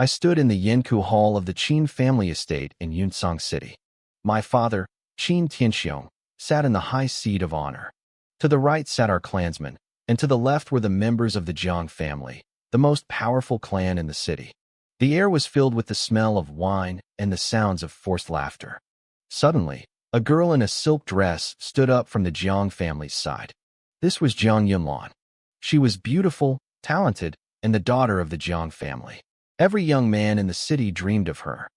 I stood in the Yanku Hall of the Qin family estate in Yunsong City. My father, Qin Tianxiong, sat in the high seat of honor. To the right sat our clansmen, and to the left were the members of the Jiang family, the most powerful clan in the city. The air was filled with the smell of wine and the sounds of forced laughter. Suddenly, a girl in a silk dress stood up from the Jiang family's side. This was Jiang Yunlan. She was beautiful, talented, and the daughter of the Jiang family. Every young man in the city dreamed of her.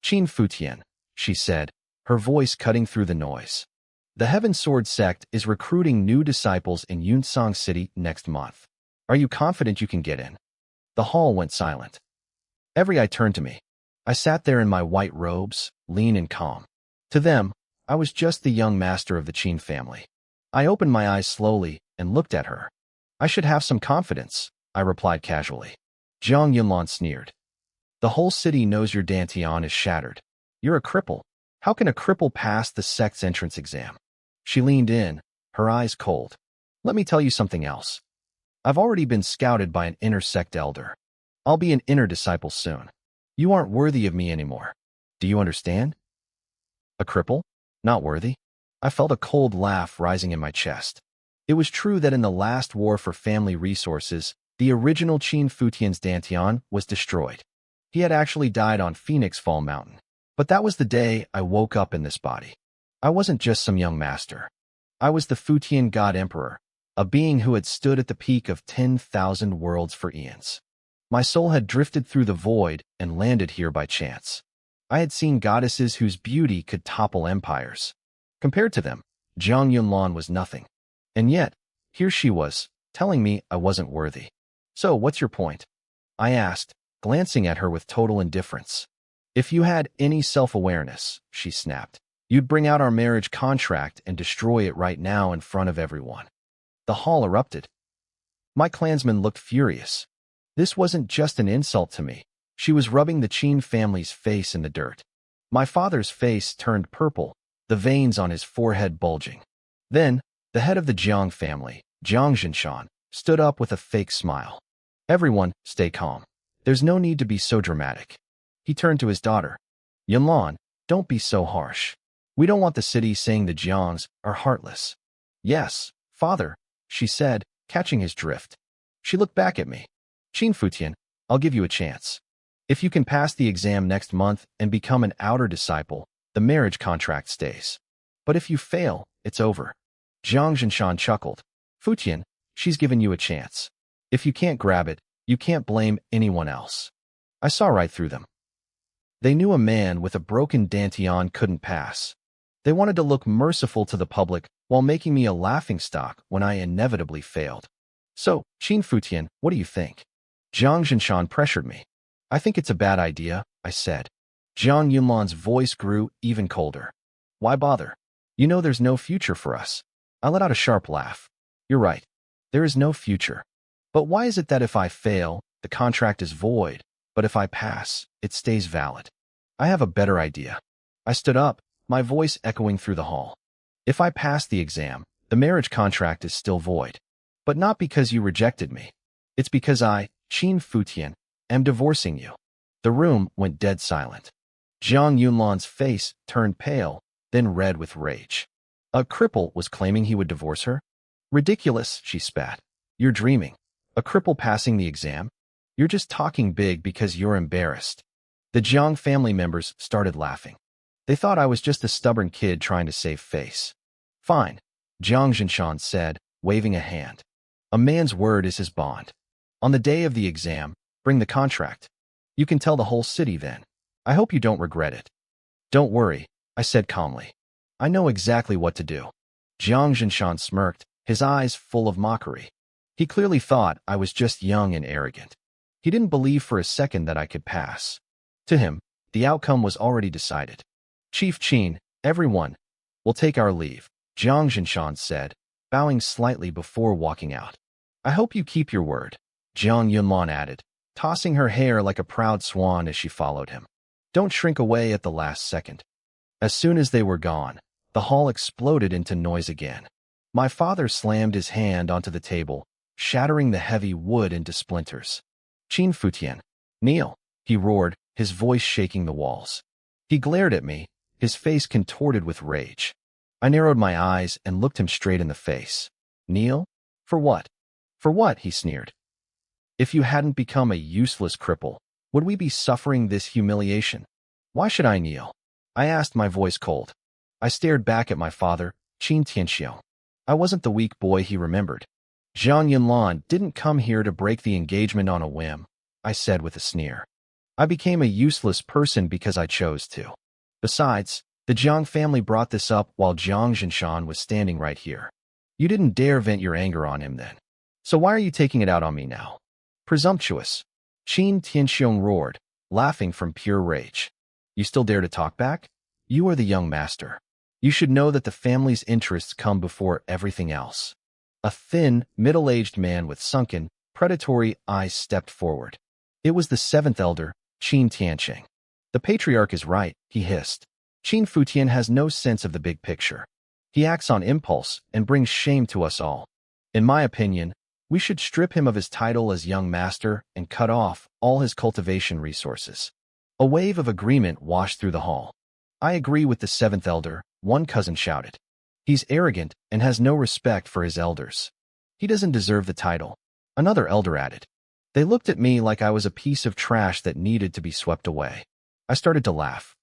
Qin Futian, she said, her voice cutting through the noise. The Heaven Sword sect is recruiting new disciples in Yunsong City next month. Are you confident you can get in? The hall went silent. Every eye turned to me. I sat there in my white robes, lean and calm. To them, I was just the young master of the Qin family. I opened my eyes slowly and looked at her. I should have some confidence, I replied casually. Jiang Yunlan sneered. The whole city knows your dantian is shattered. You're a cripple. How can a cripple pass the sect's entrance exam? She leaned in, her eyes cold. Let me tell you something else. I've already been scouted by an inner sect elder. I'll be an inner disciple soon. You aren't worthy of me anymore. Do you understand? A cripple? Not worthy? I felt a cold laugh rising in my chest. It was true that in the last war for family resources, the original Qin Futian's dantian was destroyed. He had actually died on Phoenix Fall Mountain. But that was the day I woke up in this body. I wasn't just some young master. I was the Futian God Emperor, a being who had stood at the peak of 10,000 worlds for eons. My soul had drifted through the void and landed here by chance. I had seen goddesses whose beauty could topple empires. Compared to them, Jiang Yunlan was nothing. And yet, here she was, telling me I wasn't worthy. So, what's your point? I asked, glancing at her with total indifference. If you had any self-awareness, she snapped, you'd bring out our marriage contract and destroy it right now in front of everyone. The hall erupted. My clansmen looked furious. This wasn't just an insult to me. She was rubbing the Qin family's face in the dirt. My father's face turned purple, the veins on his forehead bulging. Then, the head of the Jiang family, Jiang Zhinshan, stood up with a fake smile. Everyone, stay calm. There's no need to be so dramatic. He turned to his daughter. Yunlan, don't be so harsh. We don't want the city saying the Jiangs are heartless. Yes, father, she said, catching his drift. She looked back at me. Qin Futian, I'll give you a chance. If you can pass the exam next month and become an outer disciple, the marriage contract stays. But if you fail, it's over. Jiang Zhinshan chuckled. Futian, she's given you a chance. If you can't grab it, you can't blame anyone else. I saw right through them. They knew a man with a broken dantian couldn't pass. They wanted to look merciful to the public while making me a laughingstock when I inevitably failed. So, Qin Futian, what do you think? Jiang Zhinshan pressured me. I think it's a bad idea, I said. Jiang Yunlan's voice grew even colder. Why bother? You know there's no future for us. I let out a sharp laugh. You're right. There is no future. But why is it that if I fail, the contract is void, but if I pass, it stays valid? I have a better idea. I stood up, my voice echoing through the hall. If I pass the exam, the marriage contract is still void. But not because you rejected me. It's because I, Qin Futian, am divorcing you. The room went dead silent. Jiang Yunlan's face turned pale, then red with rage. A cripple was claiming he would divorce her? Ridiculous, she spat. You're dreaming. A cripple passing the exam? You're just talking big because you're embarrassed. The Jiang family members started laughing. They thought I was just a stubborn kid trying to save face. Fine, Jiang Zhinshan said, waving a hand. A man's word is his bond. On the day of the exam, bring the contract. You can tell the whole city then. I hope you don't regret it. Don't worry, I said calmly. I know exactly what to do. Jiang Zhinshan smirked, his eyes full of mockery. He clearly thought I was just young and arrogant. He didn't believe for a second that I could pass. To him, the outcome was already decided. Chief Qin, everyone, will take our leave, Jiang Zhinshan said, bowing slightly before walking out. I hope you keep your word, Jiang Yunlan added, tossing her hair like a proud swan as she followed him. Don't shrink away at the last second. As soon as they were gone, the hall exploded into noise again. My father slammed his hand onto the table, shattering the heavy wood into splinters. Qin Futian, kneel. he roared, his voice shaking the walls. He glared at me, his face contorted with rage. I narrowed my eyes and looked him straight in the face. Kneel? For what? For what? He sneered. If you hadn't become a useless cripple, would we be suffering this humiliation? Why should I kneel? I asked, my voice cold. I stared back at my father, Qin Tianxiong. I wasn't the weak boy he remembered. Zhang Yunlan didn't come here to break the engagement on a whim, I said with a sneer. I became a useless person because I chose to. Besides, the Jiang family brought this up while Jiang Zhinshan was standing right here. You didn't dare vent your anger on him then. So why are you taking it out on me now? Presumptuous. Qin Tianxiong roared, laughing from pure rage. You still dare to talk back? You are the young master. You should know that the family's interests come before everything else. A thin, middle-aged man with sunken, predatory eyes stepped forward. It was the seventh elder, Qin Tianqing. The patriarch is right, he hissed. Qin Futian has no sense of the big picture. He acts on impulse and brings shame to us all. In my opinion, we should strip him of his title as young master and cut off all his cultivation resources. A wave of agreement washed through the hall. I agree with the seventh elder, one cousin shouted. He's arrogant and has no respect for his elders. He doesn't deserve the title, another elder added. They looked at me like I was a piece of trash that needed to be swept away. I started to laugh.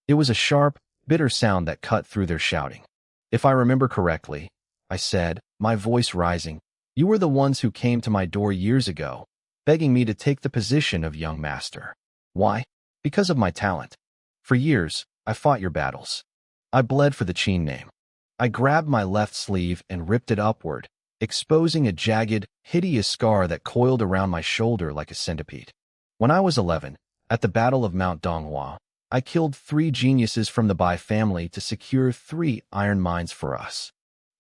It was a sharp, bitter sound that cut through their shouting. If I remember correctly, I said, my voice rising, you were the ones who came to my door years ago, begging me to take the position of young master. Why? Because of my talent. For years, I fought your battles. I bled for the Qin name. I grabbed my left sleeve and ripped it upward, exposing a jagged, hideous scar that coiled around my shoulder like a centipede. When I was 11, at the Battle of Mount Donghua, I killed 3 geniuses from the Bai family to secure 3 iron mines for us.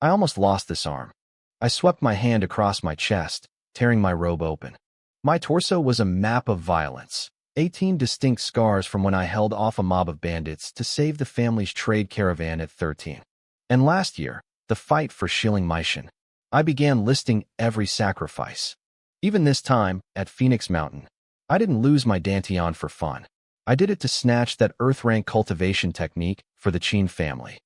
I almost lost this arm. I swept my hand across my chest, tearing my robe open. My torso was a map of violence, 18 distinct scars from when I held off a mob of bandits to save the family's trade caravan at 13. And last year, the fight for Shilling Maishan. I began listing every sacrifice. Even this time, at Phoenix Mountain, I didn't lose my Dantian for fun. I did it to snatch that earth-rank cultivation technique for the Qin family.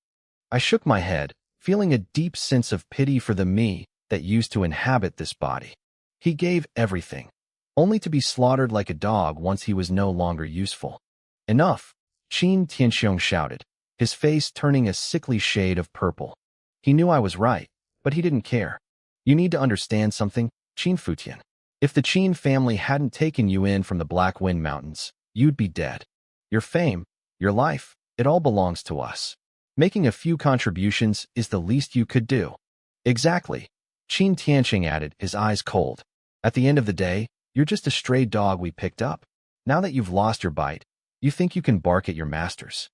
I shook my head, feeling a deep sense of pity for the me that used to inhabit this body. He gave everything, only to be slaughtered like a dog once he was no longer useful. Enough, Qin Tianxiong shouted, his face turning a sickly shade of purple. He knew I was right, but he didn't care. You need to understand something, Qin Futian. If the Qin family hadn't taken you in from the Black Wind Mountains, you'd be dead. Your fame, your life, it all belongs to us. Making a few contributions is the least you could do. Exactly, Qin Tianqing added, his eyes cold. At the end of the day, you're just a stray dog we picked up. Now that you've lost your bite, you think you can bark at your masters.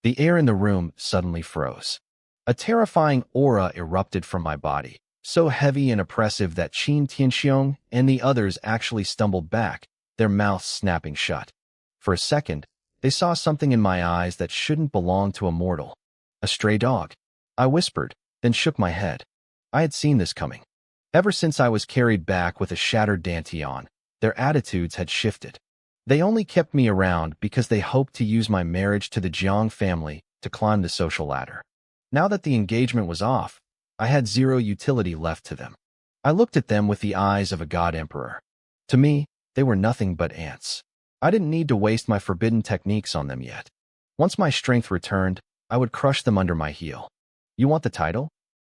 The air in the room suddenly froze. A terrifying aura erupted from my body, so heavy and oppressive that Qin Tianxiong and the others actually stumbled back, their mouths snapping shut. For a second, they saw something in my eyes that shouldn't belong to a mortal. A stray dog. I whispered, then shook my head. I had seen this coming. Ever since I was carried back with a shattered Dantian, their attitudes had shifted. They only kept me around because they hoped to use my marriage to the Jiang family to climb the social ladder. Now that the engagement was off, I had zero utility left to them. I looked at them with the eyes of a god emperor. To me, they were nothing but ants. I didn't need to waste my forbidden techniques on them yet. Once my strength returned, I would crush them under my heel. You want the title?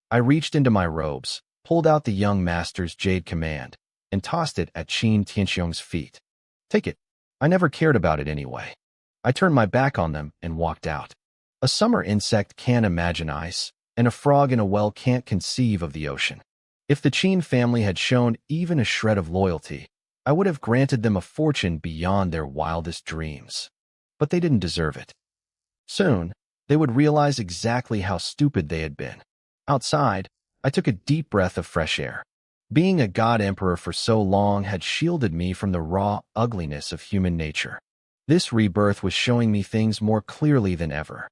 I reached into my robes, pulled out the young master's jade command, and tossed it at Qin Tianxiong's feet. Take it. I never cared about it anyway. I turned my back on them and walked out. A summer insect can't imagine ice, and a frog in a well can't conceive of the ocean. If the Qin family had shown even a shred of loyalty, I would have granted them a fortune beyond their wildest dreams. But they didn't deserve it. Soon, they would realize exactly how stupid they had been. Outside, I took a deep breath of fresh air. Being a god emperor for so long had shielded me from the raw ugliness of human nature. This rebirth was showing me things more clearly than ever.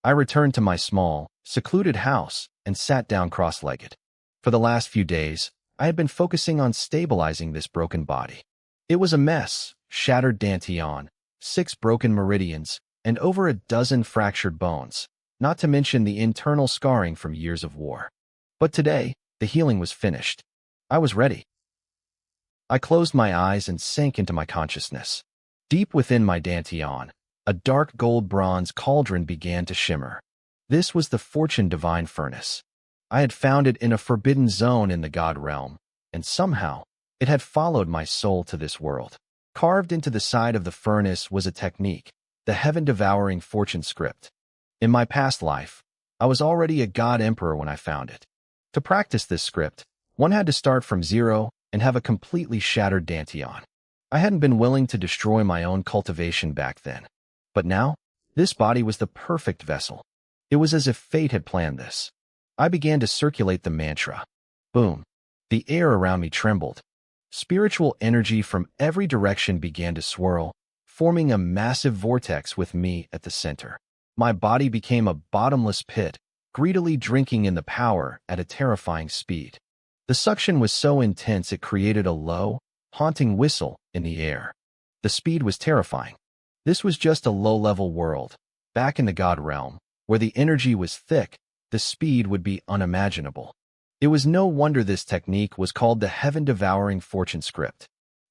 I returned to my small, secluded house and sat down cross-legged. For the last few days, I had been focusing on stabilizing this broken body. It was a mess, shattered dantian, 6 broken meridians, and over a dozen fractured bones, not to mention the internal scarring from years of war. But today, the healing was finished. I was ready. I closed my eyes and sank into my consciousness. Deep within my dantian, a dark gold bronze cauldron began to shimmer. This was the Fortune Divine Furnace. I had found it in a forbidden zone in the God realm, and somehow, it had followed my soul to this world. Carved into the side of the furnace was a technique, the heaven-devouring fortune script. In my past life, I was already a god emperor when I found it. To practice this script, one had to start from zero and have a completely shattered dantian. I hadn't been willing to destroy my own cultivation back then. But now, this body was the perfect vessel. It was as if fate had planned this. I began to circulate the mantra. Boom. The air around me trembled. Spiritual energy from every direction began to swirl, forming a massive vortex with me at the center. My body became a bottomless pit, greedily drinking in the power at a terrifying speed. The suction was so intense it created a low, haunting whistle in the air. The speed was terrifying. This was just a low-level world. Back in the God realm, where the energy was thick, the speed would be unimaginable. It was no wonder this technique was called the heaven-devouring fortune script.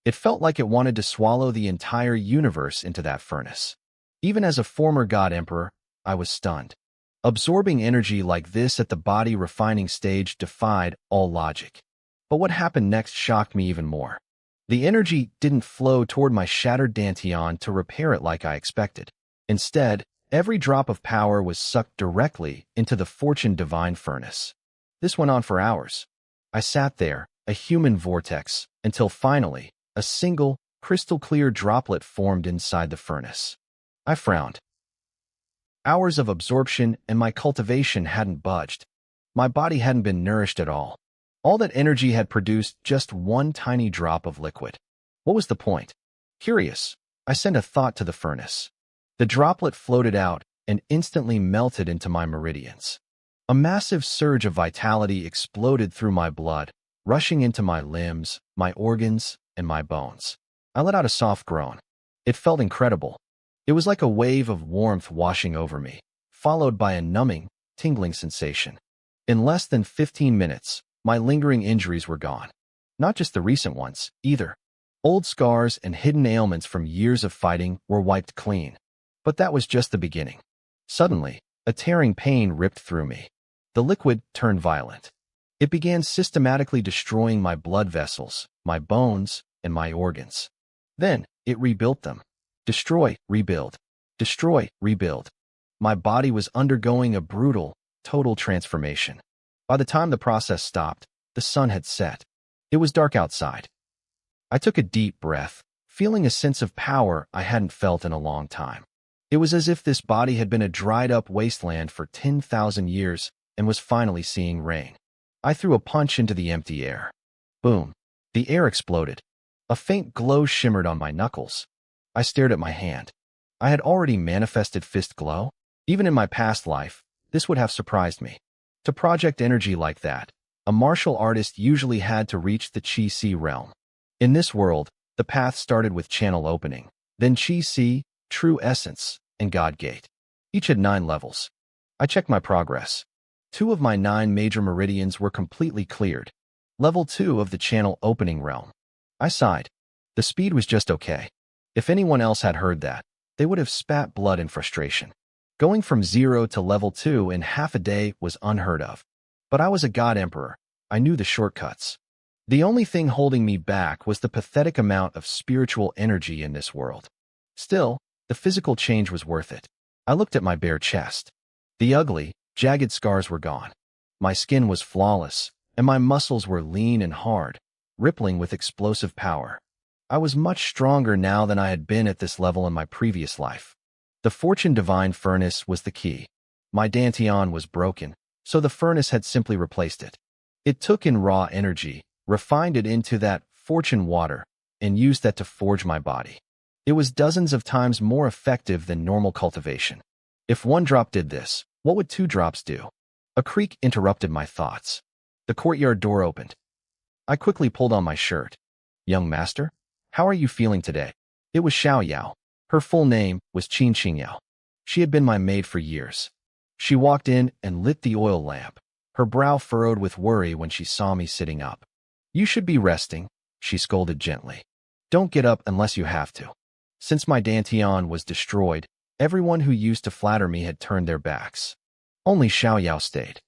It felt like it wanted to swallow the entire universe into that furnace. Even as a former God Emperor, I was stunned. Absorbing energy like this at the body refining stage defied all logic. But what happened next shocked me even more. The energy didn't flow toward my shattered dantian to repair it like I expected. Instead, every drop of power was sucked directly into the Fortune Divine Furnace. This went on for hours. I sat there, a human vortex, until finally, a single, crystal-clear droplet formed inside the furnace. I frowned. Hours of absorption and my cultivation hadn't budged. My body hadn't been nourished at all. All that energy had produced just one tiny drop of liquid. What was the point? Curious, I sent a thought to the furnace. The droplet floated out and instantly melted into my meridians. A massive surge of vitality exploded through my blood, rushing into my limbs, my organs, and my bones. I let out a soft groan. It felt incredible. It was like a wave of warmth washing over me, followed by a numbing, tingling sensation. In less than 15 minutes, my lingering injuries were gone. Not just the recent ones, either. Old scars and hidden ailments from years of fighting were wiped clean. But that was just the beginning. Suddenly, a tearing pain ripped through me. The liquid turned violent. It began systematically destroying my blood vessels, my bones, and my organs. Then, it rebuilt them. Destroy, rebuild. Destroy, rebuild. My body was undergoing a brutal, total transformation. By the time the process stopped, the sun had set. It was dark outside. I took a deep breath, feeling a sense of power I hadn't felt in a long time. It was as if this body had been a dried-up wasteland for 10,000 years and was finally seeing rain. I threw a punch into the empty air. Boom. The air exploded. A faint glow shimmered on my knuckles. I stared at my hand. I had already manifested fist glow. Even in my past life, this would have surprised me. To project energy like that, a martial artist usually had to reach the Qi-Si realm. In this world, the path started with channel opening, then Qi-Si, true essence, and God Gate. Each had 9 levels. I checked my progress. 2 of my 9 major meridians were completely cleared. Level 2 of the channel opening realm. I sighed. The speed was just okay. If anyone else had heard that, they would have spat blood in frustration. Going from 0 to level 2 in half a day was unheard of. But I was a God Emperor. I knew the shortcuts. The only thing holding me back was the pathetic amount of spiritual energy in this world. Still, the physical change was worth it. I looked at my bare chest. The ugly, jagged scars were gone. My skin was flawless, and my muscles were lean and hard, rippling with explosive power. I was much stronger now than I had been at this level in my previous life. The Fortune Divine Furnace was the key. My dantian was broken, so the furnace had simply replaced it. It took in raw energy, refined it into that fortune water, and used that to forge my body. It was dozens of times more effective than normal cultivation. If 1 drop did this, what would 2 drops do? A creak interrupted my thoughts. The courtyard door opened. I quickly pulled on my shirt. Young master, how are you feeling today? It was Xiao Yao. Her full name was Qin Qingyao. She had been my maid for years. She walked in and lit the oil lamp, her brow furrowed with worry when she saw me sitting up. "You should be resting," she scolded gently. "Don't get up unless you have to." Since my dantian was destroyed, everyone who used to flatter me had turned their backs. Only Xiao Yao stayed.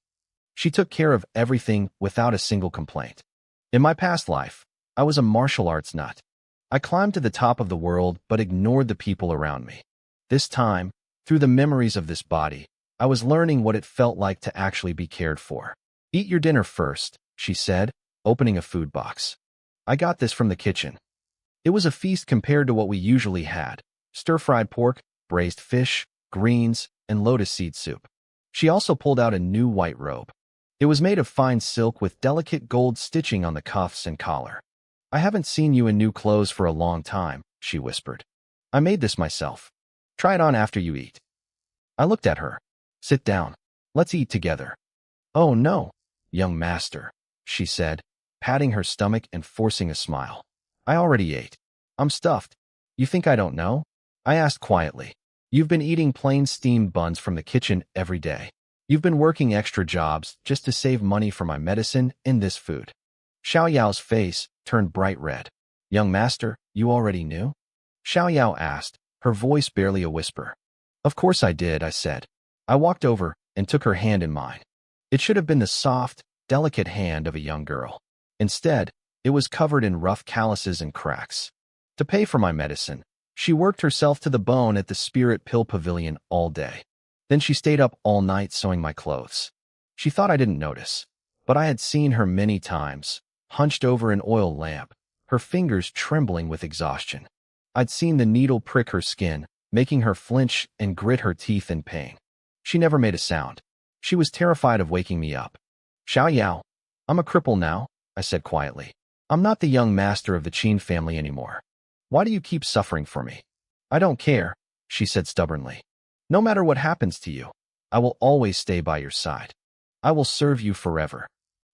She took care of everything without a single complaint. In my past life, I was a martial arts nut. I climbed to the top of the world but ignored the people around me. This time, through the memories of this body, I was learning what it felt like to actually be cared for. "Eat your dinner first," she said, opening a food box. I got this from the kitchen. It was a feast compared to what we usually had: stir-fried pork, braised fish, greens, and lotus seed soup. She also pulled out a new white robe. It was made of fine silk with delicate gold stitching on the cuffs and collar. "I haven't seen you in new clothes for a long time," she whispered. "I made this myself. Try it on after you eat." I looked at her. "Sit down. Let's eat together." "Oh no, young master," she said, patting her stomach and forcing a smile. "I already ate. I'm stuffed." "You think I don't know?" I asked quietly. "You've been eating plain steamed buns from the kitchen every day. You've been working extra jobs just to save money for my medicine and this food." Xiao Yao's face turned bright red. "Young master, you already knew?" Xiao Yao asked, her voice barely a whisper. "Of course I did," I said. I walked over and took her hand in mine. It should have been the soft, delicate hand of a young girl. Instead, it was covered in rough calluses and cracks. To pay for my medicine, she worked herself to the bone at the Spirit Pill Pavilion all day. Then she stayed up all night sewing my clothes. She thought I didn't notice, but I had seen her many times, hunched over an oil lamp, her fingers trembling with exhaustion. I'd seen the needle prick her skin, making her flinch and grit her teeth in pain. She never made a sound. She was terrified of waking me up. "Xiao Yao, I'm a cripple now," I said quietly. "I'm not the young master of the Qin family anymore. Why do you keep suffering for me?" "I don't care," she said stubbornly. "No matter what happens to you, I will always stay by your side. I will serve you forever."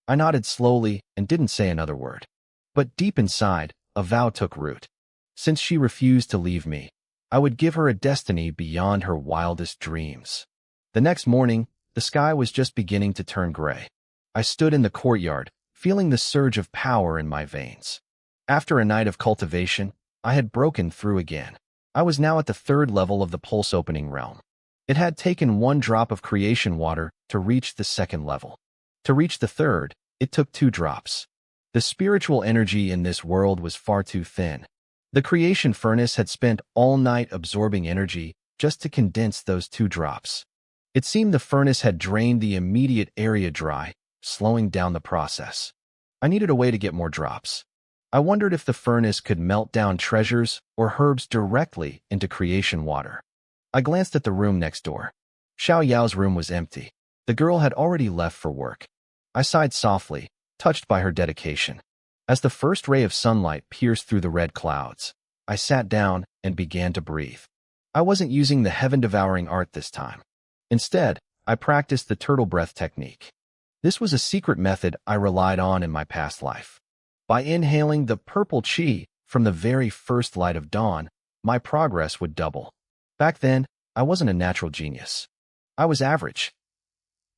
I nodded slowly and didn't say another word. But deep inside, a vow took root. Since she refused to leave me, I would give her a destiny beyond her wildest dreams. The next morning, the sky was just beginning to turn gray. I stood in the courtyard, feeling the surge of power in my veins. After a night of cultivation, I had broken through again. I was now at the third level of the pulse-opening realm. It had taken one drop of creation water to reach the second level. To reach the third, it took 2 drops. The spiritual energy in this world was far too thin. The creation furnace had spent all night absorbing energy just to condense those 2 drops. It seemed the furnace had drained the immediate area dry, slowing down the process. I needed a way to get more drops. I wondered if the furnace could melt down treasures or herbs directly into creation water. I glanced at the room next door. Xiao Yao's room was empty. The girl had already left for work. I sighed softly, touched by her dedication. As the first ray of sunlight pierced through the red clouds, I sat down and began to breathe. I wasn't using the heaven-devouring art this time. Instead, I practiced the turtle breath technique. This was a secret method I relied on in my past life. By inhaling the purple qi from the very first light of dawn, my progress would double. Back then, I wasn't a natural genius. I was average.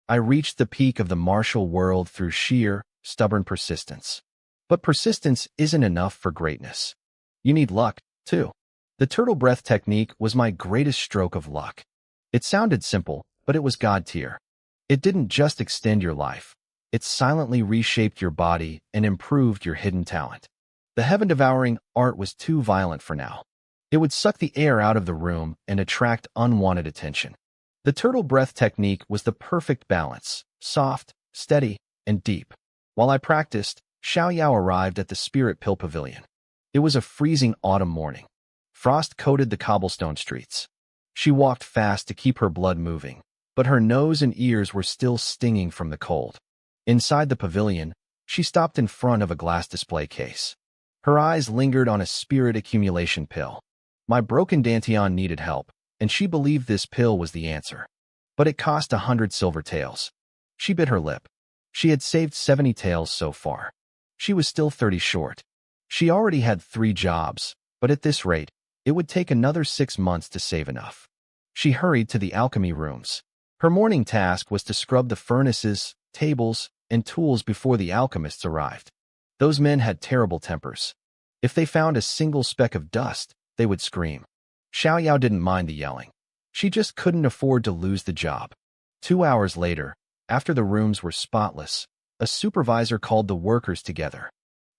I reached the peak of the martial world through sheer, stubborn persistence. But persistence isn't enough for greatness. You need luck, too. The turtle breath technique was my greatest stroke of luck. It sounded simple, but it was God tier. It didn't just extend your life. It silently reshaped your body and improved your hidden talent. The heaven-devouring art was too violent for now. It would suck the air out of the room and attract unwanted attention. The turtle breath technique was the perfect balance, soft, steady, and deep. While I practiced, Xiao Yao arrived at the Spirit Pill Pavilion. It was a freezing autumn morning. Frost coated the cobblestone streets. She walked fast to keep her blood moving, but her nose and ears were still stinging from the cold. Inside the pavilion, she stopped in front of a glass display case. Her eyes lingered on a spirit accumulation pill. My broken dantian needed help, and she believed this pill was the answer. But it cost 100 silver taels. She bit her lip. She had saved 70 taels so far. She was still 30 short. She already had 3 jobs, but at this rate, It would take another 6 months to save enough. She hurried to the alchemy rooms. Her morning task was to scrub the furnaces, tables, and tools before the alchemists arrived. Those men had terrible tempers. If they found a single speck of dust, they would scream. Xiao Yao didn't mind the yelling. She just couldn't afford to lose the job. 2 hours later, after the rooms were spotless, a supervisor called the workers together.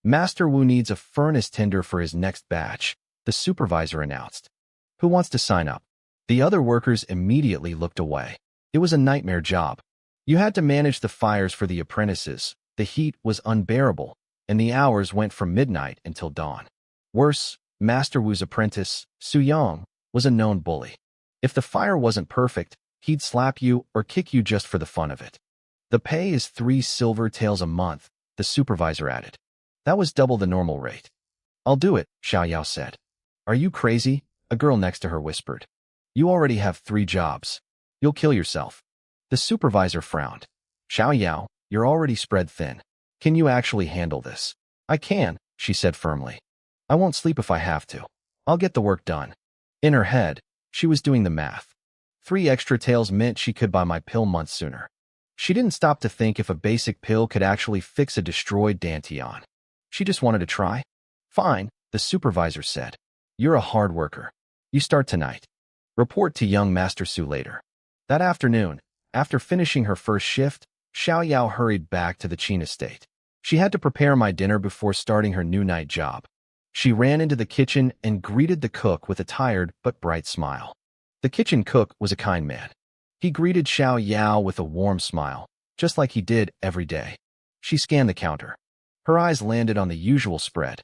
Master Wu needs a furnace tender for his next batch, the supervisor announced. Who wants to sign up? The other workers immediately looked away. It was a nightmare job. You had to manage the fires for the apprentices, the heat was unbearable, and the hours went from midnight until dawn. Worse, Master Wu's apprentice, Su Yong, was a known bully. If the fire wasn't perfect, he'd slap you or kick you just for the fun of it. The pay is 3 silver taels a month, the supervisor added. That was double the normal rate. I'll do it, Xiao Yao said. Are you crazy? A girl next to her whispered. You already have 3 jobs. You'll kill yourself. The supervisor frowned. Xiao Yao, you're already spread thin. Can you actually handle this? I can, she said firmly. I won't sleep if I have to. I'll get the work done. In her head, she was doing the math. 3 extra taels meant she could buy my pill months sooner. She didn't stop to think if a basic pill could actually fix a destroyed Dantian. She just wanted to try. Fine, the supervisor said. You're a hard worker. You start tonight. Report to young Master Su later. That afternoon, after finishing her first shift, Xiao Yao hurried back to the Qin estate. She had to prepare my dinner before starting her new night job. She ran into the kitchen and greeted the cook with a tired but bright smile. The kitchen cook was a kind man. He greeted Xiao Yao with a warm smile, just like he did every day. She scanned the counter. Her eyes landed on the usual spread.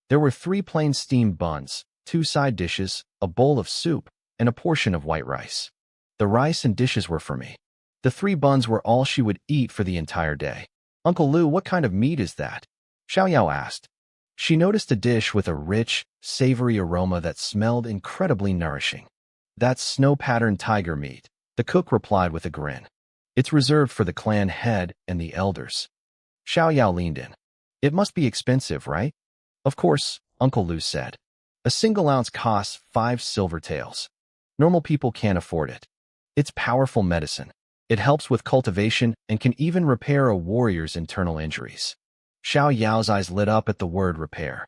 There were 3 plain steamed buns, 2 side dishes, a bowl of soup, and a portion of white rice. The rice and dishes were for me. The 3 buns were all she would eat for the entire day. Uncle Lu, what kind of meat is that? Xiao Yao asked. She noticed a dish with a rich, savory aroma that smelled incredibly nourishing. That's snow-patterned tiger meat, the cook replied with a grin. It's reserved for the clan head and the elders. Xiao Yao leaned in. It must be expensive, right? Of course, Uncle Lu said. A single ounce costs 5 silver taels. Normal people can't afford it. It's powerful medicine. It helps with cultivation and can even repair a warrior's internal injuries. Xiao Yao's eyes lit up at the word repair.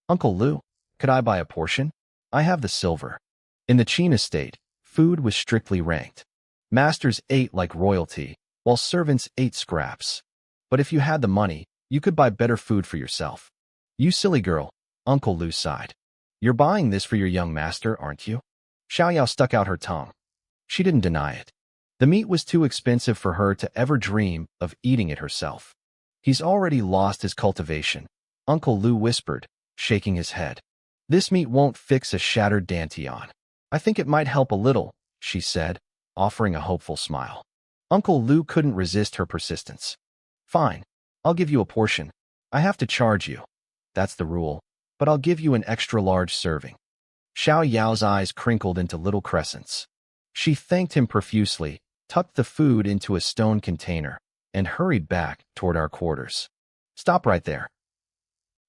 Uncle Lu, could I buy a portion? I have the silver. In the Qin estate, food was strictly ranked. Masters ate like royalty, while servants ate scraps. But if you had the money, you could buy better food for yourself. You silly girl, Uncle Lu sighed. You're buying this for your young master, aren't you? Xiao Yao stuck out her tongue. She didn't deny it. The meat was too expensive for her to ever dream of eating it herself. He's already lost his cultivation, Uncle Lu whispered, shaking his head. This meat won't fix a shattered Dantian. I think it might help a little, she said, offering a hopeful smile. Uncle Lu couldn't resist her persistence. Fine, I'll give you a portion. I have to charge you. That's the rule, but I'll give you an extra large serving. Xiao Yao's eyes crinkled into little crescents. She thanked him profusely, tucked the food into a stone container, and hurried back toward our quarters. Stop right there.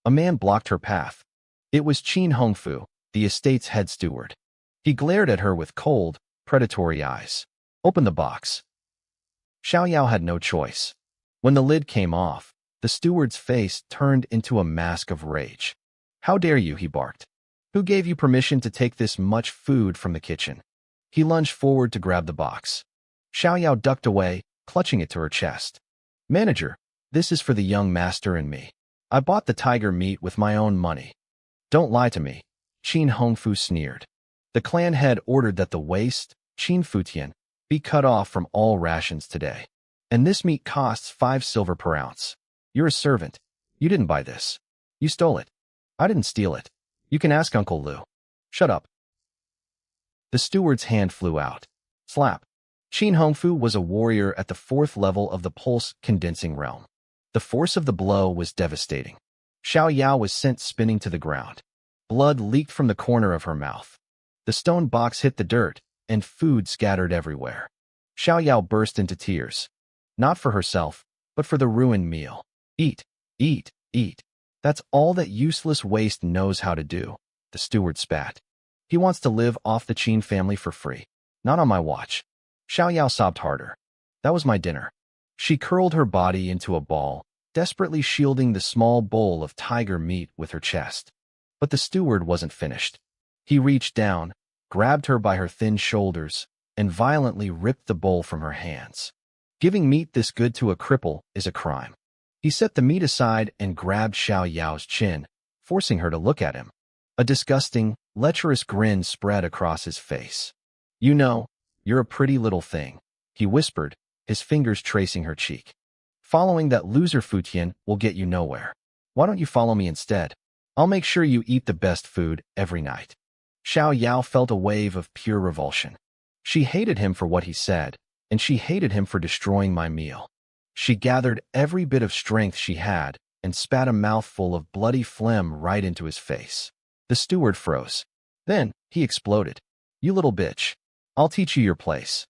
A man blocked her path. It was Qin Hongfu, the estate's head steward. He glared at her with cold, predatory eyes. Open the box. Xiao Yao had no choice. When the lid came off, the steward's face turned into a mask of rage. How dare you, he barked. Who gave you permission to take this much food from the kitchen? He lunged forward to grab the box. Xiao Yao ducked away, clutching it to her chest. Manager, this is for the young master and me. I bought the tiger meat with my own money. Don't lie to me, Qin Hongfu sneered. The clan head ordered that the waste, Qin Futian, be cut off from all rations today. And this meat costs 5 silver per ounce. You're a servant. You didn't buy this. You stole it. I didn't steal it. You can ask Uncle Lu. Shut up. The steward's hand flew out. Slap. Qin Hongfu was a warrior at the 4th level of the pulse condensing realm. The force of the blow was devastating. Xiao Yao was sent spinning to the ground. Blood leaked from the corner of her mouth. The stone box hit the dirt, and food scattered everywhere. Xiao Yao burst into tears. Not for herself, but for the ruined meal. Eat, eat, eat. That's all that useless waste knows how to do, the steward spat. He wants to live off the Qin family for free. Not on my watch. Xiao Yao sobbed harder. That was my dinner. She curled her body into a ball, desperately shielding the small bowl of tiger meat with her chest. But the steward wasn't finished. He reached down, grabbed her by her thin shoulders, and violently ripped the bowl from her hands. Giving meat this good to a cripple is a crime. He set the meat aside and grabbed Xiao Yao's chin, forcing her to look at him. A disgusting, lecherous grin spread across his face. You know, you're a pretty little thing, he whispered, his fingers tracing her cheek. Following that loser Futian will get you nowhere. Why don't you follow me instead? I'll make sure you eat the best food every night. Xiao Yao felt a wave of pure revulsion. She hated him for what he said, and she hated him for destroying my meal. She gathered every bit of strength she had and spat a mouthful of bloody phlegm right into his face. The steward froze. Then, he exploded. You little bitch. I'll teach you your place.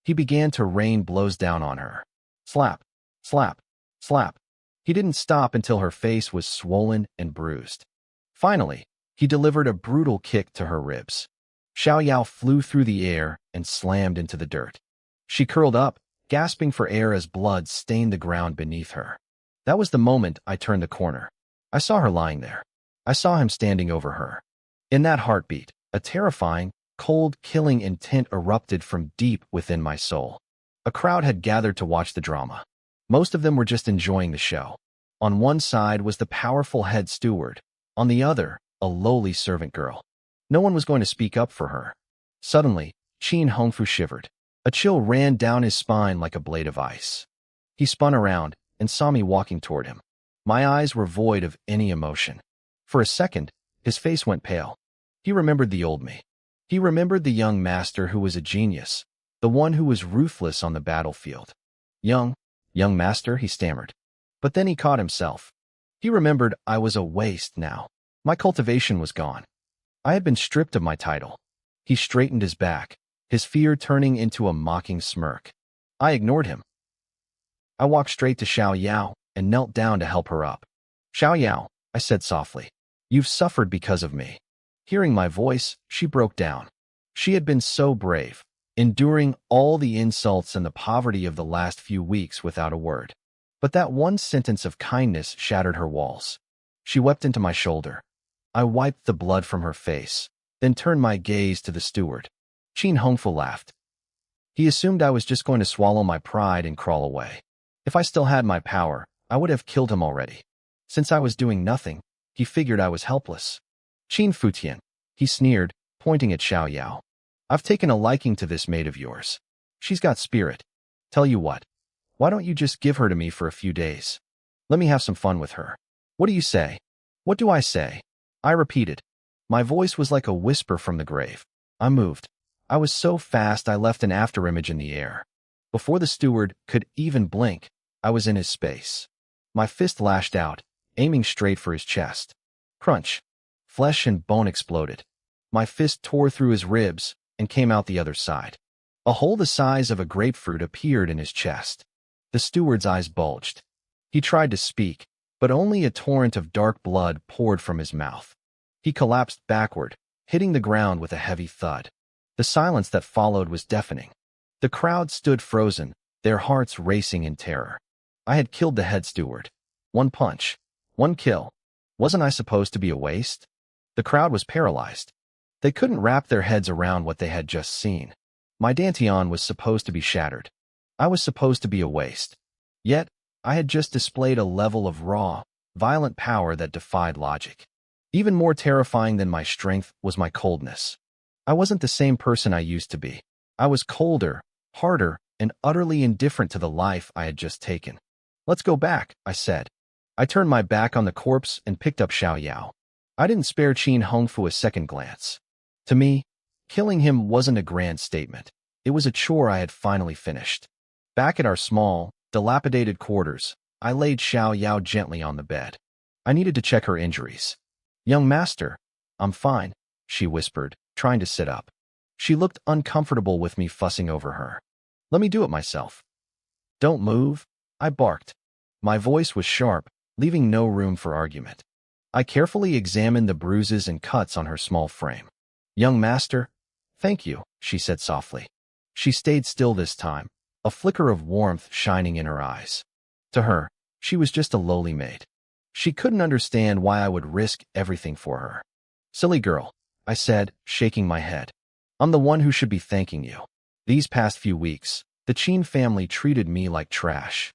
He began to rain blows down on her. Slap, slap, slap. He didn't stop until her face was swollen and bruised. Finally, he delivered a brutal kick to her ribs. Xiao Yao flew through the air and slammed into the dirt. She curled up, gasping for air as blood stained the ground beneath her. That was the moment I turned the corner. I saw her lying there. I saw him standing over her. In that heartbeat, a terrifying, cold, killing intent erupted from deep within my soul. A crowd had gathered to watch the drama. Most of them were just enjoying the show. On one side was the powerful head steward. On the other, a lowly servant girl. No one was going to speak up for her. Suddenly, Qin Hongfu shivered. A chill ran down his spine like a blade of ice. He spun around and saw me walking toward him. My eyes were void of any emotion. For a second, his face went pale. He remembered the old me. He remembered the young master who was a genius, the one who was ruthless on the battlefield. Young master, he stammered. But then he caught himself. He remembered I was a waste now. My cultivation was gone. I had been stripped of my title. He straightened his back, his fear turning into a mocking smirk. I ignored him. I walked straight to Xiao Yao and knelt down to help her up. Xiao Yao, I said softly, you've suffered because of me. Hearing my voice, she broke down. She had been so brave, enduring all the insults and the poverty of the last few weeks without a word. But that one sentence of kindness shattered her walls. She wept into my shoulder. I wiped the blood from her face, then turned my gaze to the steward. Qin Hongfu laughed. He assumed I was just going to swallow my pride and crawl away. If I still had my power, I would have killed him already. Since I was doing nothing, he figured I was helpless. Qin Futian, he sneered, pointing at Xiao Yao. I've taken a liking to this maid of yours. She's got spirit. Tell you what, why don't you just give her to me for a few days? Let me have some fun with her. What do you say? What do I say? I repeated. My voice was like a whisper from the grave. I moved. I was so fast I left an afterimage in the air. Before the steward could even blink, I was in his space. My fist lashed out, aiming straight for his chest. Crunch. Flesh and bone exploded. My fist tore through his ribs and came out the other side. A hole the size of a grapefruit appeared in his chest. The steward's eyes bulged. He tried to speak, but only a torrent of dark blood poured from his mouth. He collapsed backward, hitting the ground with a heavy thud. The silence that followed was deafening. The crowd stood frozen, their hearts racing in terror. I had killed the head steward. One punch. One kill. Wasn't I supposed to be a waste? The crowd was paralyzed. They couldn't wrap their heads around what they had just seen. My Dantian was supposed to be shattered. I was supposed to be a waste. Yet, I had just displayed a level of raw, violent power that defied logic. Even more terrifying than my strength was my coldness. I wasn't the same person I used to be. I was colder, harder, and utterly indifferent to the life I had just taken. Let's go back, I said. I turned my back on the corpse and picked up Xiao Yao. I didn't spare Qin Hongfu a second glance. To me, killing him wasn't a grand statement. It was a chore I had finally finished. Back at our small, dilapidated quarters, I laid Xiao Yao gently on the bed. I needed to check her injuries. Young master, I'm fine, she whispered, trying to sit up. She looked uncomfortable with me fussing over her. Let me do it myself. Don't move, I barked. My voice was sharp, leaving no room for argument. I carefully examined the bruises and cuts on her small frame. Young master? Thank you, she said softly. She stayed still this time, a flicker of warmth shining in her eyes. To her, she was just a lowly maid. She couldn't understand why I would risk everything for her. Silly girl, I said, shaking my head. I'm the one who should be thanking you. These past few weeks, the Qin family treated me like trash.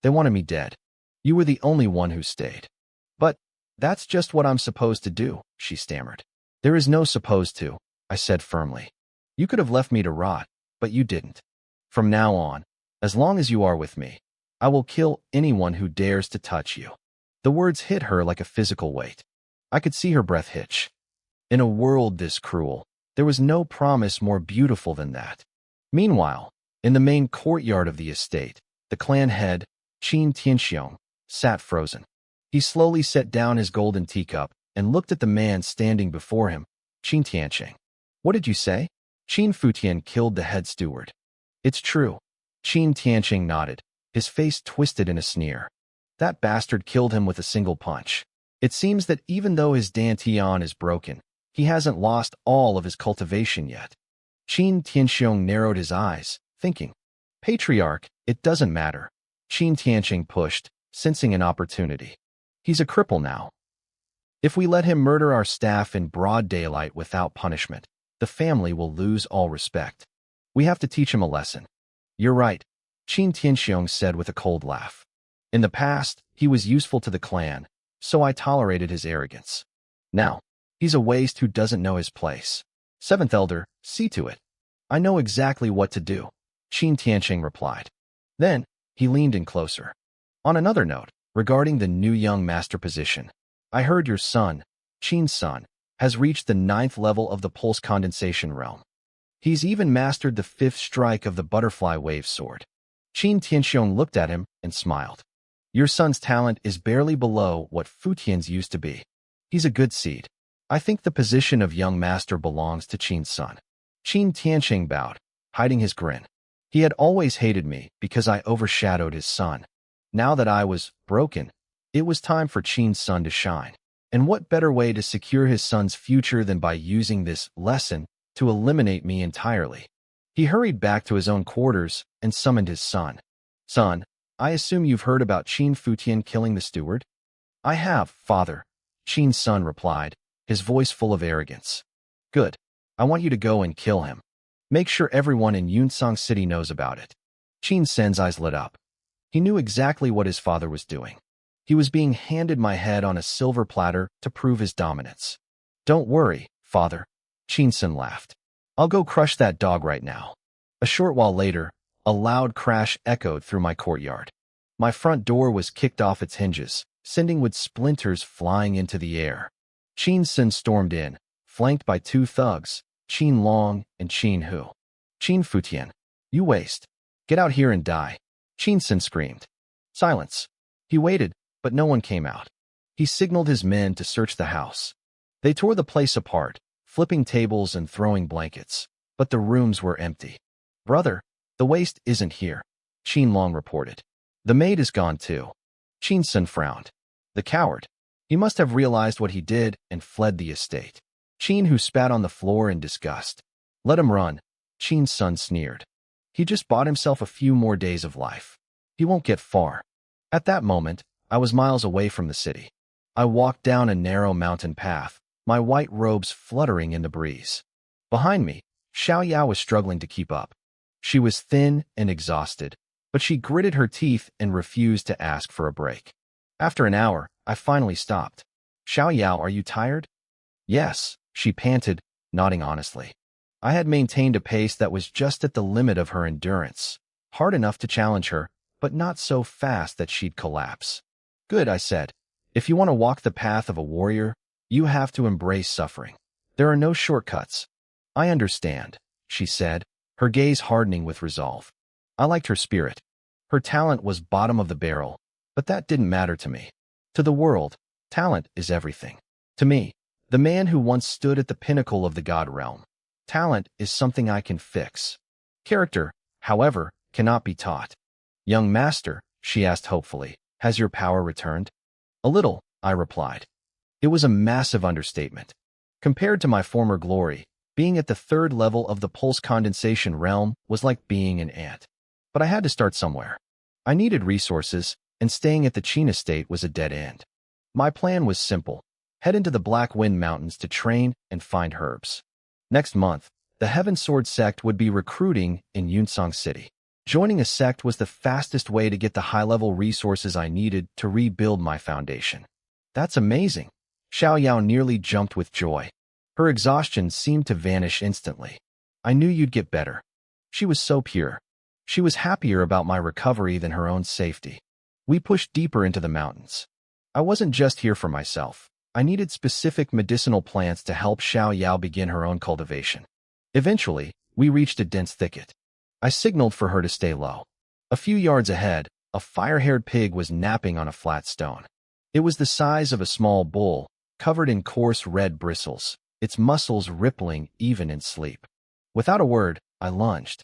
They wanted me dead. You were the only one who stayed. But that's just what I'm supposed to do, she stammered. There is no supposed to, I said firmly. You could have left me to rot, but you didn't. From now on, as long as you are with me, I will kill anyone who dares to touch you. The words hit her like a physical weight. I could see her breath hitch. In a world this cruel, there was no promise more beautiful than that. Meanwhile, in the main courtyard of the estate, the clan head, Qin Tianxiong, sat frozen. He slowly set down his golden teacup and looked at the man standing before him, Qin Tianxiong. What did you say? Qin Futian killed the head steward. It's true. Qin Tianxiong nodded, his face twisted in a sneer. That bastard killed him with a single punch. It seems that even though his dantian is broken, he hasn't lost all of his cultivation yet. Qin Tianxiong narrowed his eyes, thinking. Patriarch, it doesn't matter. Qin Tianxiong pushed, sensing an opportunity. He's a cripple now. If we let him murder our staff in broad daylight without punishment, the family will lose all respect. We have to teach him a lesson. You're right, Qin Tianxiong said with a cold laugh. In the past, he was useful to the clan, so I tolerated his arrogance. Now, he's a waste who doesn't know his place. Seventh Elder, see to it. I know exactly what to do, Qin Tianxiong replied. Then, he leaned in closer. On another note, regarding the new young master position, I heard your son, Qin's son, has reached the 9th level of the pulse condensation realm. He's even mastered the 5th strike of the butterfly wave sword. Qin Tianxiong looked at him and smiled. Your son's talent is barely below what Futian's used to be. He's a good seed. I think the position of young master belongs to Qin's son. Qin Tianxiong bowed, hiding his grin. He had always hated me because I overshadowed his son. Now that I was broken, it was time for Qin's son to shine. And what better way to secure his son's future than by using this lesson to eliminate me entirely? He hurried back to his own quarters and summoned his son. Son, I assume you've heard about Qin Futian killing the steward? I have, father, Qin's son replied, his voice full of arrogance. Good. I want you to go and kill him. Make sure everyone in Yunsong City knows about it. Qin Sen's eyes lit up. He knew exactly what his father was doing. He was being handed my head on a silver platter to prove his dominance. Don't worry, father, Qin Sen laughed. I'll go crush that dog right now. A short while later, a loud crash echoed through my courtyard. My front door was kicked off its hinges, sending wood splinters flying into the air. Qin Sen stormed in, flanked by 2 thugs, Qin Long and Qin Hu. Qin Futian, you waste. Get out here and die. Qin Sen screamed. Silence. He waited, but no one came out. He signaled his men to search the house. They tore the place apart, flipping tables and throwing blankets, but the rooms were empty. Brother, the waste isn't here, Qin Long reported. The maid is gone too. Qin Sen frowned. The coward. He must have realized what he did and fled the estate. Qin Hu spat on the floor in disgust. Let him run, Qin's son sneered. He just bought himself a few more days of life. He won't get far. At that moment, I was miles away from the city. I walked down a narrow mountain path, my white robes fluttering in the breeze. Behind me, Xiao Yao was struggling to keep up. She was thin and exhausted, but she gritted her teeth and refused to ask for a break. After an hour, I finally stopped. Xiao Yao, are you tired? Yes, she panted, nodding honestly. I had maintained a pace that was just at the limit of her endurance, hard enough to challenge her, but not so fast that she'd collapse. Good, I said. If you want to walk the path of a warrior, you have to embrace suffering. There are no shortcuts. I understand, she said, her gaze hardening with resolve. I liked her spirit. Her talent was bottom of the barrel, but that didn't matter to me. To the world, talent is everything. To me, the man who once stood at the pinnacle of the god realm, talent is something I can fix. Character, however, cannot be taught. Young master, she asked hopefully, has your power returned? A little, I replied. It was a massive understatement. Compared to my former glory, Being at the third level of the pulse condensation realm was like being an ant. But I had to start somewhere. I needed resources, and staying at the Qin estate was a dead end. My plan was simple: head into the Black Wind Mountains to train and find herbs. Next month, the Heaven Sword sect would be recruiting in Yunsong City. Joining a sect was the fastest way to get the high-level resources I needed to rebuild my foundation. That's amazing. Xiao Yao nearly jumped with joy. Her exhaustion seemed to vanish instantly. I knew you'd get better. She was so pure. She was happier about my recovery than her own safety. We pushed deeper into the mountains. I wasn't just here for myself. I needed specific medicinal plants to help Xiao Yao begin her own cultivation. Eventually, we reached a dense thicket. I signaled for her to stay low. A few yards ahead, a fire-haired pig was napping on a flat stone. It was the size of a small bull, covered in coarse red bristles, its muscles rippling even in sleep. Without a word, I lunged.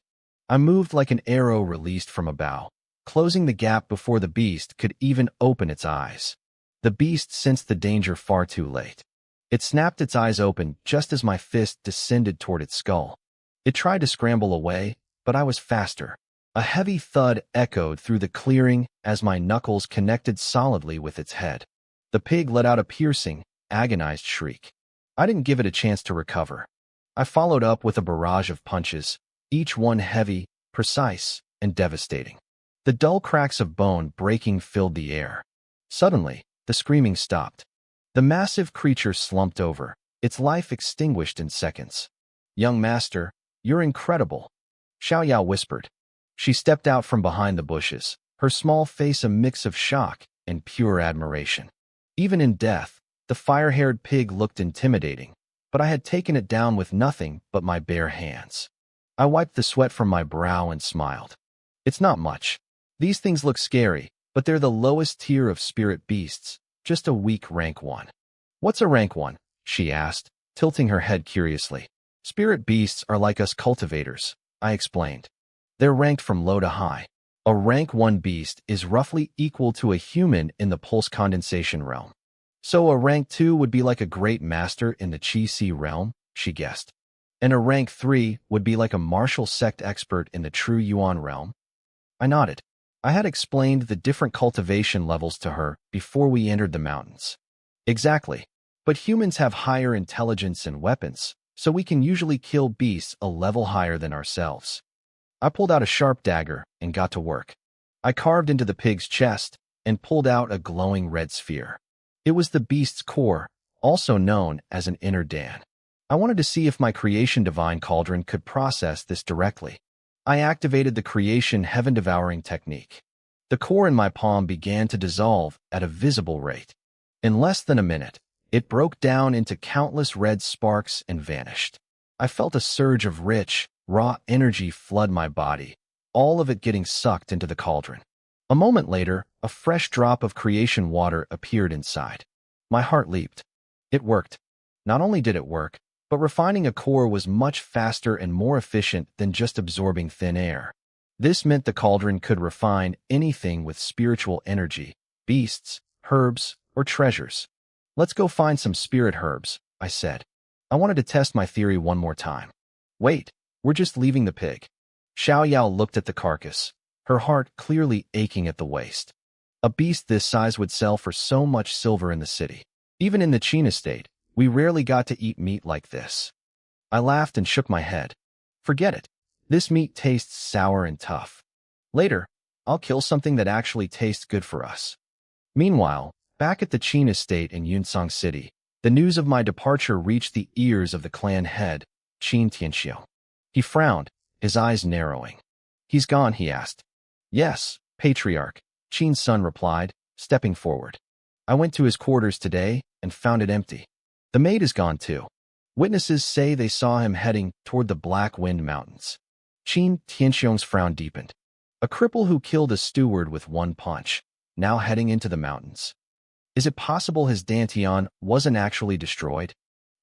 I moved like an arrow released from a bow, closing the gap before the beast could even open its eyes. The beast sensed the danger far too late. It snapped its eyes open just as my fist descended toward its skull. It tried to scramble away, but I was faster. A heavy thud echoed through the clearing as my knuckles connected solidly with its head. The pig let out a piercing, agonized shriek. I didn't give it a chance to recover. I followed up with a barrage of punches, each one heavy, precise, and devastating. The dull cracks of bone breaking filled the air. Suddenly, the screaming stopped. The massive creature slumped over, its life extinguished in seconds. "Young master, you're incredible," Xiao Yao whispered. She stepped out from behind the bushes, her small face a mix of shock and pure admiration. Even in death, the fire-haired pig looked intimidating, but I had taken it down with nothing but my bare hands. I wiped the sweat from my brow and smiled. It's not much. These things look scary, but they're the lowest tier of spirit beasts, just a weak rank 1. "What's a rank 1?" she asked, tilting her head curiously. "Spirit beasts are like us cultivators," I explained. "They're ranked from low to high. A rank 1 beast is roughly equal to a human in the pulse condensation realm. So a rank 2 would be like a great master in the Qi realm," she guessed. "And a rank 3 would be like a martial sect expert in the true Yuan realm." I nodded. I had explained the different cultivation levels to her before we entered the mountains. "Exactly. But humans have higher intelligence and weapons, so we can usually kill beasts a level higher than ourselves." I pulled out a sharp dagger and got to work. I carved into the pig's chest and pulled out a glowing red sphere. It was the beast's core, also known as an inner Dan. I wanted to see if my creation divine cauldron could process this directly. I activated the creation heaven-devouring technique. The core in my palm began to dissolve at a visible rate. In less than a minute, it broke down into countless red sparks and vanished. I felt a surge of rich, raw energy flood my body, all of it getting sucked into the cauldron. A moment later, a fresh drop of creation water appeared inside. My heart leaped. It worked. Not only did it work, but refining a core was much faster and more efficient than just absorbing thin air. This meant the cauldron could refine anything with spiritual energy, beasts, herbs, or treasures. "Let's go find some spirit herbs," I said. I wanted to test my theory one more time. "Wait, we're just leaving the pig." Xiao Yao looked at the carcass, her heart clearly aching at the waist. A beast this size would sell for so much silver in the city. Even in the Qin estate, we rarely got to eat meat like this. I laughed and shook my head. "Forget it. This meat tastes sour and tough. Later, I'll kill something that actually tastes good for us." Meanwhile, back at the Qin estate in Yunsong City, the news of my departure reached the ears of the clan head, Qin Tianxiu. He frowned, his eyes narrowing. "He's gone?" he asked. "Yes, Patriarch," Qin's son replied, stepping forward. "I went to his quarters today and found it empty. The maid is gone too. Witnesses say they saw him heading toward the Black Wind Mountains." Qin Tianxiu's frown deepened. A cripple who killed a steward with one punch, now heading into the mountains. Is it possible his Dantian wasn't actually destroyed?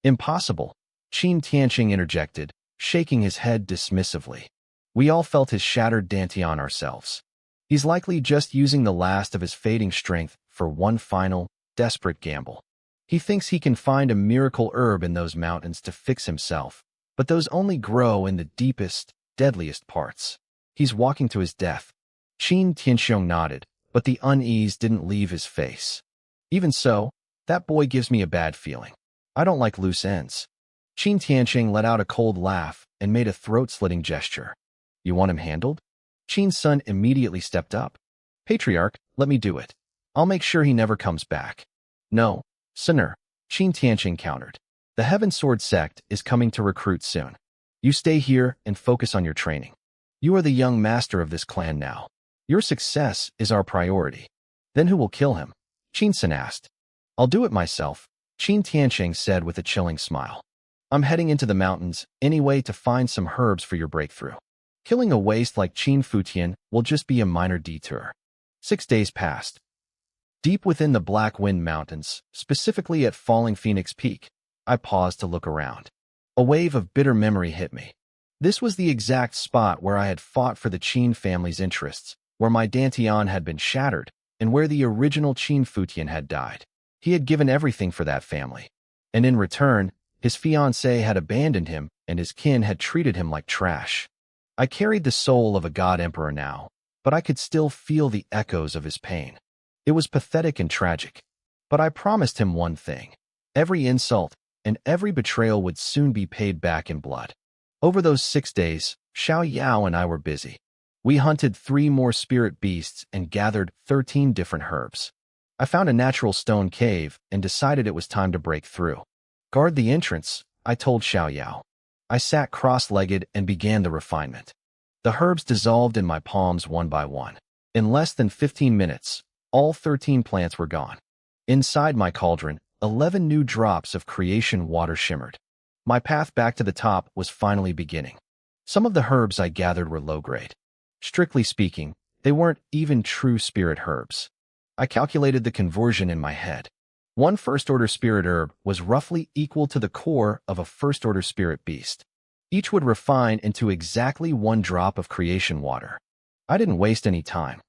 "Impossible," Qin Tianxing interjected, shaking his head dismissively. "We all felt his shattered Dantian ourselves. He's likely just using the last of his fading strength for one final, desperate gamble. He thinks he can find a miracle herb in those mountains to fix himself, but those only grow in the deepest, deadliest parts. He's walking to his death. Qin Tianxiong nodded, but the unease didn't leave his face. Even so, that boy gives me a bad feeling. I don't like loose ends. Qin Tianxiong let out a cold laugh and made a throat-slitting gesture. You want him handled? Qin's son immediately stepped up. Patriarch, let me do it. I'll make sure he never comes back. No, Sinner, Qin Tianxiong countered. The Heaven Sword sect is coming to recruit soon. You stay here and focus on your training. You are the young master of this clan now. Your success is our priority. Then who will kill him? Qin Sin asked. I'll do it myself, Qin Tianxiong said with a chilling smile. I'm heading into the mountains anyway to find some herbs for your breakthrough. Killing a waste like Qin Futian will just be a minor detour. 6 days passed. Deep within the Black Wind Mountains, specifically at Falling Phoenix Peak, I paused to look around. A wave of bitter memory hit me. This was the exact spot where I had fought for the Qin family's interests, where my dantian had been shattered, and where the original Qin Futian had died. He had given everything for that family. And in return, his fiancée had abandoned him, and his kin had treated him like trash. I carried the soul of a god emperor now, but I could still feel the echoes of his pain. It was pathetic and tragic. But I promised him one thing. Every insult and every betrayal would soon be paid back in blood. Over those 6 days, Xiao Yao and I were busy. We hunted 3 more spirit beasts and gathered 13 different herbs. I found a natural stone cave and decided it was time to break through. Guard the entrance, I told Xiao Yao. I sat cross-legged and began the refinement. The herbs dissolved in my palms one by one. In less than 15 minutes, all 13 plants were gone. Inside my cauldron, 11 new drops of creation water shimmered. My path back to the top was finally beginning. Some of the herbs I gathered were low-grade. Strictly speaking, they weren't even true spirit herbs. I calculated the conversion in my head. One first-order spirit herb was roughly equal to the core of a first-order spirit beast. Each would refine into exactly 1 drop of creation water. I didn't waste any time.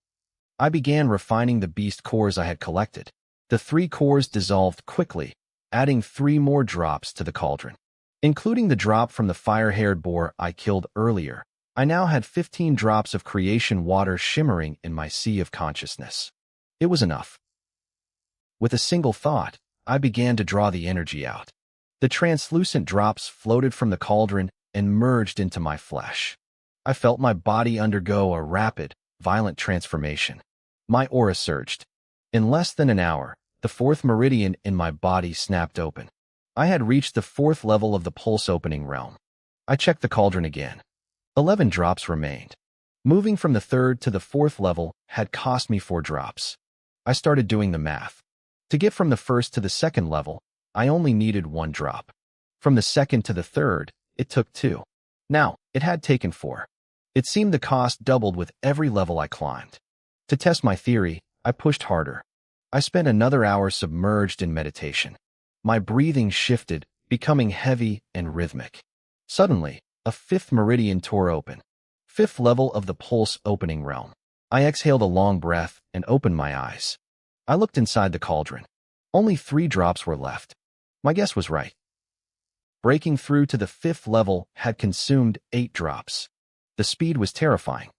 I began refining the beast cores I had collected. The 3 cores dissolved quickly, adding 3 more drops to the cauldron. Including the drop from the fire-haired boar I killed earlier, I now had 15 drops of creation water shimmering in my sea of consciousness. It was enough. With a single thought, I began to draw the energy out. The translucent drops floated from the cauldron and merged into my flesh. I felt my body undergo a rapid, violent transformation. My aura surged. In less than an hour, the 4th meridian in my body snapped open. I had reached the 4th level of the pulse-opening realm. I checked the cauldron again. 11 drops remained. Moving from the 3rd to the 4th level had cost me 4 drops. I started doing the math. To get from the 1st to the 2nd level, I only needed 1 drop. From the 2nd to the 3rd, it took 2. Now, it had taken 4. It seemed the cost doubled with every level I climbed. To test my theory, I pushed harder. I spent another hour submerged in meditation. My breathing shifted, becoming heavy and rhythmic. Suddenly, a 5th meridian tore open. 5th level of the pulse-opening realm. I exhaled a long breath and opened my eyes. I looked inside the cauldron. Only 3 drops were left. My guess was right. Breaking through to the 5th level had consumed 8 drops. The speed was terrifying.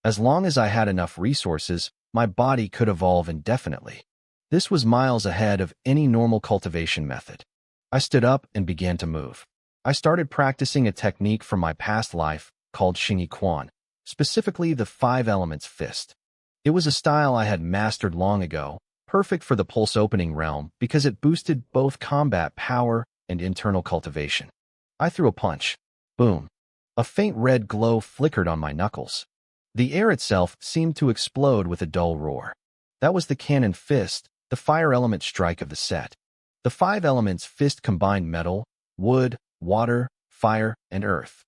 As long as I had enough resources, my body could evolve indefinitely. This was miles ahead of any normal cultivation method. I stood up and began to move. I started practicing a technique from my past life called Xingyi Quan, specifically the 5 elements fist. It was a style I had mastered long ago, perfect for the pulse-opening realm because it boosted both combat power and internal cultivation. I threw a punch. Boom. A faint red glow flickered on my knuckles. The air itself seemed to explode with a dull roar. That was the cannon fist, the fire element strike of the set. The 5 elements fist combined metal, wood, water, fire, and earth.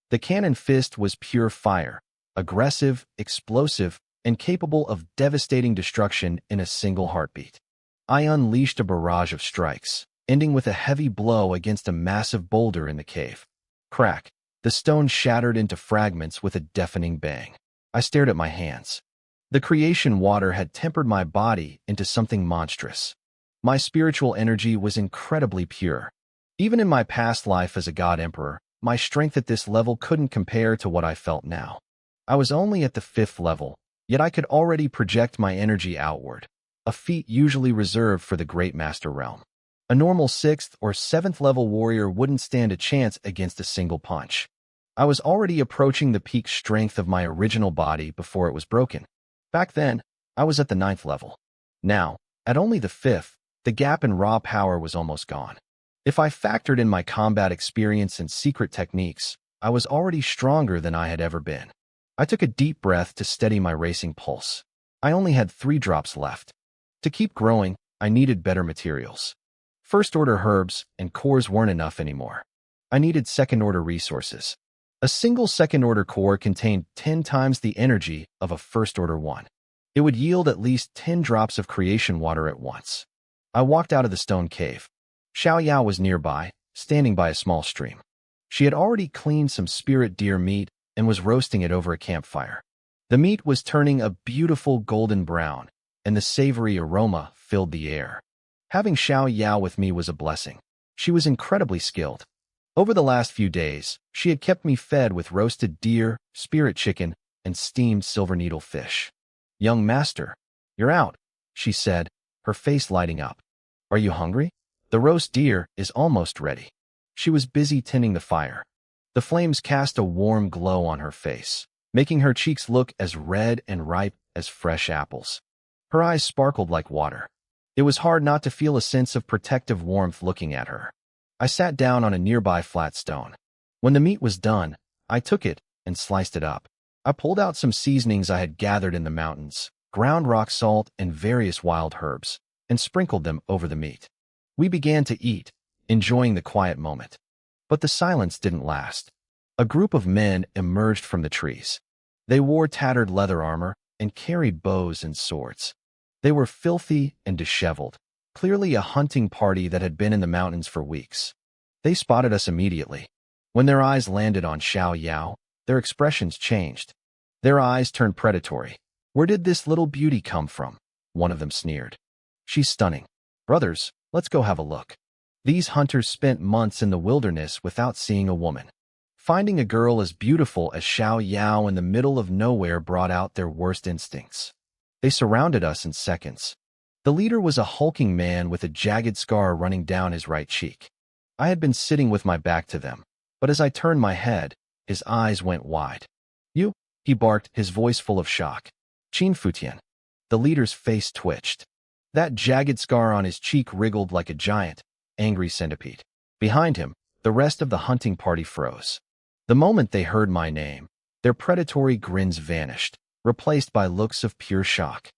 The cannon fist was pure fire, aggressive, explosive, and capable of devastating destruction in a single heartbeat. I unleashed a barrage of strikes, ending with a heavy blow against a massive boulder in the cave. Crack! The stone shattered into fragments with a deafening bang. I stared at my hands. The creation water had tempered my body into something monstrous. My spiritual energy was incredibly pure. Even in my past life as a god emperor, My strength at this level couldn't compare to what I felt now. I was only at the 5th level, yet I could already project my energy outward, a feat usually reserved for the Great Master realm. A normal 6th or 7th level warrior wouldn't stand a chance against a single punch. I was already approaching the peak strength of my original body before it was broken. Back then, I was at the 9th level. Now, at only the 5th, the gap in raw power was almost gone. If I factored in my combat experience and secret techniques, I was already stronger than I had ever been. I took a deep breath to steady my racing pulse. I only had 3 drops left. To keep growing, I needed better materials. First-order herbs and cores weren't enough anymore. I needed second-order resources. A single second-order core contained 10 times the energy of a first-order one. It would yield at least 10 drops of creation water at once. I walked out of the stone cave. Xiao Yao was nearby, standing by a small stream. She had already cleaned some spirit deer meat and was roasting it over a campfire. The meat was turning a beautiful golden brown, and the savory aroma filled the air. Having Xiao Yao with me was a blessing. She was incredibly skilled. Over the last few days, she had kept me fed with roasted deer, spirit chicken, and steamed silver needle fish. "Young master, you're out," she said, her face lighting up. "Are you hungry? The roast deer is almost ready." She was busy tending the fire. The flames cast a warm glow on her face, making her cheeks look as red and ripe as fresh apples. Her eyes sparkled like water. It was hard not to feel a sense of protective warmth looking at her. I sat down on a nearby flat stone. When the meat was done, I took it and sliced it up. I pulled out some seasonings I had gathered in the mountains, ground rock salt and various wild herbs, and sprinkled them over the meat. We began to eat, enjoying the quiet moment. But the silence didn't last. A group of men emerged from the trees. They wore tattered leather armor and carried bows and swords. They were filthy and disheveled, clearly a hunting party that had been in the mountains for weeks. They spotted us immediately. When their eyes landed on Xiao Yao, their expressions changed. Their eyes turned predatory. "Where did this little beauty come from?" one of them sneered. "She's stunning. Brothers, let's go have a look." These hunters spent months in the wilderness without seeing a woman. Finding a girl as beautiful as Xiao Yao in the middle of nowhere brought out their worst instincts. They surrounded us in seconds. The leader was a hulking man with a jagged scar running down his right cheek. I had been sitting with my back to them, but as I turned my head, his eyes went wide. "You?" he barked, his voice full of shock. "Qin Futian." The leader's face twitched. That jagged scar on his cheek wriggled like a giant, angry centipede. Behind him, the rest of the hunting party froze. The moment they heard my name, their predatory grins vanished, replaced by looks of pure shock.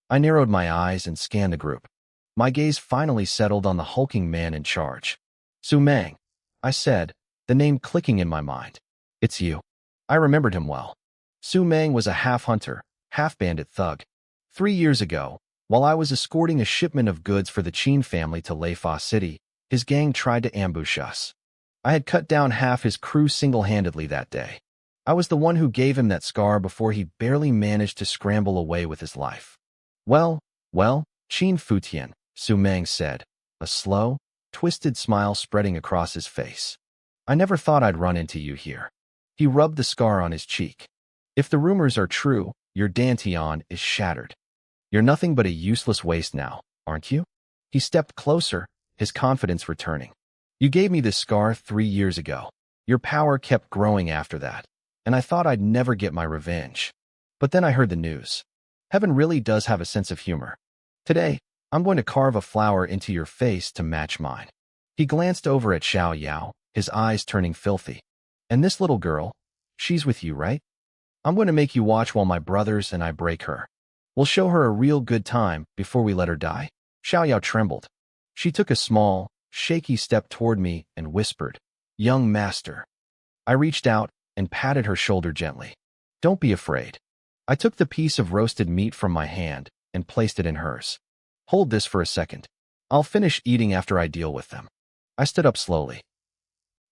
I narrowed my eyes and scanned the group. My gaze finally settled on the hulking man in charge. "Su Meng," I said, the name clicking in my mind. "It's you." I remembered him well. Su Meng was a half-hunter, half-bandit thug. 3 years ago, while I was escorting a shipment of goods for the Qin family to Leifa City, his gang tried to ambush us. I had cut down half his crew single-handedly that day. I was the one who gave him that scar before he barely managed to scramble away with his life. Well, Qin Futian," Su Meng said, a slow, twisted smile spreading across his face. "I never thought I'd run into you here." He rubbed the scar on his cheek. "If the rumors are true, your dantian is shattered. You're nothing but a useless waste now, aren't you?" He stepped closer, his confidence returning. "You gave me this scar 3 years ago. Your power kept growing after that, and I thought I'd never get my revenge. But then I heard the news. Heaven really does have a sense of humor. Today, I'm going to carve a flower into your face to match mine." He glanced over at Xiao Yao, his eyes turning filthy. "And this little girl, she's with you, right? I'm going to make you watch while my brothers and I break her. We'll show her a real good time before we let her die." Xiao Yao trembled. She took a small, shaky step toward me and whispered, "Young master." I reached out and patted her shoulder gently. "Don't be afraid." I took the piece of roasted meat from my hand and placed it in hers. "Hold this for a second. I'll finish eating after I deal with them." I stood up slowly.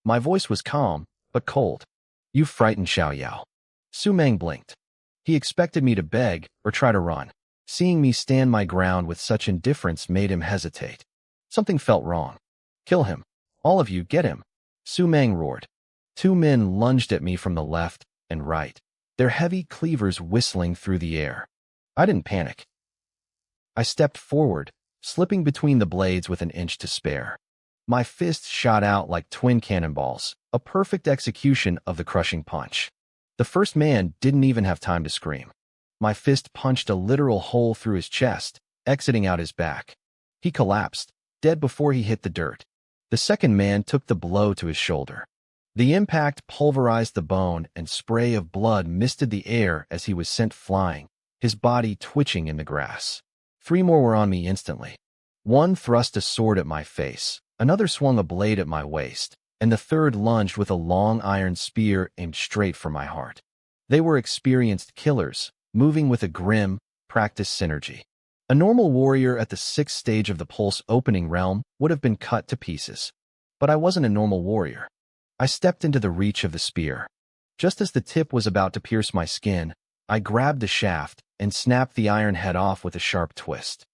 My voice was calm, but cold. "You frightened Xiao Yao." Su Meng blinked. He expected me to beg or try to run. Seeing me stand my ground with such indifference made him hesitate. Something felt wrong. "Kill him. All of you, get him," Su Meng roared. Two men lunged at me from the left and right, their heavy cleavers whistling through the air. I didn't panic. I stepped forward, slipping between the blades with an inch to spare. My fists shot out like twin cannonballs, a perfect execution of the crushing punch. The first man didn't even have time to scream. My fist punched a literal hole through his chest, exiting out his back. He collapsed, dead before he hit the dirt. The second man took the blow to his shoulder. The impact pulverized the bone, and spray of blood misted the air as he was sent flying, his body twitching in the grass. Three more were on me instantly. One thrust a sword at my face, another swung a blade at my waist, and the third lunged with a long iron spear aimed straight for my heart. They were experienced killers, moving with a grim, practiced synergy. A normal warrior at the 6th stage of the pulse opening realm would have been cut to pieces. But I wasn't a normal warrior. I stepped into the reach of the spear. Just as the tip was about to pierce my skin, I grabbed the shaft and snapped the iron head off with a sharp twist.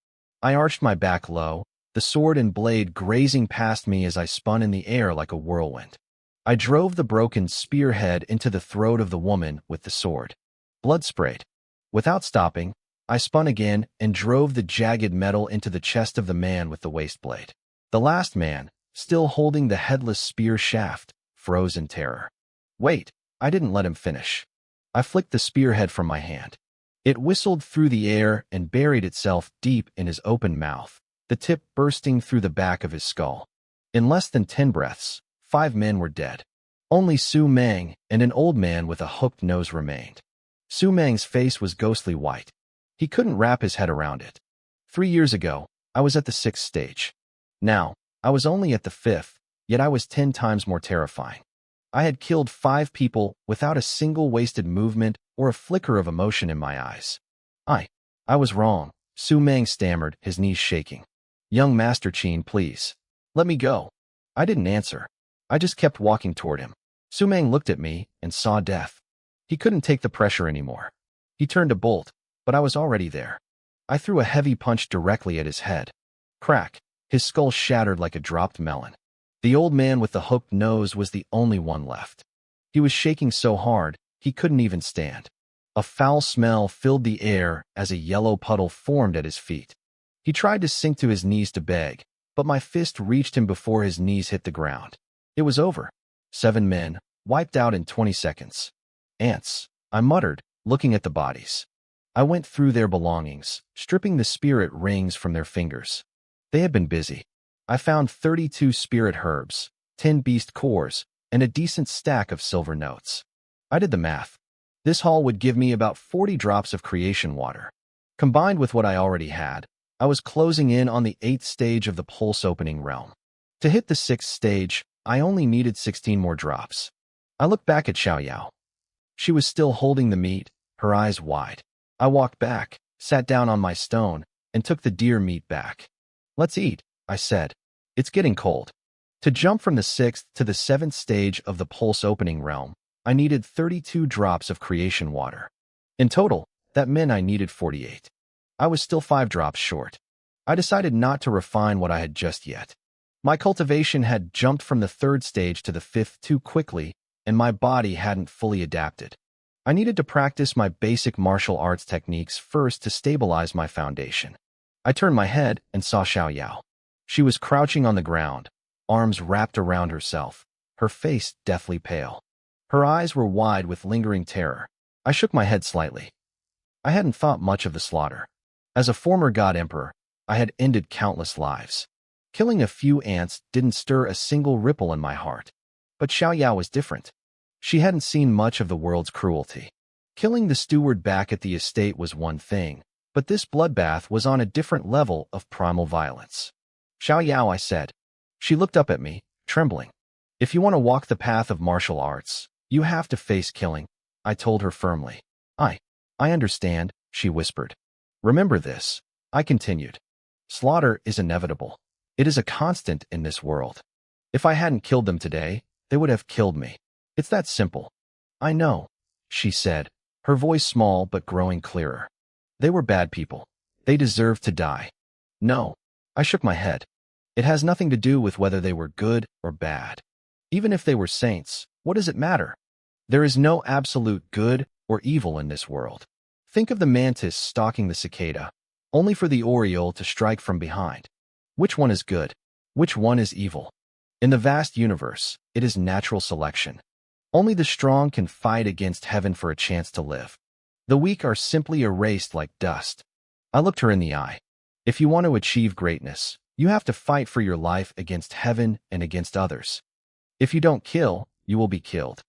I arched my back low, the sword and blade grazing past me as I spun in the air like a whirlwind. I drove the broken spearhead into the throat of the woman with the sword. Blood sprayed. Without stopping, I spun again and drove the jagged metal into the chest of the man with the waist blade. The last man, still holding the headless spear shaft, froze in terror. Wait, I didn't let him finish. I flicked the spearhead from my hand. It whistled through the air and buried itself deep in his open mouth, the tip bursting through the back of his skull. In less than 10 breaths, 5 men were dead. Only Su Mang and an old man with a hooked nose remained. Su Mang's face was ghostly white. He couldn't wrap his head around it. 3 years ago, I was at the 6th stage. Now, I was only at the 5th, yet I was 10 times more terrifying. I had killed 5 people without a single wasted movement or a flicker of emotion in my eyes. I was wrong, Su Mang stammered, his knees shaking. Young Master Qin, please. Let me go. I didn't answer. I just kept walking toward him. Su Mang looked at me and saw death. He couldn't take the pressure anymore. He turned to bolt, but I was already there. I threw a heavy punch directly at his head. Crack! His skull shattered like a dropped melon. The old man with the hooked nose was the only one left. He was shaking so hard, he couldn't even stand. A foul smell filled the air as a yellow puddle formed at his feet. He tried to sink to his knees to beg, but my fist reached him before his knees hit the ground. It was over. 7 men, wiped out in 20 seconds. Ants, I muttered, looking at the bodies. I went through their belongings, stripping the spirit rings from their fingers. They had been busy. I found 32 spirit herbs, 10 beast cores, and a decent stack of silver notes. I did the math. This haul would give me about 40 drops of creation water. Combined with what I already had, I was closing in on the 8th stage of the pulse opening realm. To hit the 6th stage, I only needed 16 more drops. I looked back at Xiaoyao. She was still holding the meat, her eyes wide. I walked back, sat down on my stone, and took the deer meat back. Let's eat, I said. It's getting cold. To jump from the 6th to the 7th stage of the pulse opening realm, I needed 32 drops of creation water. In total, that meant I needed 48. I was still 5 drops short. I decided not to refine what I had just yet. My cultivation had jumped from the 3rd stage to the 5th too quickly, and my body hadn't fully adapted. I needed to practice my basic martial arts techniques first to stabilize my foundation. I turned my head and saw Xiaoyao. She was crouching on the ground, arms wrapped around herself, her face deathly pale. Her eyes were wide with lingering terror. I shook my head slightly. I hadn't thought much of the slaughter. As a former god emperor, I had ended countless lives. Killing a few ants didn't stir a single ripple in my heart. But Xiaoyao was different. She hadn't seen much of the world's cruelty. Killing the steward back at the estate was one thing, but this bloodbath was on a different level of primal violence. Xiaoyao, I said. She looked up at me, trembling. If you want to walk the path of martial arts, you have to face killing, I told her firmly. I understand, she whispered. Remember this, I continued. Slaughter is inevitable. It is a constant in this world. If I hadn't killed them today, they would have killed me. It's that simple. I know, she said, her voice small but growing clearer. They were bad people. They deserved to die. No, I shook my head. It has nothing to do with whether they were good or bad. Even if they were saints, What does it matter? There is no absolute good or evil in this world. Think of the mantis stalking the cicada, only for the oriole to strike from behind. Which one is good? Which one is evil? In the vast universe, it is natural selection. Only the strong can fight against heaven for a chance to live. The weak are simply erased like dust. I looked her in the eye. If you want to achieve greatness, you have to fight for your life against heaven and against others. If you don't kill, you will be killed.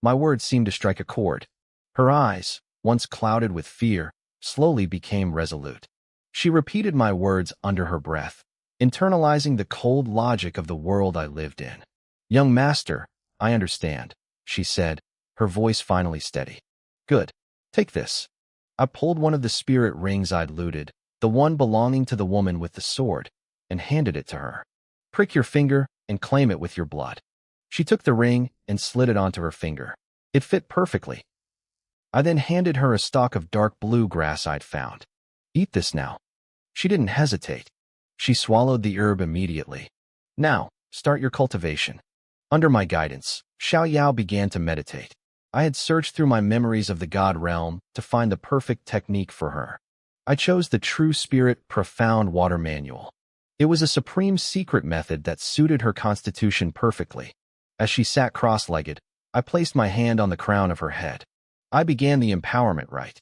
My words seemed to strike a chord. Her eyes, once clouded with fear, slowly became resolute. She repeated my words under her breath, internalizing the cold logic of the world I lived in. "Young master, I understand," she said, her voice finally steady. "Good. Take this." I pulled one of the spirit rings I'd looted, the one belonging to the woman with the sword, and handed it to her. "Prick your finger and claim it with your blood." She took the ring and slid it onto her finger. It fit perfectly. I then handed her a stalk of dark blue grass I'd found. "Eat this now." She didn't hesitate. She swallowed the herb immediately. "Now, start your cultivation." Under my guidance, Xiaoyao began to meditate. I had searched through my memories of the God realm to find the perfect technique for her. I chose the True Spirit Profound Water Manual. It was a supreme secret method that suited her constitution perfectly. As she sat cross-legged, I placed my hand on the crown of her head. I began the empowerment rite.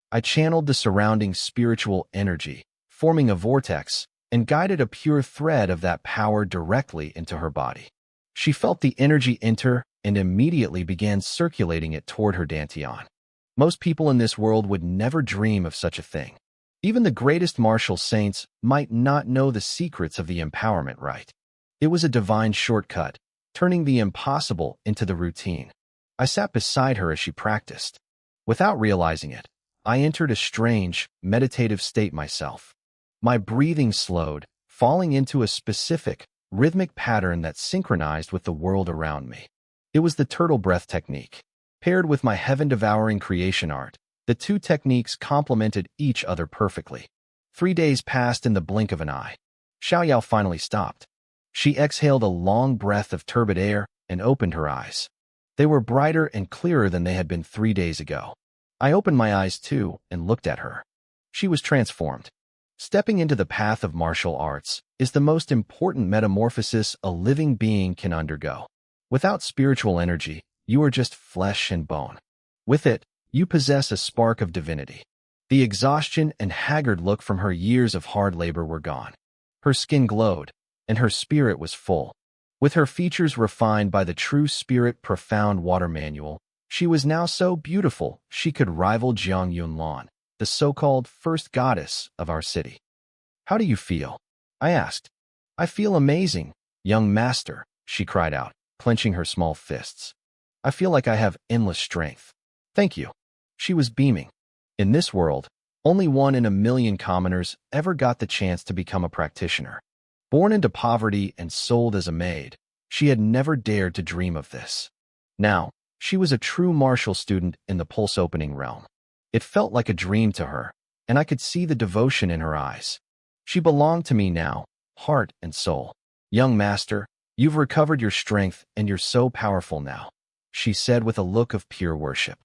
I channeled the surrounding spiritual energy, forming a vortex, and guided a pure thread of that power directly into her body. She felt the energy enter and immediately began circulating it toward her dantian. Most people in this world would never dream of such a thing. Even the greatest martial saints might not know the secrets of the empowerment rite. It was a divine shortcut, turning the impossible into the routine. I sat beside her as she practiced. Without realizing it, I entered a strange, meditative state myself. My breathing slowed, falling into a specific, rhythmic pattern that synchronized with the world around me. It was the turtle breath technique. Paired with my heaven-devouring creation art, the two techniques complemented each other perfectly. 3 days passed in the blink of an eye. Xiaoyao finally stopped. She exhaled a long breath of turbid air and opened her eyes. They were brighter and clearer than they had been 3 days ago. I opened my eyes too and looked at her. She was transformed. Stepping into the path of martial arts is the most important metamorphosis a living being can undergo. Without spiritual energy, you are just flesh and bone. With it, you possess a spark of divinity. The exhaustion and haggard look from her years of hard labor were gone. Her skin glowed, and her spirit was full. With her features refined by the True Spirit Profound Water Manual, she was now so beautiful she could rival Jiang Yunlan, the so-called first goddess of our city. "How do you feel?" I asked. "I feel amazing, young master," she cried out, clenching her small fists. "I feel like I have endless strength." "Thank you." She was beaming. In this world, only 1 in a million commoners ever got the chance to become a practitioner. Born into poverty and sold as a maid, she had never dared to dream of this. Now, she was a true martial student in the pulse-opening realm. It felt like a dream to her, and I could see the devotion in her eyes. She belonged to me now, heart and soul. "Young master, you've recovered your strength and you're so powerful now," she said with a look of pure worship.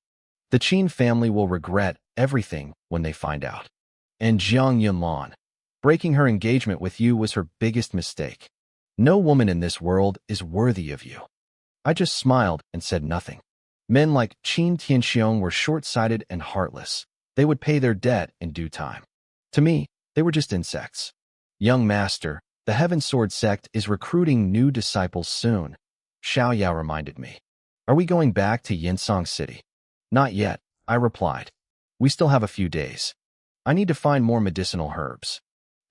"The Qin family will regret everything when they find out. And Jiang Yunlan, breaking her engagement with you was her biggest mistake. No woman in this world is worthy of you." I just smiled and said nothing. Men like Qin Tianxiong were short-sighted and heartless. They would pay their debt in due time. To me, they were just insects. "Young master, the Heaven Sword sect is recruiting new disciples soon," Xiaoyao reminded me. "Are we going back to Yinsong City?" "Not yet," I replied. "We still have a few days. I need to find more medicinal herbs.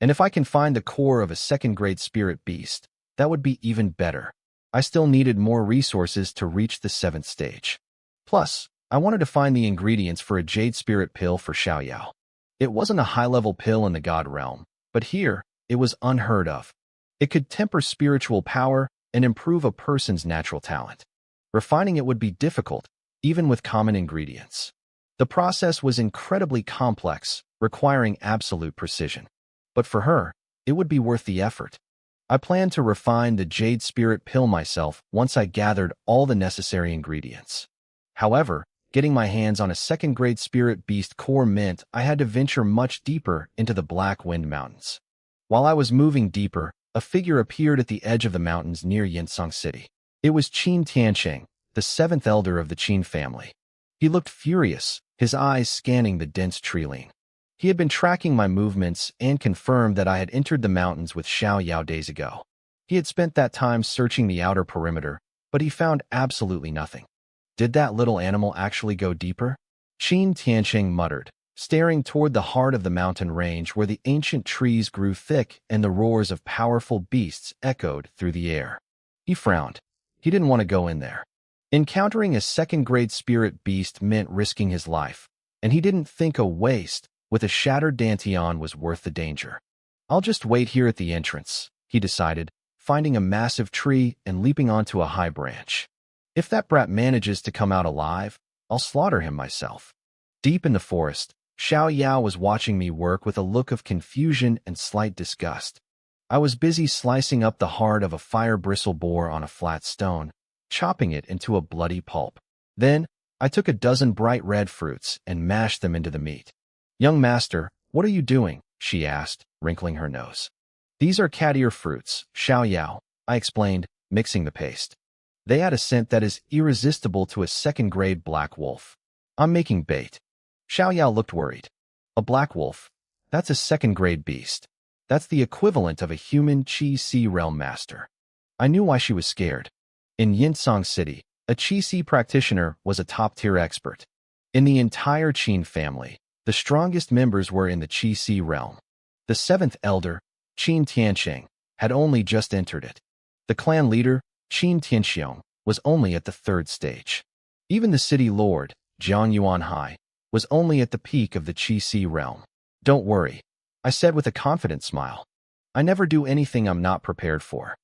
And if I can find the core of a second-grade spirit beast, that would be even better." I still needed more resources to reach the 7th stage. Plus, I wanted to find the ingredients for a jade spirit pill for Xiaoyao. It wasn't a high-level pill in the God realm, but here, it was unheard of. It could temper spiritual power and improve a person's natural talent. Refining it would be difficult, even with common ingredients. The process was incredibly complex, requiring absolute precision. But for her, it would be worth the effort. I planned to refine the Jade Spirit pill myself once I gathered all the necessary ingredients. However, getting my hands on a second-grade Spirit Beast core meant I had to venture much deeper into the Black Wind Mountains. While I was moving deeper, a figure appeared at the edge of the mountains near Yinsong City. It was Qin Tianqing, the seventh elder of the Qin family. He looked furious, his eyes scanning the dense tree-line. He had been tracking my movements and confirmed that I had entered the mountains with Xiao Yao days ago. He had spent that time searching the outer perimeter, but he found absolutely nothing. Did that little animal actually go deeper? Qin Tianqing muttered, staring toward the heart of the mountain range where the ancient trees grew thick and the roars of powerful beasts echoed through the air. He frowned. He didn't want to go in there. Encountering a second-grade spirit beast meant risking his life, and he didn't think a waste with a shattered Dantian was worth the danger. I'll just wait here at the entrance, he decided, finding a massive tree and leaping onto a high branch. If that brat manages to come out alive, I'll slaughter him myself. Deep in the forest, Xiao Yao was watching me work with a look of confusion and slight disgust. I was busy slicing up the heart of a fire bristle boar on a flat stone, chopping it into a bloody pulp. Then, I took a dozen bright red fruits and mashed them into the meat. "Young master, what are you doing?" she asked, wrinkling her nose. "These are cat ear fruits, Xiao Yao," I explained, mixing the paste. "They add a scent that is irresistible to a second-grade black wolf. I'm making bait." Xiao Yao looked worried. "A black wolf? That's a second-grade beast. That's the equivalent of a human Qi-Si realm master." I knew why she was scared. In Yinsong City, a Qi-Si practitioner was a top-tier expert. In the entire Qin family, the strongest members were in the Qi-Si realm. The seventh elder, Qin Tianqing, had only just entered it. The clan leader, Qin Tianxiong, was only at the third stage. Even the city lord, Jiang Yuanhai, was only at the peak of the Qi-Si realm. "Don't worry," I said with a confident smile. "I never do anything I'm not prepared for."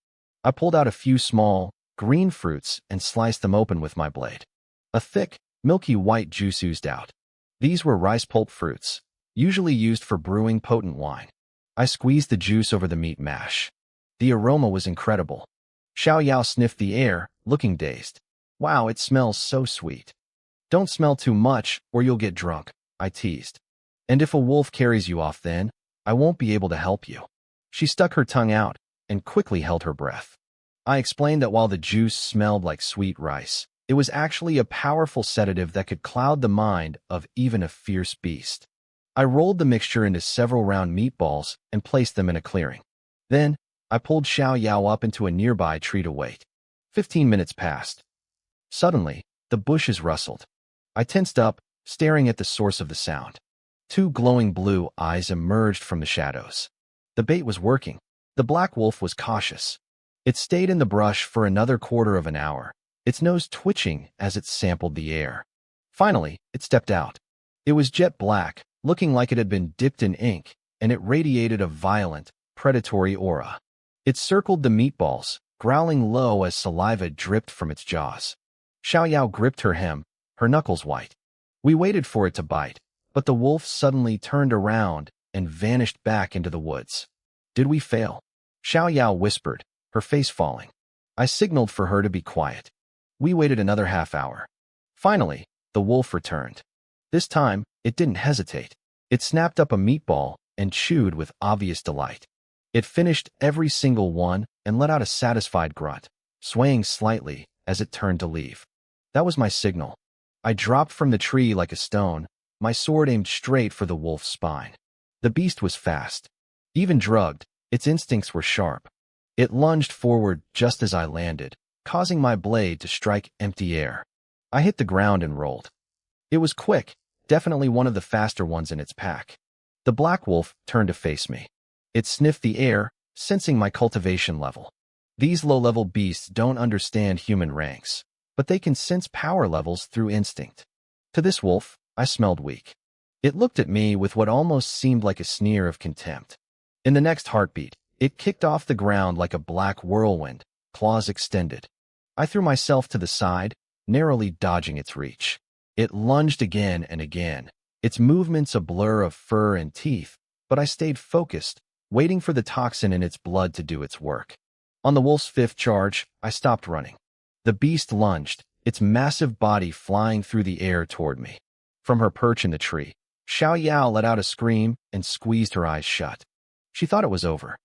I pulled out a few small, green fruits and sliced them open with my blade. A thick, milky white juice oozed out. These were rice pulp fruits, usually used for brewing potent wine. I squeezed the juice over the meat mash. The aroma was incredible. Xiao Yao sniffed the air, looking dazed. "Wow, it smells so sweet." "Don't smell too much, or you'll get drunk," I teased. "And if a wolf carries you off then, I won't be able to help you." She stuck her tongue out and quickly held her breath. I explained that while the juice smelled like sweet rice, it was actually a powerful sedative that could cloud the mind of even a fierce beast. I rolled the mixture into several round meatballs and placed them in a clearing. Then, I pulled Xiao Yao up into a nearby tree to wait. 15 minutes passed. Suddenly, the bushes rustled. I tensed up, staring at the source of the sound. Two glowing blue eyes emerged from the shadows. The bait was working. The black wolf was cautious. It stayed in the brush for another quarter of an hour, its nose twitching as it sampled the air. Finally, it stepped out. It was jet black, looking like it had been dipped in ink, and it radiated a violent, predatory aura. It circled the meatballs, growling low as saliva dripped from its jaws. Xiao Yao gripped her hem, her knuckles white. We waited for it to bite, but the wolf suddenly turned around and vanished back into the woods. "Did we fail?" Xiao Yao whispered, her face falling. I signaled for her to be quiet. We waited another half hour. Finally, the wolf returned. This time, it didn't hesitate. It snapped up a meatball and chewed with obvious delight. It finished every single one and let out a satisfied grunt, swaying slightly as it turned to leave. That was my signal. I dropped from the tree like a stone, my sword aimed straight for the wolf's spine. The beast was fast. Even drugged, its instincts were sharp. It lunged forward just as I landed, causing my blade to strike empty air. I hit the ground and rolled. It was quick, definitely one of the faster ones in its pack. The black wolf turned to face me. It sniffed the air, sensing my cultivation level. These low-level beasts don't understand human ranks, but they can sense power levels through instinct. To this wolf, I smelled weak. It looked at me with what almost seemed like a sneer of contempt. In the next heartbeat, it kicked off the ground like a black whirlwind, claws extended. I threw myself to the side, narrowly dodging its reach. It lunged again and again, its movements a blur of fur and teeth, but I stayed focused, waiting for the toxin in its blood to do its work. On the wolf's fifth charge, I stopped running. The beast lunged, its massive body flying through the air toward me. From her perch in the tree, Xiao Yao let out a scream and squeezed her eyes shut. She thought it was over.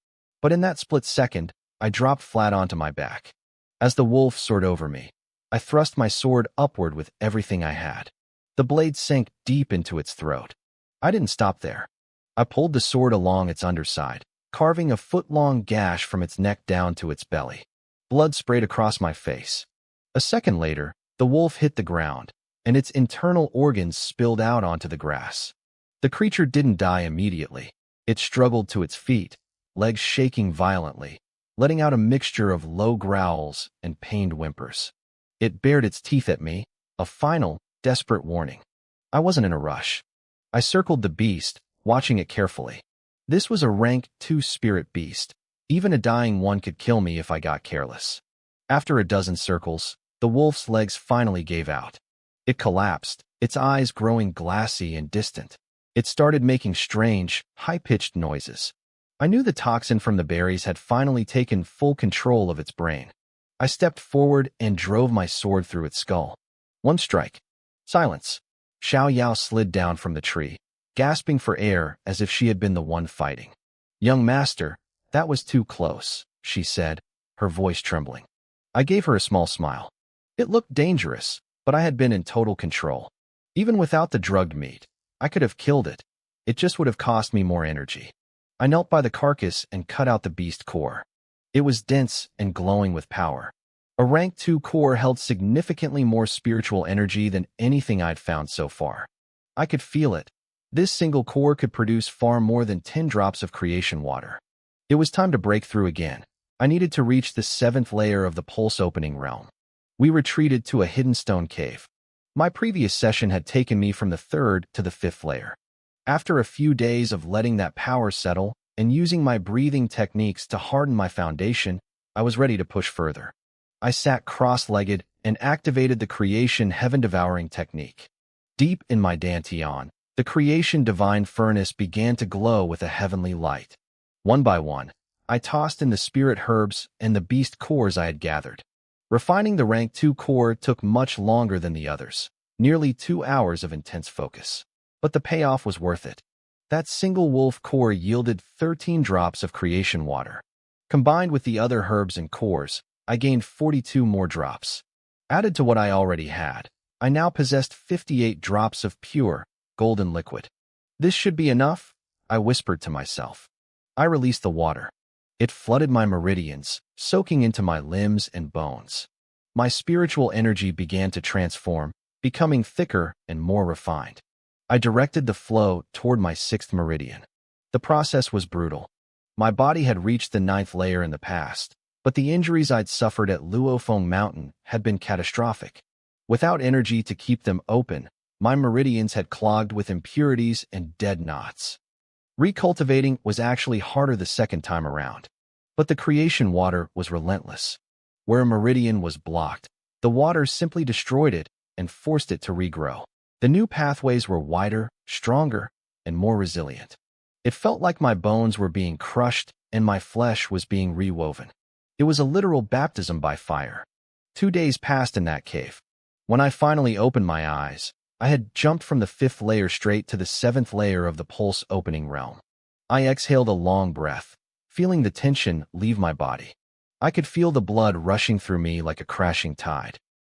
But in that split second, I dropped flat onto my back. As the wolf soared over me, I thrust my sword upward with everything I had. The blade sank deep into its throat. I didn't stop there. I pulled the sword along its underside, carving a foot-long gash from its neck down to its belly. Blood sprayed across my face. A second later, the wolf hit the ground, and its internal organs spilled out onto the grass. The creature didn't die immediately. It struggled to its feet, legs shaking violently, letting out a mixture of low growls and pained whimpers. It bared its teeth at me, a final, desperate warning. I wasn't in a rush. I circled the beast, watching it carefully. This was a rank 2 spirit beast. Even a dying one could kill me if I got careless. After a dozen circles, the wolf's legs finally gave out. It collapsed, its eyes growing glassy and distant. It started making strange, high-pitched noises. I knew the toxin from the berries had finally taken full control of its brain. I stepped forward and drove my sword through its skull. One strike. Silence. Xiao Yao slid down from the tree, gasping for air as if she had been the one fighting. "Young master, that was too close," she said, her voice trembling. I gave her a small smile. It looked dangerous, but I had been in total control. Even without the drugged meat, I could have killed it. It just would have cost me more energy. I knelt by the carcass and cut out the beast core. It was dense and glowing with power. A rank 2 core held significantly more spiritual energy than anything I'd found so far. I could feel it. This single core could produce far more than 10 drops of creation water. It was time to break through again. I needed to reach the 7th layer of the pulse opening realm. We retreated to a hidden stone cave. My previous session had taken me from the 3rd to the 5th layer. After a few days of letting that power settle and using my breathing techniques to harden my foundation, I was ready to push further. I sat cross-legged and activated the creation heaven-devouring technique. Deep in my dantian, the creation divine furnace began to glow with a heavenly light. One by one, I tossed in the spirit herbs and the beast cores I had gathered. Refining the rank 2 core took much longer than the others, nearly 2 hours of intense focus. But the payoff was worth it. That single wolf core yielded 13 drops of creation water. Combined with the other herbs and cores, I gained 42 more drops. Added to what I already had, I now possessed 58 drops of pure, golden liquid. This should be enough, I whispered to myself. I released the water. It flooded my meridians, soaking into my limbs and bones. My spiritual energy began to transform, becoming thicker and more refined. I directed the flow toward my 6th meridian. The process was brutal. My body had reached the 9th layer in the past, but the injuries I'd suffered at Luofeng Mountain had been catastrophic. Without energy to keep them open, my meridians had clogged with impurities and dead knots. Recultivating was actually harder the second time around. But the creation water was relentless. Where a meridian was blocked, the water simply destroyed it and forced it to regrow. The new pathways were wider, stronger, and more resilient. It felt like my bones were being crushed and my flesh was being rewoven. It was a literal baptism by fire. 2 days passed in that cave. When I finally opened my eyes, I had jumped from the 5th layer straight to the 7th layer of the pulse opening realm. I exhaled a long breath, feeling the tension leave my body. I could feel the blood rushing through me like a crashing tide.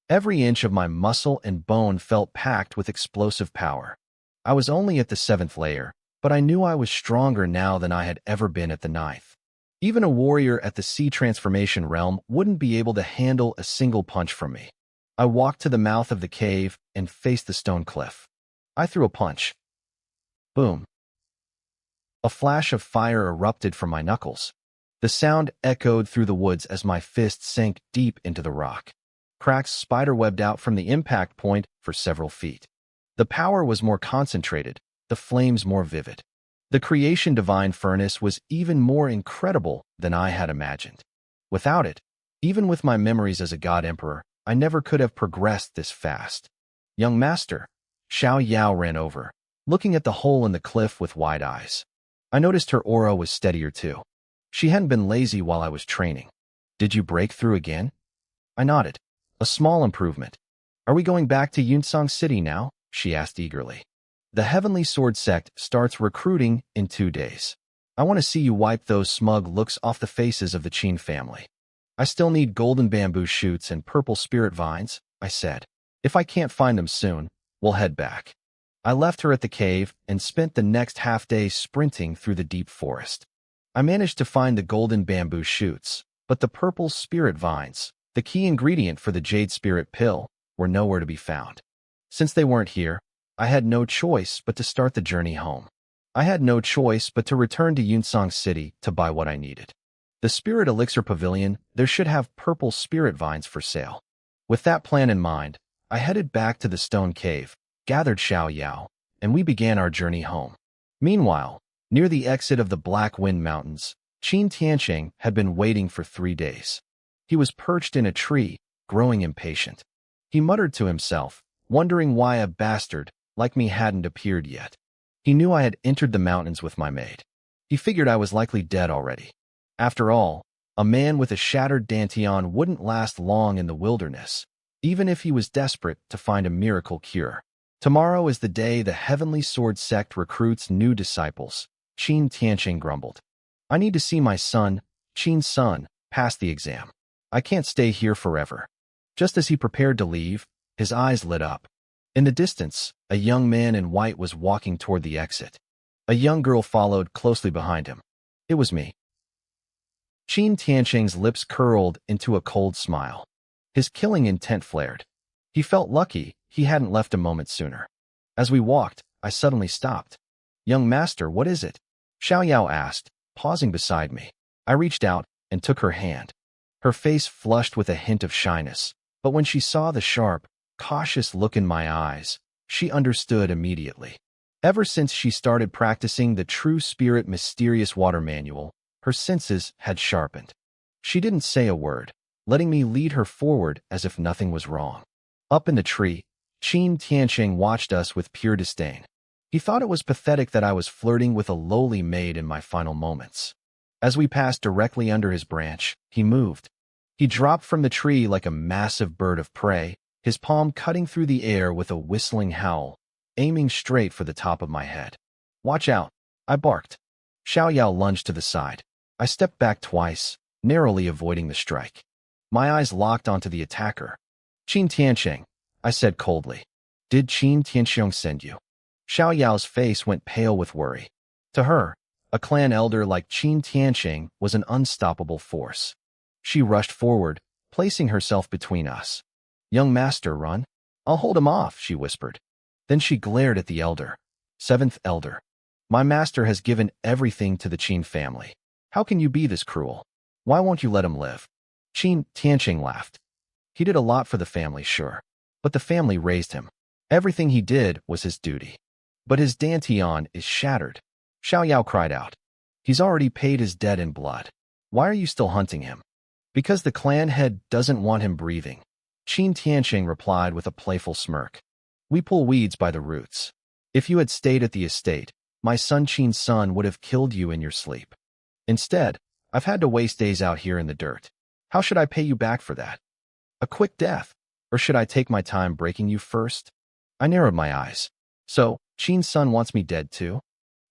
Every inch of my muscle and bone felt packed with explosive power. I was only at the 7th layer, but I knew I was stronger now than I had ever been at the 9th. Even a warrior at the sea transformation realm wouldn't be able to handle a single punch from me. I walked to the mouth of the cave and faced the stone cliff. I threw a punch. Boom. A flash of fire erupted from my knuckles. The sound echoed through the woods as my fist sank deep into the rock. Cracks spiderwebbed out from the impact point for several feet. The power was more concentrated, the flames more vivid. The creation divine furnace was even more incredible than I had imagined. Without it, even with my memories as a god emperor, I never could have progressed this fast. "Young master," Xiao Yao ran over, looking at the hole in the cliff with wide eyes. I noticed her aura was steadier too. She hadn't been lazy while I was training. Did you break through again? I nodded. A small improvement. Are we going back to Yunsong City now? She asked eagerly. The Heavenly Sword Sect starts recruiting in 2 days. I want to see you wipe those smug looks off the faces of the Qin family. I still need golden bamboo shoots and purple spirit vines, I said. If I can't find them soon, we'll head back. I left her at the cave and spent the next half-day sprinting through the deep forest. I managed to find the golden bamboo shoots, but the purple spirit vines, the key ingredient for the jade spirit pill, were nowhere to be found. Since they weren't here, I had no choice but to start the journey home. I had no choice but to return to Yunsong City to buy what I needed. The Spirit Elixir Pavilion, there should have purple spirit vines for sale. With that plan in mind, I headed back to the stone cave, gathered Xiao Yao, and we began our journey home. Meanwhile, near the exit of the Black Wind Mountains, Qin Tianqing had been waiting for 3 days. He was perched in a tree, growing impatient. He muttered to himself, wondering why a bastard like me hadn't appeared yet. He knew I had entered the mountains with my maid. He figured I was likely dead already. After all, a man with a shattered dantian wouldn't last long in the wilderness, even if he was desperate to find a miracle cure. Tomorrow is the day the Heavenly Sword Sect recruits new disciples, Qin Tianqing grumbled. I need to see my son, Qin's son, pass the exam. I can't stay here forever. Just as he prepared to leave, his eyes lit up. In the distance, a young man in white was walking toward the exit. A young girl followed closely behind him. It was me. Qin Tianqing's lips curled into a cold smile. His killing intent flared. He felt lucky he hadn't left a moment sooner. As we walked, I suddenly stopped. Young master, what is it? Xiao Yao asked, pausing beside me. I reached out and took her hand. Her face flushed with a hint of shyness, but when she saw the sharp, cautious look in my eyes, she understood immediately. Ever since she started practicing the True Spirit Mysterious Water Manual, her senses had sharpened. She didn't say a word, letting me lead her forward as if nothing was wrong. Up in the tree, Qin Tianqing watched us with pure disdain. He thought it was pathetic that I was flirting with a lowly maid in my final moments. As we passed directly under his branch, he moved. He dropped from the tree like a massive bird of prey, his palm cutting through the air with a whistling howl, aiming straight for the top of my head. Watch out, I barked. Xiao Yao lunged to the side. I stepped back twice, narrowly avoiding the strike. My eyes locked onto the attacker. Qin Tianqing, I said coldly. Did Qin Tianqing send you? Xiao Yao's face went pale with worry. To her, a clan elder like Qin Tianqing was an unstoppable force. She rushed forward, placing herself between us. Young master, run. I'll hold him off, she whispered. Then she glared at the elder. 7th elder. My master has given everything to the Qin family. How can you be this cruel? Why won't you let him live? Qin Tianqing laughed. He did a lot for the family, sure, but the family raised him. Everything he did was his duty. But his dantian is shattered. Xiao Yao cried out. He's already paid his debt in blood. Why are you still hunting him? Because the clan head doesn't want him breathing. Qin Tianqing replied with a playful smirk. We pull weeds by the roots. If you had stayed at the estate, my son Qin's son would have killed you in your sleep. Instead, I've had to waste days out here in the dirt. How should I pay you back for that? A quick death, or should I take my time breaking you first? I narrowed my eyes. So, Qin's son wants me dead too?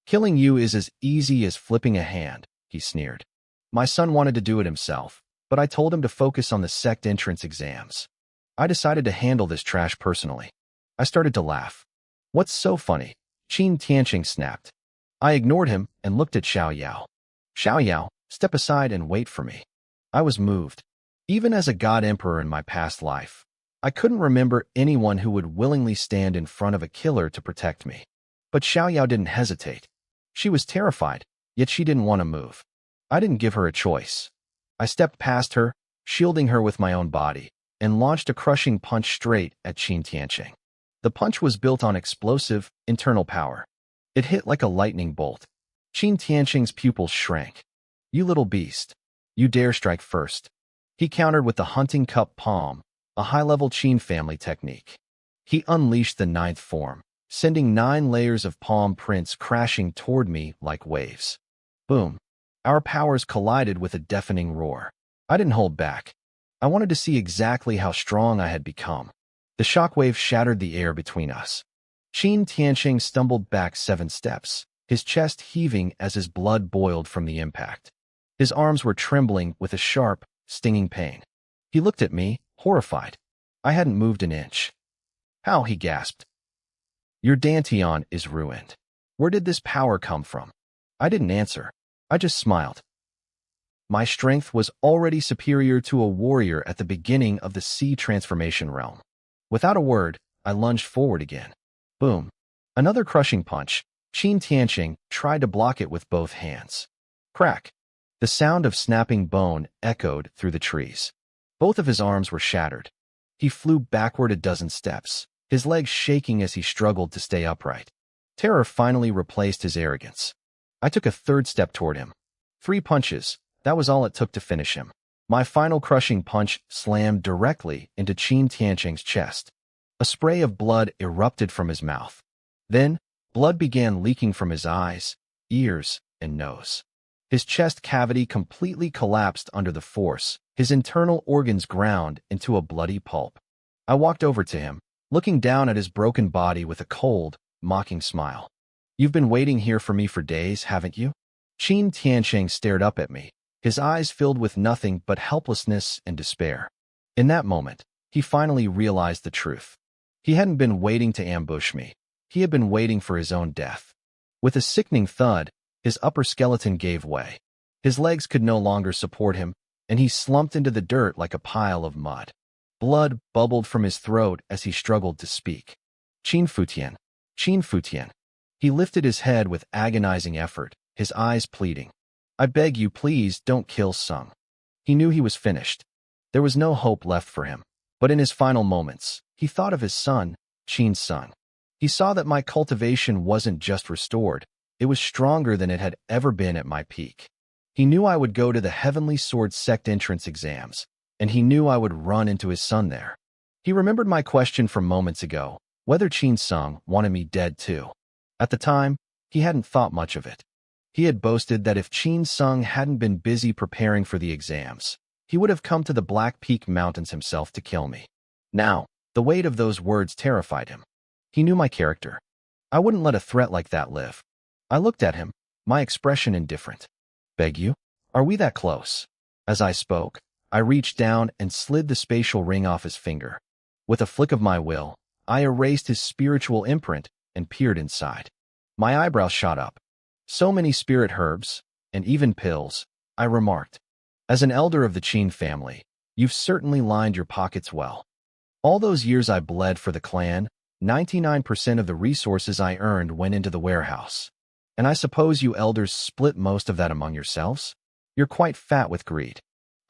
Killing you is as easy as flipping a hand, he sneered. My son wanted to do it himself, but I told him to focus on the sect entrance exams. I decided to handle this trash personally. I started to laugh. What's so funny? Qin Tianqing snapped. I ignored him and looked at Xiao Yao. Xiao Yao, step aside and wait for me. I was moved. Even as a god emperor in my past life, I couldn't remember anyone who would willingly stand in front of a killer to protect me. But Xiao Yao didn't hesitate. She was terrified, yet she didn't want to move. I didn't give her a choice. I stepped past her, shielding her with my own body, and launched a crushing punch straight at Qin Tianqing. The punch was built on explosive, internal power. It hit like a lightning bolt. Qin Tianqing's pupils shrank. You little beast. You dare strike first. He countered with the hunting cup palm, a high-level Qin family technique. He unleashed the 9th form, sending 9 layers of palm prints crashing toward me like waves. Boom. Our powers collided with a deafening roar. I didn't hold back. I wanted to see exactly how strong I had become. The shockwave shattered the air between us. Qin Tianqing stumbled back 7 steps, his chest heaving as his blood boiled from the impact. His arms were trembling with a sharp, stinging pain. He looked at me, horrified. I hadn't moved an inch. How? He gasped. Your Dantian is ruined. Where did this power come from? I didn't answer. I just smiled. My strength was already superior to a warrior at the beginning of the sea transformation realm. Without a word, I lunged forward again. Boom. Another crushing punch. Qin Tianqing tried to block it with both hands. Crack. The sound of snapping bone echoed through the trees. Both of his arms were shattered. He flew backward a dozen steps, his legs shaking as he struggled to stay upright. Terror finally replaced his arrogance. I took a 3rd step toward him. 3 punches, that was all it took to finish him. My final crushing punch slammed directly into Qin Tianqing's chest. A spray of blood erupted from his mouth. Then, blood began leaking from his eyes, ears, and nose. His chest cavity completely collapsed under the force, his internal organs ground into a bloody pulp. I walked over to him, looking down at his broken body with a cold, mocking smile. You've been waiting here for me for days, haven't you? Qin Tianqing stared up at me, his eyes filled with nothing but helplessness and despair. In that moment, he finally realized the truth. He hadn't been waiting to ambush me. He had been waiting for his own death. With a sickening thud, his upper skeleton gave way. His legs could no longer support him, and he slumped into the dirt like a pile of mud. Blood bubbled from his throat as he struggled to speak. Qin Futian. Qin Futian. He lifted his head with agonizing effort, his eyes pleading. I beg you, please don't kill Sung. He knew he was finished. There was no hope left for him. But in his final moments, he thought of his son, Qin Sung. He saw that my cultivation wasn't just restored, it was stronger than it had ever been at my peak. He knew I would go to the Heavenly Sword Sect entrance exams, and he knew I would run into his son there. He remembered my question from moments ago, whether Qin Sung wanted me dead too. At the time, he hadn't thought much of it. He had boasted that if Qin Sung hadn't been busy preparing for the exams, he would have come to the Black Peak Mountains himself to kill me. Now, the weight of those words terrified him. He knew my character. I wouldn't let a threat like that live. I looked at him, my expression indifferent. Beg you? Are we that close? As I spoke, I reached down and slid the spatial ring off his finger. With a flick of my will, I erased his spiritual imprint and peered inside. My eyebrows shot up. So many spirit herbs, and even pills, I remarked. As an elder of the Qin family, you've certainly lined your pockets well. All those years I bled for the clan, 99% of the resources I earned went into the warehouse. And I suppose you elders split most of that among yourselves? You're quite fat with greed.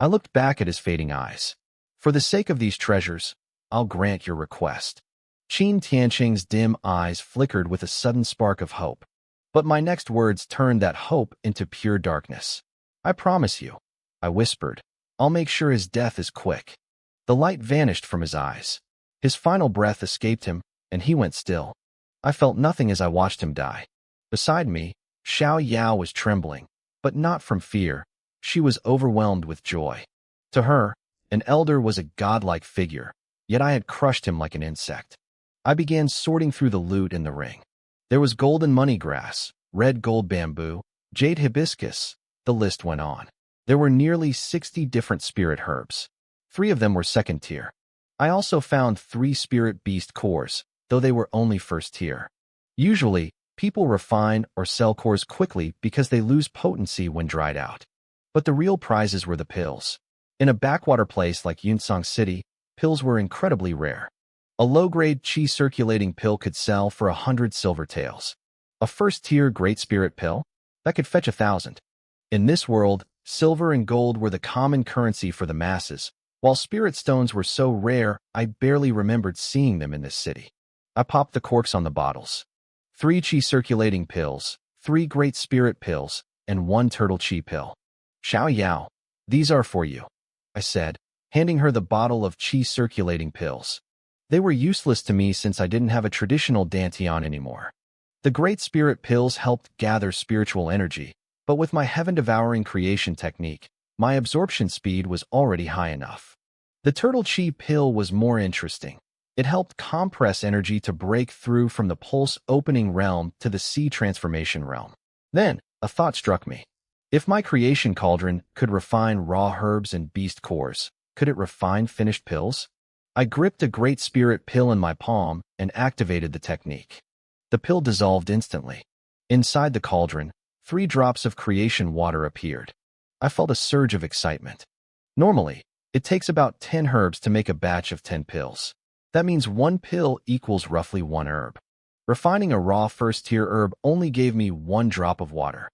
I looked back at his fading eyes. For the sake of these treasures, I'll grant your request. Qin Tianqing's dim eyes flickered with a sudden spark of hope. But my next words turned that hope into pure darkness. I promise you, I whispered, I'll make sure his death is quick. The light vanished from his eyes. His final breath escaped him, and he went still. I felt nothing as I watched him die. Beside me, Xiao Yao was trembling, but not from fear. She was overwhelmed with joy. To her, an elder was a godlike figure, yet I had crushed him like an insect. I began sorting through the loot in the ring. There was golden money grass, red gold bamboo, jade hibiscus. The list went on. There were nearly 60 different spirit herbs. 3 of them were second tier. I also found 3 spirit beast cores, though they were only first tier. Usually, people refine or sell cores quickly because they lose potency when dried out. But the real prizes were the pills. In a backwater place like Yunsong City, pills were incredibly rare. A low-grade qi circulating pill could sell for 100 silver taels. A first-tier Great Spirit pill? That could fetch 1,000. In this world, silver and gold were the common currency for the masses, while spirit stones were so rare I barely remembered seeing them in this city. I popped the corks on the bottles. 3 qi circulating pills, 3 Great Spirit pills, and 1 turtle qi pill. Xiao Yao, these are for you, I said, handing her the bottle of qi circulating pills. They were useless to me since I didn't have a traditional dantian anymore. The Great Spirit pills helped gather spiritual energy, but with my heaven-devouring creation technique, my absorption speed was already high enough. The Turtle Chi pill was more interesting. It helped compress energy to break through from the pulse opening realm to the sea transformation realm. Then, a thought struck me. If my creation cauldron could refine raw herbs and beast cores, could it refine finished pills? I gripped a Great Spirit pill in my palm and activated the technique. The pill dissolved instantly. Inside the cauldron, 3 drops of creation water appeared. I felt a surge of excitement. Normally, it takes about 10 herbs to make a batch of 10 pills. That means 1 pill equals roughly 1 herb. Refining a raw first-tier herb only gave me 1 drop of water,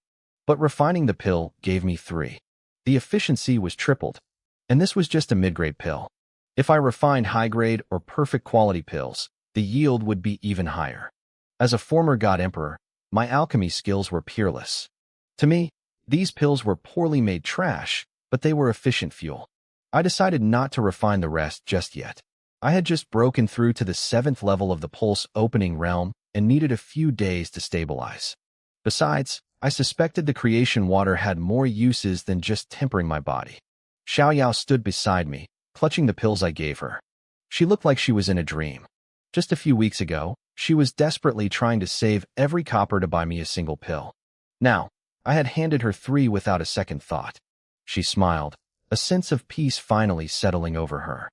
but refining the pill gave me 3. The efficiency was tripled, and this was just a mid-grade pill. If I refined high-grade or perfect quality pills, the yield would be even higher. As a former God Emperor, my alchemy skills were peerless. To me, these pills were poorly made trash, but they were efficient fuel. I decided not to refine the rest just yet. I had just broken through to the 7th level of the pulse opening realm and needed a few days to stabilize. Besides, I suspected the creation water had more uses than just tempering my body. Xiaoyao stood beside me, clutching the pills I gave her. She looked like she was in a dream. Just a few weeks ago, she was desperately trying to save every copper to buy me a single pill. Now, I had handed her 3 without a second thought. She smiled, a sense of peace finally settling over her.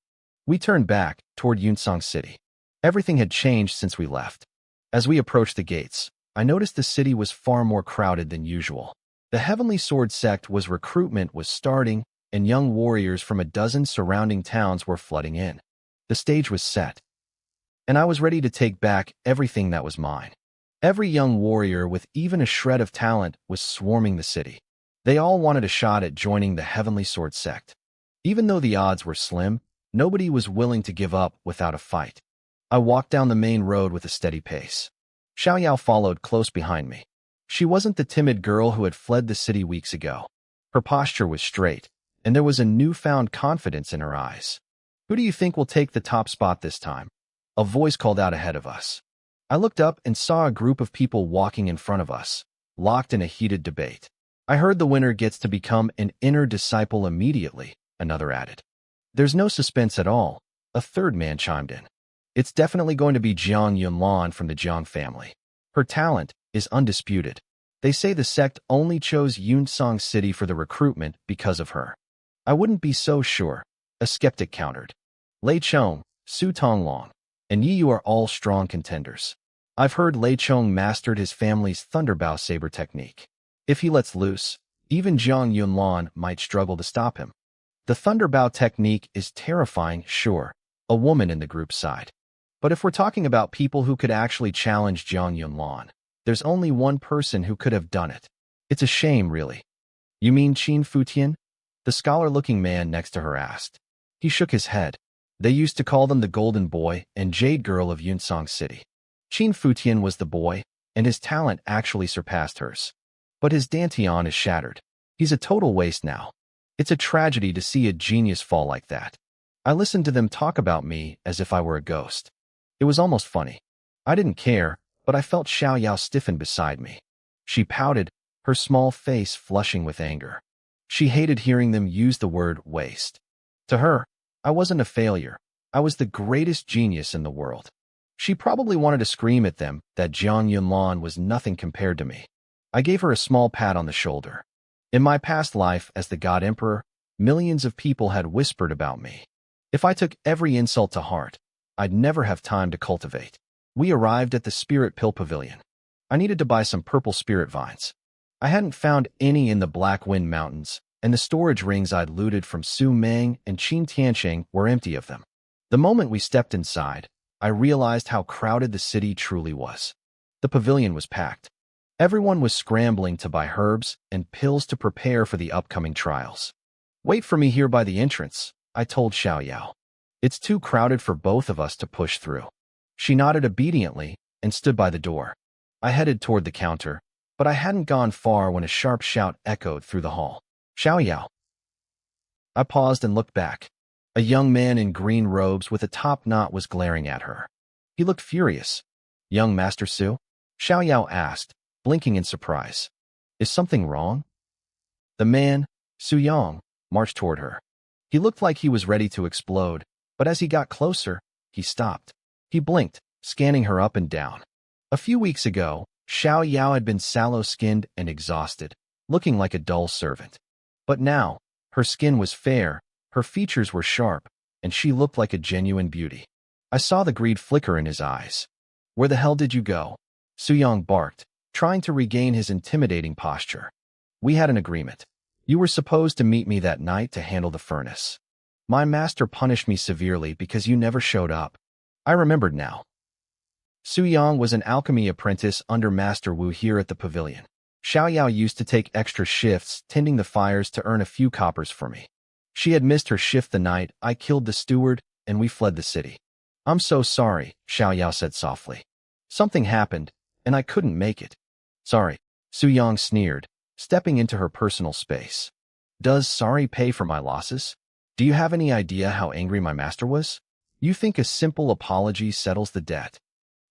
We turned back toward Yunsong City. Everything had changed since we left. As we approached the gates, I noticed the city was far more crowded than usual. The Heavenly Sword sect recruitment was starting, and young warriors from a dozen surrounding towns were flooding in. The stage was set, and I was ready to take back everything that was mine. Every young warrior with even a shred of talent was swarming the city. They all wanted a shot at joining the Heavenly Sword sect. Even though the odds were slim, nobody was willing to give up without a fight. I walked down the main road with a steady pace. Xiaoyao followed close behind me. She wasn't the timid girl who had fled the city weeks ago. Her posture was straight, and there was a newfound confidence in her eyes. "Who do you think will take the top spot this time?" A voice called out ahead of us. I looked up and saw a group of people walking in front of us, locked in a heated debate. "I heard the winner gets to become an inner disciple immediately," another added. "There's no suspense at all," a third man chimed in. "It's definitely going to be Jiang Yunlan from the Jiang family. Her talent is undisputed. They say the sect only chose Yunsong City for the recruitment because of her." "I wouldn't be so sure," a skeptic countered. "Lei Chong, Su Tonglong, and Yiyu are all strong contenders. I've heard Lei Chong mastered his family's Thunderbow saber technique. If he lets loose, even Jiang Yunlan might struggle to stop him." "The Thunderbow technique is terrifying, sure," a woman in the group sighed. "But if we're talking about people who could actually challenge Jiang Yunlan, there's only one person who could have done it. It's a shame, really." "You mean Qin Futian?" the scholar-looking man next to her asked. He shook his head. "They used to call them the Golden Boy and Jade Girl of Yunsong City. Qin Futian was the boy, and his talent actually surpassed hers. But his dantian is shattered. He's a total waste now. It's a tragedy to see a genius fall like that." I listened to them talk about me as if I were a ghost. It was almost funny. I didn't care, but I felt Xiaoyao stiffen beside me. She pouted, her small face flushing with anger. She hated hearing them use the word waste. To her, I wasn't a failure. I was the greatest genius in the world. She probably wanted to scream at them that Jiang Yunlan was nothing compared to me. I gave her a small pat on the shoulder. In my past life as the God Emperor, millions of people had whispered about me. If I took every insult to heart, I'd never have time to cultivate. We arrived at the Spirit Pill Pavilion. I needed to buy some purple spirit vines. I hadn't found any in the Black Wind Mountains, and the storage rings I'd looted from Su Meng and Qin Tiansheng were empty of them. The moment we stepped inside, I realized how crowded the city truly was. The pavilion was packed. Everyone was scrambling to buy herbs and pills to prepare for the upcoming trials. "Wait for me here by the entrance," I told Xiaoyao. "It's too crowded for both of us to push through." She nodded obediently and stood by the door. I headed toward the counter, but I hadn't gone far when a sharp shout echoed through the hall. "Xiaoyao!" I paused and looked back. A young man in green robes with a top knot was glaring at her. He looked furious. "Young Master Su?" Xiao Yao asked, blinking in surprise. "Is something wrong?" The man, Su Yang, marched toward her. He looked like he was ready to explode, but as he got closer, he stopped. He blinked, scanning her up and down. A few weeks ago, Xiao Yao had been sallow-skinned and exhausted, looking like a dull servant. But now, her skin was fair, her features were sharp, and she looked like a genuine beauty. I saw the greed flicker in his eyes. "Where the hell did you go?" Su Yang barked, trying to regain his intimidating posture. "We had an agreement. You were supposed to meet me that night to handle the furnace. My master punished me severely because you never showed up." I remembered now. Su Yang was an alchemy apprentice under Master Wu here at the pavilion. Xiao Yao used to take extra shifts tending the fires to earn a few coppers for me. She had missed her shift the night I killed the steward, and we fled the city. "I'm so sorry," Xiao Yao said softly. "Something happened, and I couldn't make it." "Sorry," Su Yang sneered, stepping into her personal space. "Does sorry pay for my losses? Do you have any idea how angry my master was? You think a simple apology settles the debt?"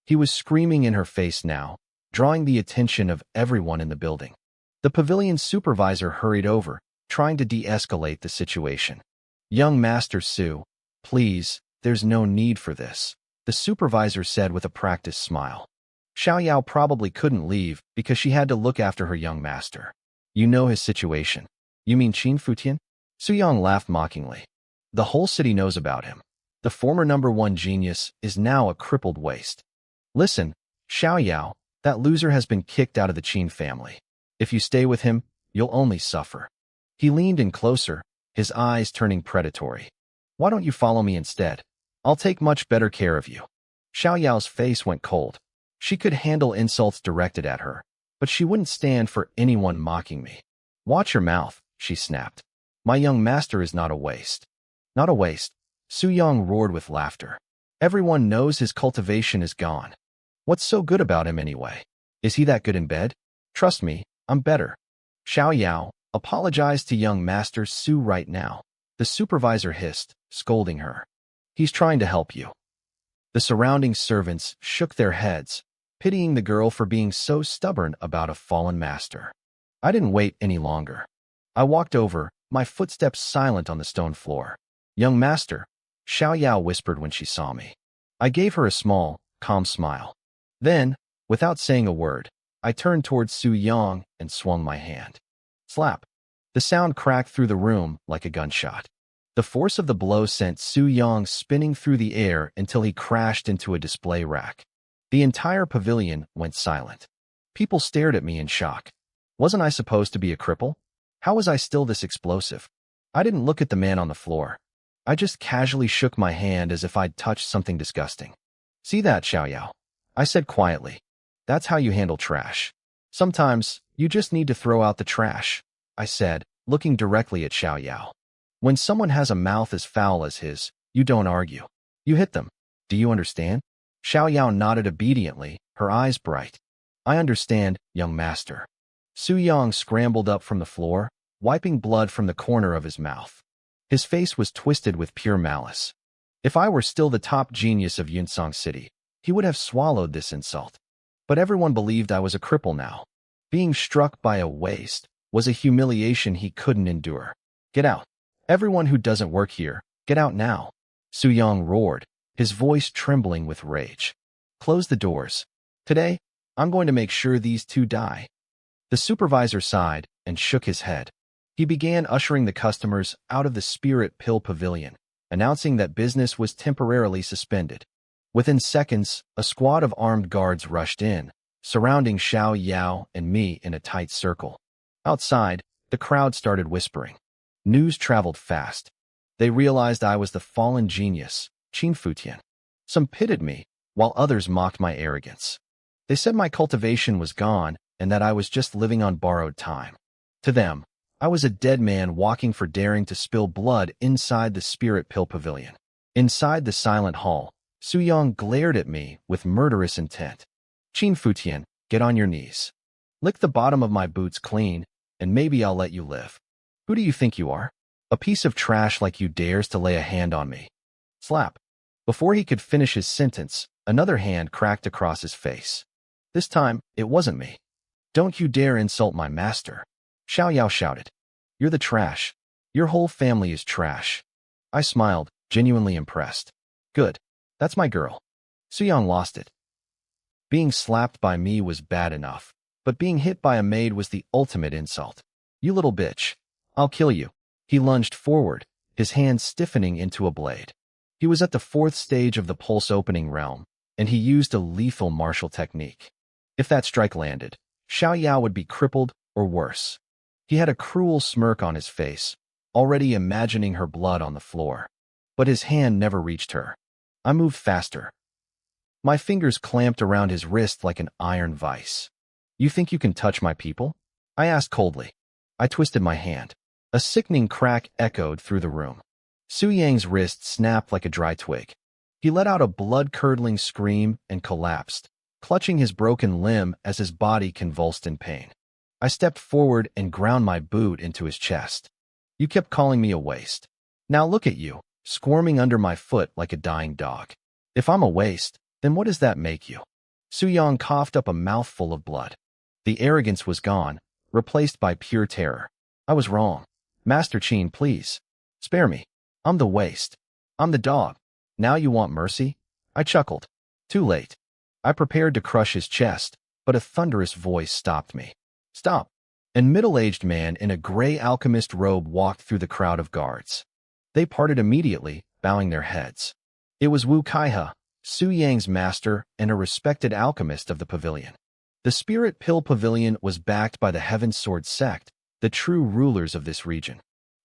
He was screaming in her face now, drawing the attention of everyone in the building. The pavilion's supervisor hurried over, trying to de-escalate the situation. "Young Master Su, please, there's no need for this," the supervisor said with a practiced smile. Xiao Yao probably couldn't leave because she had to look after her young master. "You know his situation." "You mean Qin Futian?" Su Yang laughed mockingly. "The whole city knows about him. The former #1 genius is now a crippled waste. Listen, Xiao Yao, that loser has been kicked out of the Qin family. If you stay with him, you'll only suffer." He leaned in closer, his eyes turning predatory. "Why don't you follow me instead? I'll take much better care of you." Xiao Yao's face went cold. She could handle insults directed at her, but she wouldn't stand for anyone mocking me. "Watch your mouth," she snapped. "My young master is not a waste." "Not a waste," Su Yang roared with laughter. "Everyone knows his cultivation is gone. What's so good about him anyway? Is he that good in bed? Trust me, I'm better." "Xiao Yao, apologize to young Master Su right now," the supervisor hissed, scolding her. "He's trying to help you." The surrounding servants shook their heads, pitying the girl for being so stubborn about a fallen master. I didn't wait any longer. I walked over, my footsteps silent on the stone floor. "Young master," Xiao Yao whispered when she saw me. I gave her a small, calm smile. Then, without saying a word, I turned towards Su Yang and swung my hand. Slap! The sound cracked through the room like a gunshot. The force of the blow sent Su Yang spinning through the air until he crashed into a display rack. The entire pavilion went silent. People stared at me in shock. Wasn't I supposed to be a cripple? How was I still this explosive? I didn't look at the man on the floor. I just casually shook my hand as if I'd touched something disgusting. "See that, Xiao Yao?" I said quietly. "That's how you handle trash. Sometimes, you just need to throw out the trash," I said, looking directly at Xiao Yao. "When someone has a mouth as foul as his, you don't argue. You hit them. Do you understand?" Xiao Yao nodded obediently, her eyes bright. "I understand, young master." Su Yang scrambled up from the floor, wiping blood from the corner of his mouth. His face was twisted with pure malice. If I were still the top genius of Yunsong City, he would have swallowed this insult. But everyone believed I was a cripple now. Being struck by a waste was a humiliation he couldn't endure. "Get out. Everyone who doesn't work here, get out now." Su Yang roared, his voice trembling with rage. "Close the doors. Today, I'm going to make sure these two die." The supervisor sighed and shook his head. He began ushering the customers out of the Spirit Pill Pavilion, announcing that business was temporarily suspended. Within seconds, a squad of armed guards rushed in, surrounding Xiao Yao and me in a tight circle. Outside, the crowd started whispering. News traveled fast. They realized I was the fallen genius, Qin Futian. Some pitied me, while others mocked my arrogance. They said my cultivation was gone and that I was just living on borrowed time. To them, I was a dead man walking for daring to spill blood inside the Spirit Pill Pavilion. Inside the silent hall, Su Yang glared at me with murderous intent. "Qin Futian, get on your knees. Lick the bottom of my boots clean, and maybe I'll let you live. Who do you think you are? A piece of trash like you dares to lay a hand on me. Slap. Before he could finish his sentence, another hand cracked across his face. This time, it wasn't me. Don't you dare insult my master. Xiao Yao shouted. You're the trash. Your whole family is trash. I smiled, genuinely impressed. Good. That's my girl. Suyang lost it. Being slapped by me was bad enough, but being hit by a maid was the ultimate insult. You little bitch. I'll kill you. He lunged forward, his hand stiffening into a blade. He was at the 4th stage of the pulse-opening realm, and he used a lethal martial technique. If that strike landed, Xiao Yao would be crippled or worse. He had a cruel smirk on his face, already imagining her blood on the floor. But his hand never reached her. I moved faster. My fingers clamped around his wrist like an iron vice. You think you can touch my people? I asked coldly. I twisted my hand. A sickening crack echoed through the room. Su Yang's wrist snapped like a dry twig. He let out a blood-curdling scream and collapsed, clutching his broken limb as his body convulsed in pain. I stepped forward and ground my boot into his chest. You kept calling me a waste. Now look at you, squirming under my foot like a dying dog. If I'm a waste, then what does that make you? Su Yang coughed up a mouthful of blood. The arrogance was gone, replaced by pure terror. I was wrong. Master Qin, please. Spare me. I'm the waste. I'm the dog. Now you want mercy? I chuckled. Too late. I prepared to crush his chest, but a thunderous voice stopped me. Stop. A middle-aged man in a gray alchemist robe walked through the crowd of guards. They parted immediately, bowing their heads. It was Wu Kaihe, Su Yang's master and a respected alchemist of the pavilion. The Spirit Pill Pavilion was backed by the Heaven Sword sect, the true rulers of this region.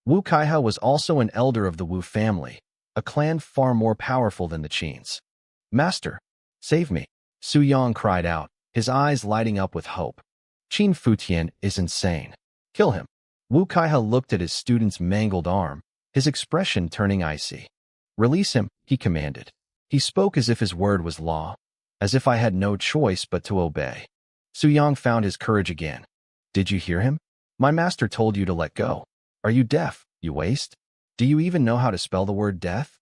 Wu Kaihe was also an elder of the Wu family, a clan far more powerful than the Qins. Master, save me, Su Yang cried out, his eyes lighting up with hope. Qin Futian is insane. Kill him. Wu Kaihe looked at his student's mangled arm, his expression turning icy. Release him, he commanded. He spoke as if his word was law, as if I had no choice but to obey. Su Yang found his courage again. Did you hear him? My master told you to let go. Are you deaf, you waste? Do you even know how to spell the word death?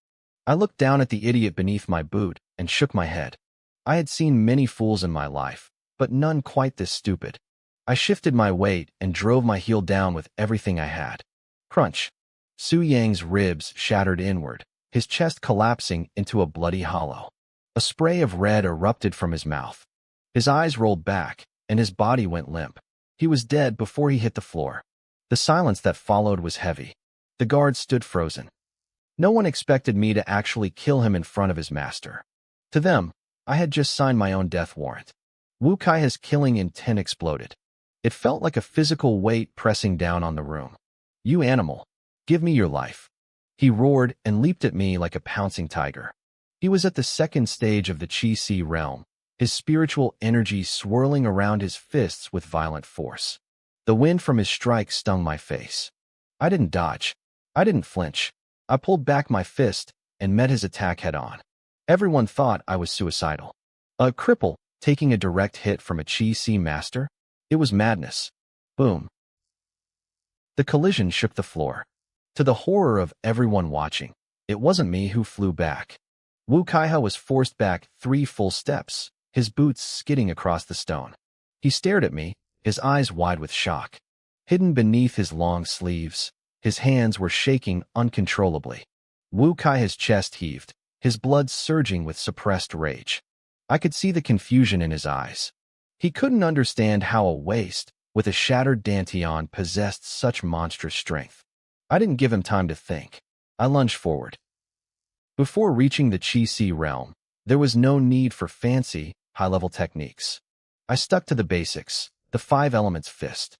I looked down at the idiot beneath my boot and shook my head. I had seen many fools in my life, but none quite this stupid. I shifted my weight and drove my heel down with everything I had. Crunch. Su Yang's ribs shattered inward, his chest collapsing into a bloody hollow. A spray of red erupted from his mouth. His eyes rolled back, and his body went limp. He was dead before he hit the floor. The silence that followed was heavy. The guards stood frozen. No one expected me to actually kill him in front of his master. To them, I had just signed my own death warrant. Wu Kaihe's killing intent exploded. It felt like a physical weight pressing down on the room. You animal, give me your life. He roared and leaped at me like a pouncing tiger. He was at the 2nd stage of the Qi-Si realm, his spiritual energy swirling around his fists with violent force. The wind from his strike stung my face. I didn't dodge. I didn't flinch. I pulled back my fist and met his attack head-on. Everyone thought I was suicidal. A cripple taking a direct hit from a Qi-Si master? It was madness. Boom. The collision shook the floor. To the horror of everyone watching, it wasn't me who flew back. Wu Kaihe was forced back 3 full steps, his boots skidding across the stone. He stared at me, his eyes wide with shock. Hidden beneath his long sleeves, his hands were shaking uncontrollably. Wu Kaihe's chest heaved, his blood surging with suppressed rage. I could see the confusion in his eyes. He couldn't understand how a waste, with a shattered dantian, possessed such monstrous strength. I didn't give him time to think. I lunged forward. Before reaching the Qi-Si realm, there was no need for fancy, high-level techniques. I stuck to the basics, the 5 elements fist.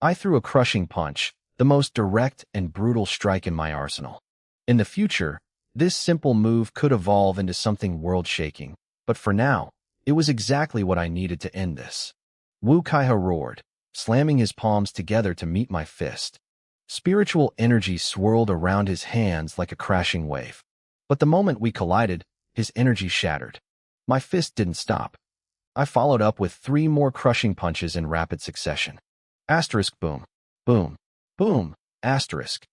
I threw a crushing punch, the most direct and brutal strike in my arsenal. In the future, this simple move could evolve into something world-shaking, but for now, it was exactly what I needed to end this. Wu Kaihe roared, slamming his palms together to meet my fist. Spiritual energy swirled around his hands like a crashing wave. But the moment we collided, his energy shattered. My fist didn't stop. I followed up with 3 more crushing punches in rapid succession. Asterisk boom, boom, boom, asterisk.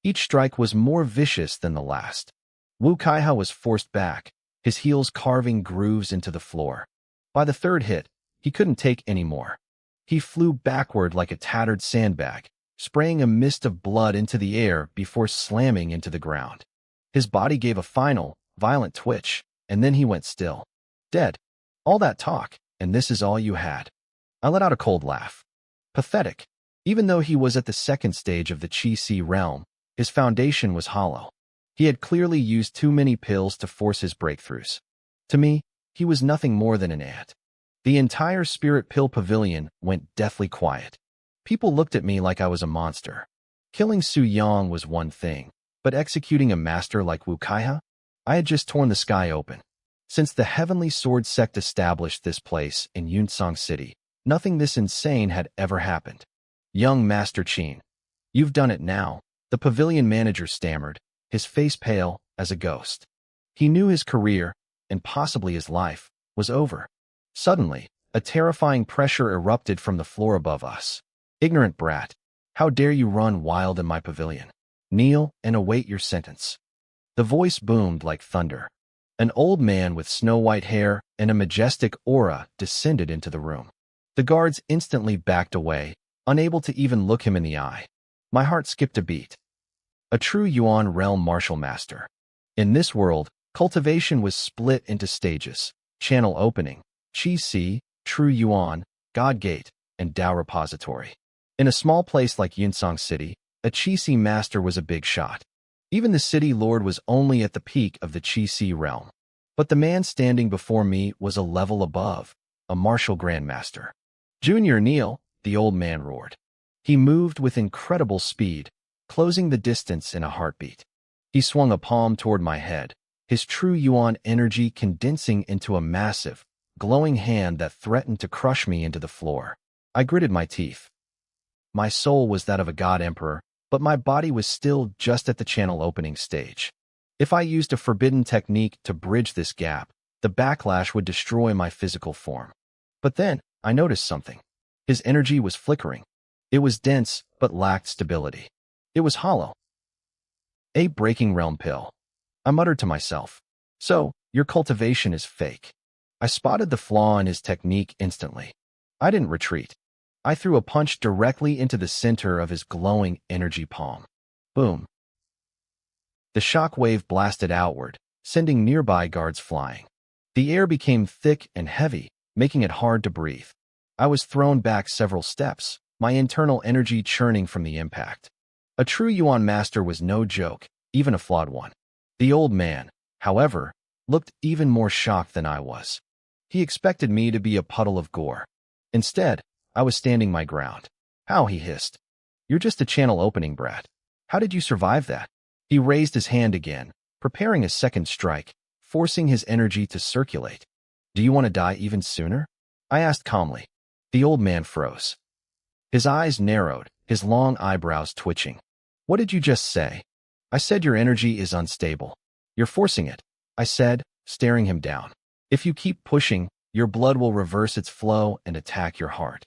Each strike was more vicious than the last. Wu Kaiha was forced back, his heels carving grooves into the floor. By the third hit, he couldn't take any more. He flew backward like a tattered sandbag, spraying a mist of blood into the air before slamming into the ground. His body gave a final, violent twitch, and then he went still. Dead. All that talk, and this is all you had. I let out a cold laugh. Pathetic. Even though he was at the second stage of the Qi realm, his foundation was hollow. He had clearly used too many pills to force his breakthroughs. To me, he was nothing more than an ant. The entire Spirit Pill Pavilion went deathly quiet. People looked at me like I was a monster. Killing Su Yang was one thing, but executing a master like Wu Kaiha? I had just torn the sky open. Since the Heavenly Sword sect established this place in Yunsong City, nothing this insane had ever happened. Young Master Qin, you've done it now, the pavilion manager stammered, his face pale as a ghost. He knew his career, and possibly his life, was over. Suddenly, a terrifying pressure erupted from the floor above us. Ignorant brat, how dare you run wild in my pavilion? Kneel and await your sentence. The voice boomed like thunder. An old man with snow-white hair and a majestic aura descended into the room. The guards instantly backed away, unable to even look him in the eye. My heart skipped a beat. A true Yuan realm martial master. In this world, cultivation was split into stages: channel opening, Qi, true Yuan, God Gate, and Dao repository. In a small place like Yunsong City, a Qi master was a big shot. Even the city lord was only at the peak of the Qi realm. But the man standing before me was a level above, a martial grandmaster. Junior Neil, the old man roared. He moved with incredible speed, closing the distance in a heartbeat. He swung a palm toward my head, his true Yuan energy condensing into a massive, glowing hand that threatened to crush me into the floor. I gritted my teeth. My soul was that of a god emperor, but my body was still just at the channel opening stage. If I used a forbidden technique to bridge this gap, the backlash would destroy my physical form. But then, I noticed something. His energy was flickering. It was dense, but lacked stability. It was hollow. A breaking realm pill. I muttered to myself. So, your cultivation is fake. I spotted the flaw in his technique instantly. I didn't retreat. I threw a punch directly into the center of his glowing energy palm. Boom. The shock wave blasted outward, sending nearby guards flying. The air became thick and heavy, making it hard to breathe. I was thrown back several steps, my internal energy churning from the impact. A true Yuan master was no joke, even a flawed one. The old man, however, looked even more shocked than I was. He expected me to be a puddle of gore. Instead, I was standing my ground. How, he hissed. You're just a channel opening brat. How did you survive that? He raised his hand again, preparing a second strike, forcing his energy to circulate. Do you want to die even sooner? I asked calmly. The old man froze. His eyes narrowed, his long eyebrows twitching. What did you just say? I said your energy is unstable. You're forcing it, I said, staring him down. If you keep pushing, your blood will reverse its flow and attack your heart.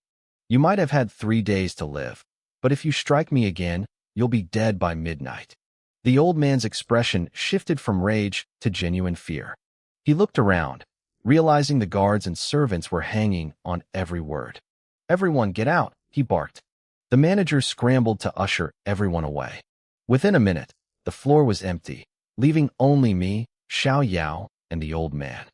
You might have had 3 days to live, but if you strike me again, you'll be dead by midnight. The old man's expression shifted from rage to genuine fear. He looked around, realizing the guards and servants were hanging on every word. Everyone get out, he barked. The manager scrambled to usher everyone away. Within a minute, the floor was empty, leaving only me, Xiao Yao, and the old man.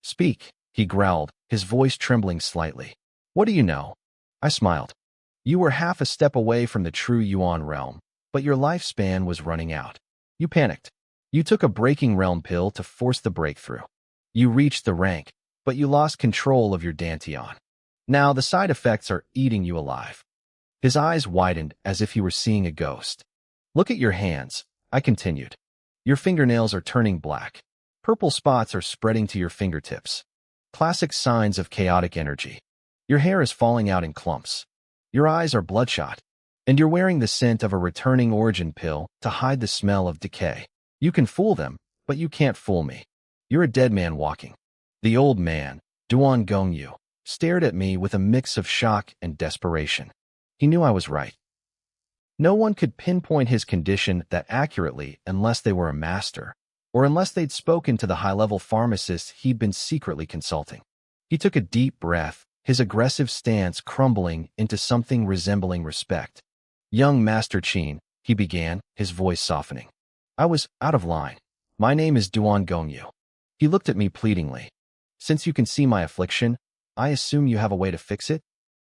Speak, he growled, his voice trembling slightly. What do you know? I smiled. You were half a step away from the true Yuan realm, but your lifespan was running out. You panicked. You took a breaking realm pill to force the breakthrough. You reached the rank, but you lost control of your dantian. Now the side effects are eating you alive. His eyes widened as if he were seeing a ghost. Look at your hands, I continued. Your fingernails are turning black. Purple spots are spreading to your fingertips. Classic signs of chaotic energy. Your hair is falling out in clumps. Your eyes are bloodshot. And you're wearing the scent of a returning origin pill to hide the smell of decay. You can fool them, but you can't fool me. You're a dead man walking. The old man, Duan Gongyu, stared at me with a mix of shock and desperation. He knew I was right. No one could pinpoint his condition that accurately unless they were a master, or unless they'd spoken to the high-level pharmacist he'd been secretly consulting. He took a deep breath, his aggressive stance crumbling into something resembling respect. "Young Master Qin," he began, his voice softening. I was out of line. "My name is Duan Gongyu." He looked at me pleadingly. "Since you can see my affliction, I assume you have a way to fix it?"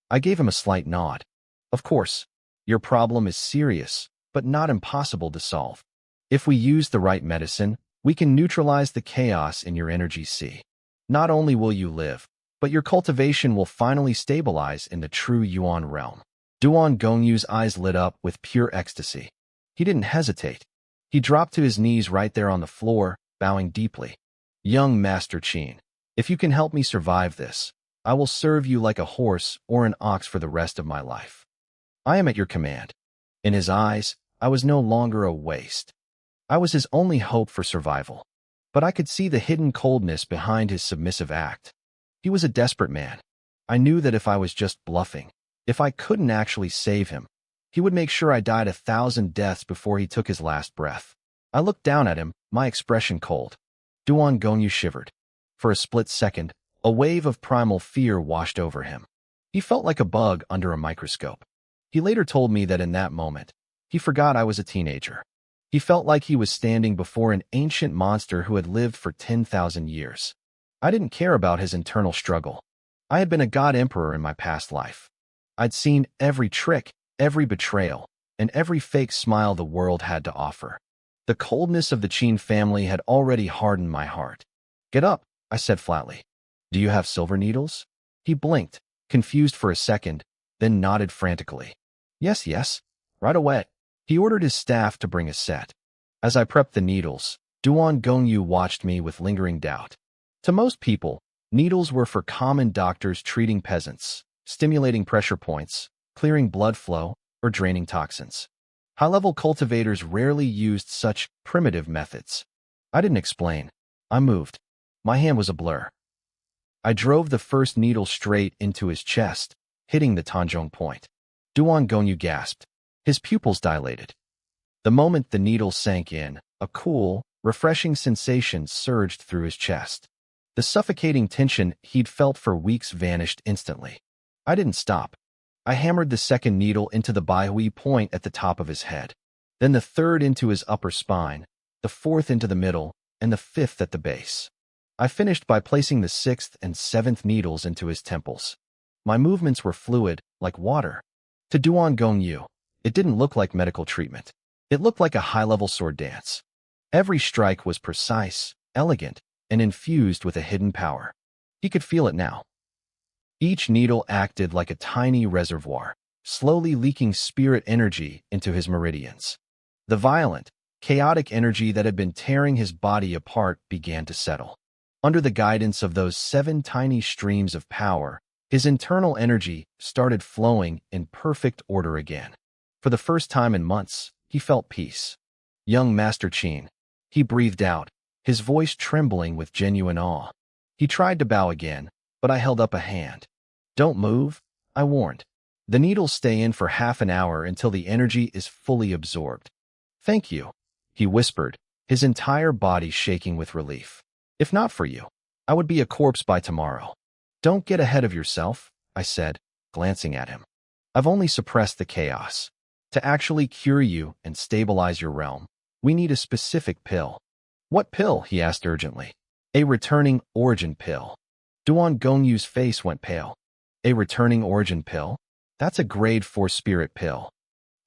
I gave him a slight nod. "Of course. Your problem is serious, but not impossible to solve. If we use the right medicine, we can neutralize the chaos in your energy sea. Not only will you live, but your cultivation will finally stabilize in the true Yuan realm." Duan Gongyu's eyes lit up with pure ecstasy. He didn't hesitate. He dropped to his knees right there on the floor, bowing deeply. "Young Master Qin, if you can help me survive this, I will serve you like a horse or an ox for the rest of my life. I am at your command." In his eyes, I was no longer a waste. I was his only hope for survival. But I could see the hidden coldness behind his submissive act. He was a desperate man. I knew that if I was just bluffing, if I couldn't actually save him, he would make sure I died 1,000 deaths before he took his last breath. I looked down at him, my expression cold. Duan Gongyu shivered. For a split second, a wave of primal fear washed over him. He felt like a bug under a microscope. He later told me that in that moment, he forgot I was a teenager. He felt like he was standing before an ancient monster who had lived for 10,000 years. I didn't care about his internal struggle. I had been a god emperor in my past life. I'd seen every trick, every betrayal, and every fake smile the world had to offer. The coldness of the Qin family had already hardened my heart. "Get up," I said flatly. "Do you have silver needles?" He blinked, confused for a second, then nodded frantically. Yes, right away." He ordered his staff to bring a set. As I prepped the needles, Duan Gongyu watched me with lingering doubt. To most people, needles were for common doctors treating peasants, stimulating pressure points, clearing blood flow, or draining toxins. High-level cultivators rarely used such primitive methods. I didn't explain. I moved. My hand was a blur. I drove the first needle straight into his chest, hitting the Tanzhong point. Duan Gongyu gasped. His pupils dilated. The moment the needle sank in, a cool, refreshing sensation surged through his chest. The suffocating tension he'd felt for weeks vanished instantly. I didn't stop. I hammered the second needle into the Baihui point at the top of his head, then the third into his upper spine, the fourth into the middle, and the fifth at the base. I finished by placing the sixth and seventh needles into his temples. My movements were fluid, like water. To Duan Gongyu, it didn't look like medical treatment. It looked like a high-level sword dance. Every strike was precise, elegant, and infused with a hidden power. He could feel it now. Each needle acted like a tiny reservoir, slowly leaking spirit energy into his meridians. The violent, chaotic energy that had been tearing his body apart began to settle. Under the guidance of those 7 tiny streams of power, his internal energy started flowing in perfect order again. For the first time in months, he felt peace. "Young Master Qin," he breathed out, his voice trembling with genuine awe. He tried to bow again, but I held up a hand. "Don't move," I warned. "The needles stay in for half an hour until the energy is fully absorbed." "Thank you," he whispered, his entire body shaking with relief. "If not for you, I would be a corpse by tomorrow." "Don't get ahead of yourself," I said, glancing at him. "I've only suppressed the chaos. To actually cure you and stabilize your realm, we need a specific pill." "What pill?" he asked urgently. "A returning origin pill." Duan Gongyu's face went pale. "A returning origin pill? That's a grade 4 spirit pill.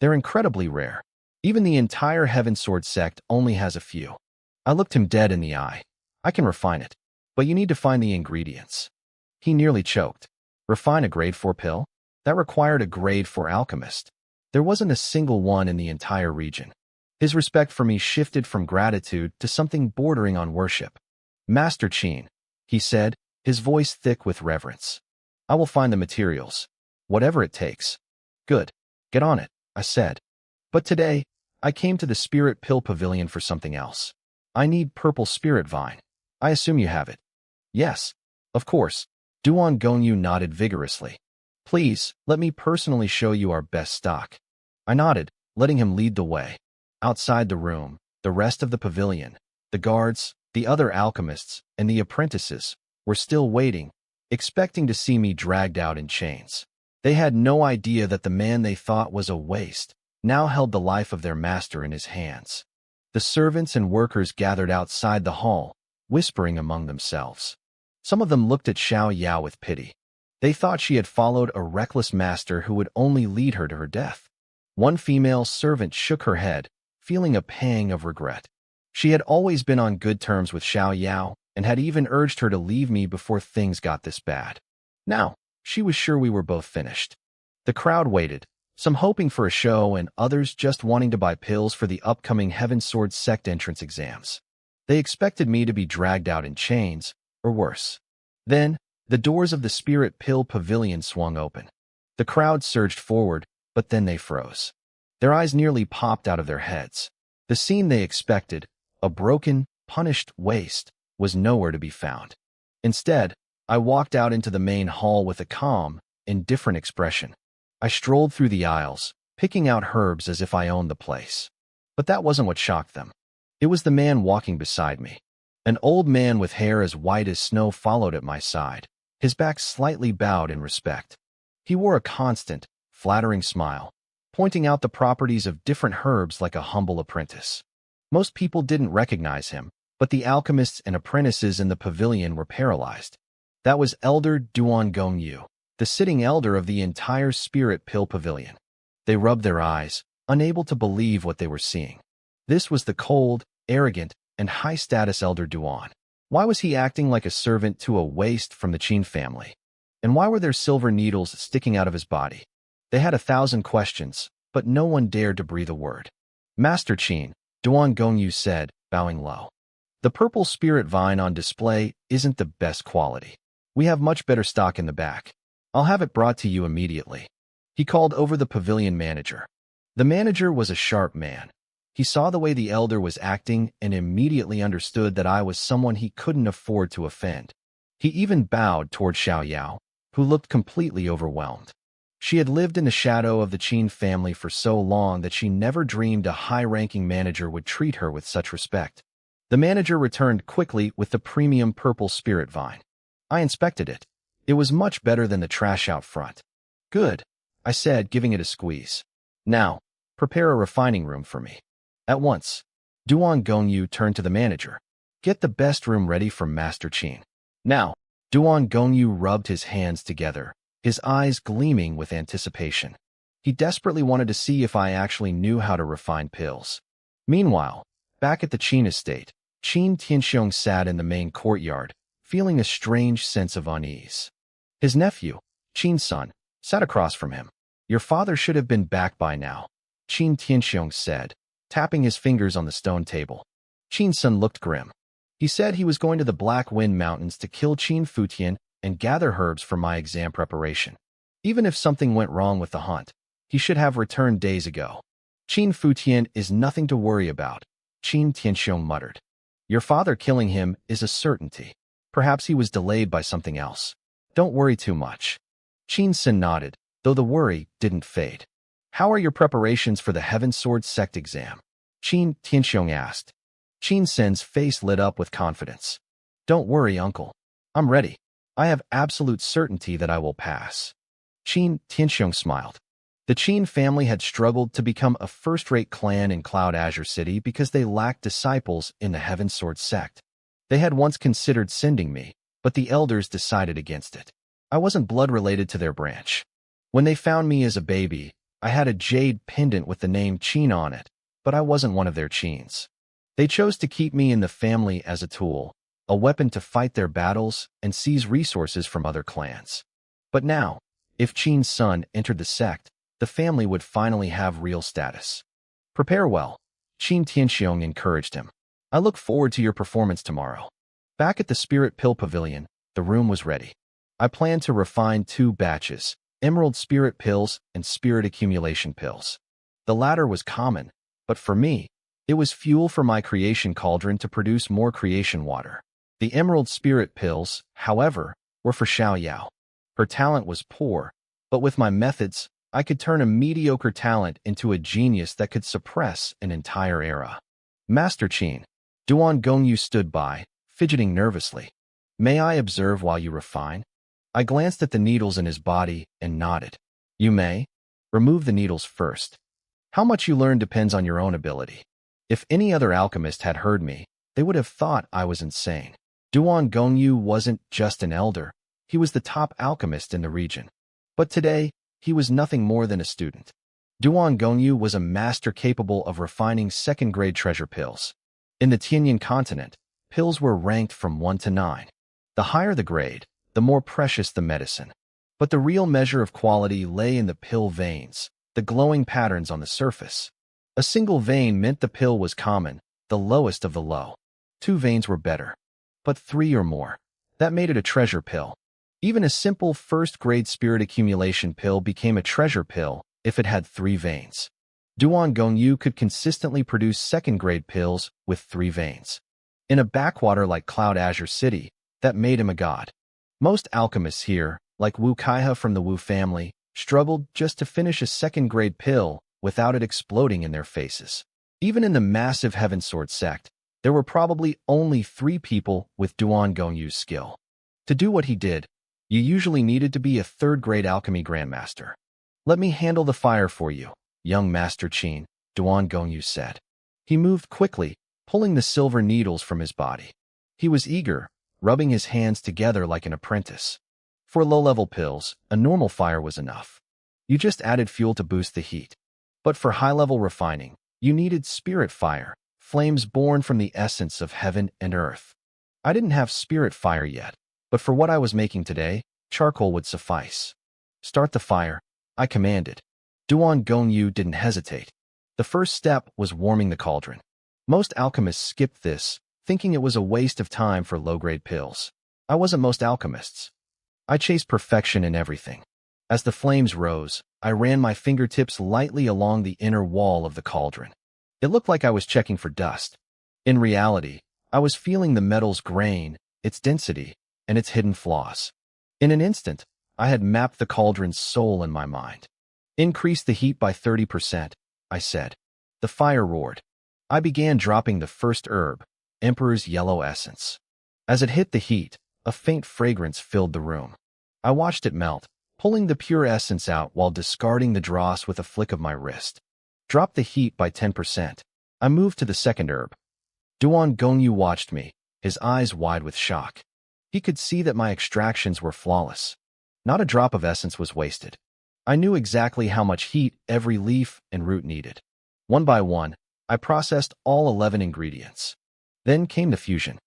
They're incredibly rare. Even the entire Heaven Sword sect only has a few." I looked him dead in the eye. "I can refine it, but you need to find the ingredients." He nearly choked. Refine a grade 4 pill? That required a grade 4 alchemist. There wasn't a single one in the entire region. His respect for me shifted from gratitude to something bordering on worship. "Master Qin," he said, his voice thick with reverence. "I will find the materials. Whatever it takes." "Good. Get on it," I said. "But today, I came to the Spirit Pill Pavilion for something else. I need purple spirit vine. I assume you have it." "Yes, of course." Duan Gongyu nodded vigorously. "Please, let me personally show you our best stock." I nodded, letting him lead the way. Outside the room, the rest of the pavilion, the guards, the other alchemists, and the apprentices were still waiting, expecting to see me dragged out in chains. They had no idea that the man they thought was a waste now held the life of their master in his hands. The servants and workers gathered outside the hall, whispering among themselves. Some of them looked at Xiao Yao with pity. They thought she had followed a reckless master who would only lead her to her death. One female servant shook her head, feeling a pang of regret. She had always been on good terms with Xiao Yao and had even urged her to leave me before things got this bad. Now, she was sure we were both finished. The crowd waited, some hoping for a show and others just wanting to buy pills for the upcoming Heaven Sword sect entrance exams. They expected me to be dragged out in chains, or worse. Then, the doors of the Spirit Pill Pavilion swung open. The crowd surged forward, but then they froze. Their eyes nearly popped out of their heads. The scene they expected, a broken, punished waste, was nowhere to be found. Instead, I walked out into the main hall with a calm, indifferent expression. I strolled through the aisles, picking out herbs as if I owned the place. But that wasn't what shocked them. It was the man walking beside me. An old man with hair as white as snow followed at my side, his back slightly bowed in respect. He wore a constant, flattering smile, pointing out the properties of different herbs like a humble apprentice. Most people didn't recognize him, but the alchemists and apprentices in the pavilion were paralyzed. That was Elder Duan Gongyu, the sitting elder of the entire Spirit Pill Pavilion. They rubbed their eyes, unable to believe what they were seeing. This was the cold, arrogant, and high-status Elder Duan. Why was he acting like a servant to a waste from the Qin family? And why were there silver needles sticking out of his body? They had 1,000 questions, but no one dared to breathe a word. Master Qin, Duan Gongyu said, bowing low. The purple spirit vine on display isn't the best quality. We have much better stock in the back. I'll have it brought to you immediately. He called over the pavilion manager. The manager was a sharp man. He saw the way the elder was acting and immediately understood that I was someone he couldn't afford to offend. He even bowed toward Xiao Yao, who looked completely overwhelmed. She had lived in the shadow of the Qin family for so long that she never dreamed a high-ranking manager would treat her with such respect. The manager returned quickly with the premium purple spirit vine. I inspected it. It was much better than the trash out front. Good, I said, giving it a squeeze. Now, prepare a refining room for me. At once, Duan Gongyu turned to the manager. Get the best room ready for Master Qin. Now, Duan Gongyu rubbed his hands together, his eyes gleaming with anticipation. He desperately wanted to see if I actually knew how to refine pills. Meanwhile, back at the Qin estate, Qin Tianxiong sat in the main courtyard, feeling a strange sense of unease. His nephew, Qin's son, sat across from him. Your father should have been back by now, Qin Tianxiong said, tapping his fingers on the stone table. Qin's son looked grim. He said he was going to the Black Wind Mountains to kill Qin Futian and gather herbs for my exam preparation. Even if something went wrong with the hunt, he should have returned days ago. Qin Futian is nothing to worry about, Qin Tianxiong muttered. Your father killing him is a certainty. Perhaps he was delayed by something else. Don't worry too much. Qin Sin nodded, though the worry didn't fade. How are your preparations for the Heaven Sword sect exam? Qin Tianxiong asked. Qin Sin's face lit up with confidence. Don't worry, uncle. I'm ready. I have absolute certainty that I will pass. Qin Tianxiong smiled. The Qin family had struggled to become a first-rate clan in Cloud Azure City because they lacked disciples in the Heaven Sword sect. They had once considered sending me, but the elders decided against it. I wasn't blood-related to their branch. When they found me as a baby, I had a jade pendant with the name Qin on it, but I wasn't one of their Qins. They chose to keep me in the family as a tool, a weapon to fight their battles and seize resources from other clans. But now, if Qin's son entered the sect, the family would finally have real status. Prepare well, Qin Tianxiong encouraged him. I look forward to your performance tomorrow. Back at the Spirit Pill Pavilion, the room was ready. I planned to refine 2 batches, Emerald Spirit Pills and Spirit Accumulation Pills. The latter was common, but for me, it was fuel for my creation cauldron to produce more creation water. The Emerald Spirit Pills, however, were for Xiao Yao. Her talent was poor, but with my methods, I could turn a mediocre talent into a genius that could suppress an entire era. Master Qin. Duan Gongyu stood by, fidgeting nervously. May I observe while you refine? I glanced at the needles in his body and nodded. You may. Remove the needles first. How much you learn depends on your own ability. If any other alchemist had heard me, they would have thought I was insane. Duan Gongyu wasn't just an elder, he was the top alchemist in the region. But today, he was nothing more than a student. Duan Gongyu was a master capable of refining second-grade treasure pills. In the Tianyan continent, pills were ranked from 1 to 9. The higher the grade, the more precious the medicine. But the real measure of quality lay in the pill veins, the glowing patterns on the surface. A single vein meant the pill was common, the lowest of the low. 2 veins were better. But 3 or more. That made it a treasure pill. Even a simple first-grade spirit accumulation pill became a treasure pill if it had 3 veins. Duan Gongyu could consistently produce second-grade pills with 3 veins. In a backwater like Cloud Azure City, that made him a god. Most alchemists here, like Wu Kaiha from the Wu family, struggled just to finish a second-grade pill without it exploding in their faces. Even in the massive Heaven Sword sect, there were probably only 3 people with Duan Gongyu's skill. To do what he did, you usually needed to be a third-grade alchemy grandmaster. Let me handle the fire for you, young Master Qin, Duan Gongyu said. He moved quickly, pulling the silver needles from his body. He was eager, rubbing his hands together like an apprentice. For low-level pills, a normal fire was enough. You just added fuel to boost the heat. But for high-level refining, you needed spirit fire, flames born from the essence of heaven and earth. I didn't have spirit fire yet, but for what I was making today, charcoal would suffice. Start the fire, I commanded. Duan Gongyu didn't hesitate. The first step was warming the cauldron. Most alchemists skipped this, thinking it was a waste of time for low-grade pills. I wasn't most alchemists. I chased perfection in everything. As the flames rose, I ran my fingertips lightly along the inner wall of the cauldron. It looked like I was checking for dust. In reality, I was feeling the metal's grain, its density, and its hidden flaws. In an instant, I had mapped the cauldron's soul in my mind. Increase the heat by 30%, I said. The fire roared. I began dropping the first herb, Emperor's Yellow Essence. As it hit the heat, a faint fragrance filled the room. I watched it melt, pulling the pure essence out while discarding the dross with a flick of my wrist. Drop the heat by 10%. I moved to the second herb. Duan Gongyu watched me, his eyes wide with shock. He could see that my extractions were flawless. Not a drop of essence was wasted. I knew exactly how much heat every leaf and root needed. One by one, I processed all 11 ingredients. Then came the fusion.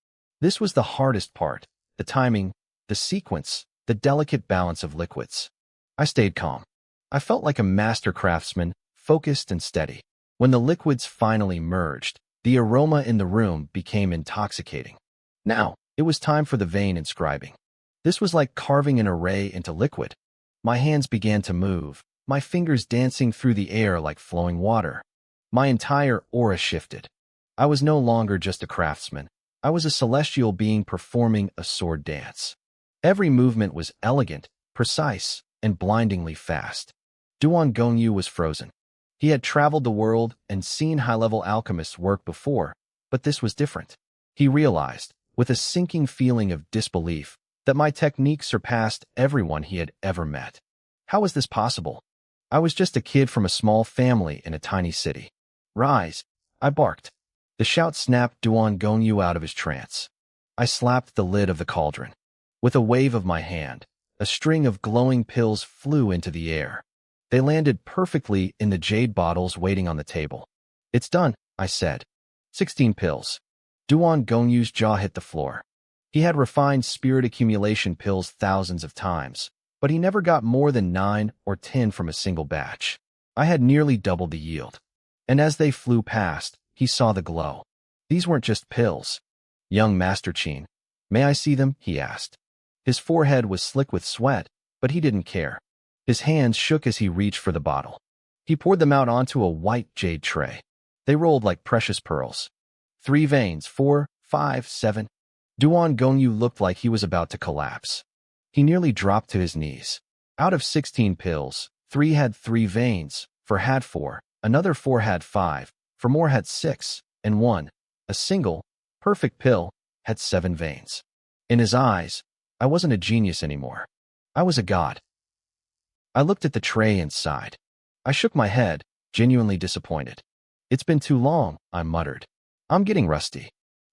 This was the hardest part, the timing, the sequence, the delicate balance of liquids. I stayed calm. I felt like a master craftsman, focused and steady. When the liquids finally merged, the aroma in the room became intoxicating. Now, it was time for the vein inscribing. This was like carving an array into liquid. My hands began to move, my fingers dancing through the air like flowing water. My entire aura shifted. I was no longer just a craftsman. I was a celestial being performing a sword dance. Every movement was elegant, precise, and blindingly fast. Duan Gongyu was frozen. He had traveled the world and seen high-level alchemists work before, but this was different. He realized, with a sinking feeling of disbelief, that my technique surpassed everyone he had ever met. How was this possible? I was just a kid from a small family in a tiny city. Rise, I barked. The shout snapped Duan Gongyu out of his trance. I slapped the lid of the cauldron. With a wave of my hand, a string of glowing pills flew into the air. They landed perfectly in the jade bottles waiting on the table. It's done, I said. 16 pills. Duan Gongyu's jaw hit the floor. He had refined spirit accumulation pills thousands of times, but he never got more than 9 or 10 from a single batch. I had nearly doubled the yield. And as they flew past, he saw the glow. These weren't just pills. Young Master Qin, may I see them? He asked. His forehead was slick with sweat, but he didn't care. His hands shook as he reached for the bottle. He poured them out onto a white jade tray. They rolled like precious pearls. 3 veins, 4, 5, 7. Duan Gongyu looked like he was about to collapse. He nearly dropped to his knees. Out of 16 pills, 3 had 3 veins, 4 had 4, another 4 had 5, 4 more had 6, and 1, a single, perfect pill, had 7 veins. In his eyes, I wasn't a genius anymore. I was a god. I looked at the tray and sighed. I shook my head, genuinely disappointed. It's been too long, I muttered. I'm getting rusty.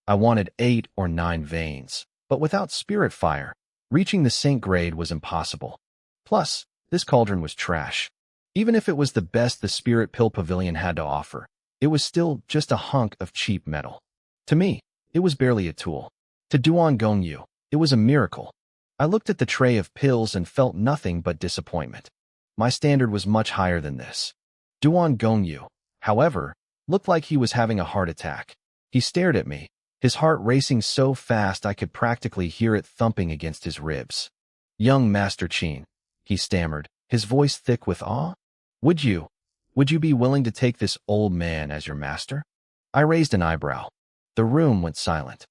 I wanted 8 or 9 veins, but without spirit fire, reaching the saint grade was impossible. Plus, this cauldron was trash. Even if it was the best the spirit pill pavilion had to offer, it was still just a hunk of cheap metal. To me, it was barely a tool. To Duan Gongyu, it was a miracle. I looked at the tray of pills and felt nothing but disappointment. My standard was much higher than this. Duan Gongyu, however, looked like he was having a heart attack. He stared at me, his heart racing so fast I could practically hear it thumping against his ribs. Young Master Qin, he stammered, his voice thick with awe. Would you be willing to take this old man as your master? I raised an eyebrow. The room went silent.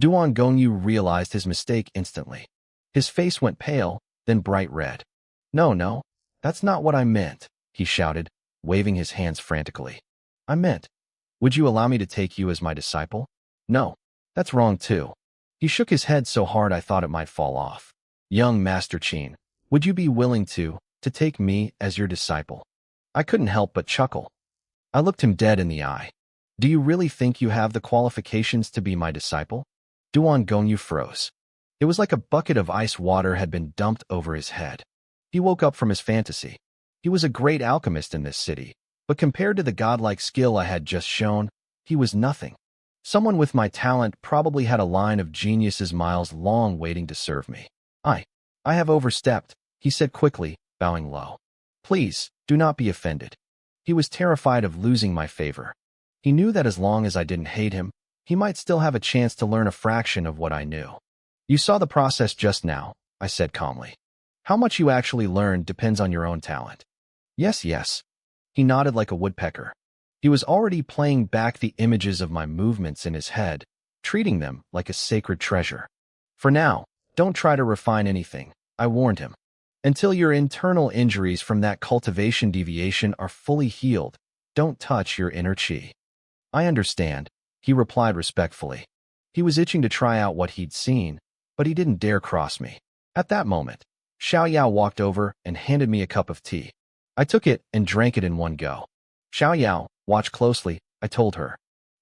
Duan Gongyu realized his mistake instantly. His face went pale, then bright red. No, that's not what I meant, he shouted, waving his hands frantically. I meant, would you allow me to take you as my disciple? No, that's wrong too. He shook his head so hard I thought it might fall off. Young Master Qin, would you be willing to take me as your disciple? I couldn't help but chuckle. I looked him dead in the eye. Do you really think you have the qualifications to be my disciple? Duan Gongyu froze. It was like a bucket of ice water had been dumped over his head. He woke up from his fantasy. He was a great alchemist in this city, but compared to the godlike skill I had just shown, he was nothing. Someone with my talent probably had a line of geniuses miles long waiting to serve me. I have overstepped, he said quickly, bowing low. Please, do not be offended. He was terrified of losing my favor. He knew that as long as I didn't hate him, he might still have a chance to learn a fraction of what I knew. You saw the process just now, I said calmly. How much you actually learned depends on your own talent. Yes. He nodded like a woodpecker. He was already playing back the images of my movements in his head, treating them like a sacred treasure. For now, don't try to refine anything, I warned him. Until your internal injuries from that cultivation deviation are fully healed, don't touch your inner qi. I understand, he replied respectfully. He was itching to try out what he'd seen, but he didn't dare cross me. At that moment, Xiaoyao walked over and handed me a cup of tea. I took it and drank it in one go. Xiaoyao, watch closely, I told her.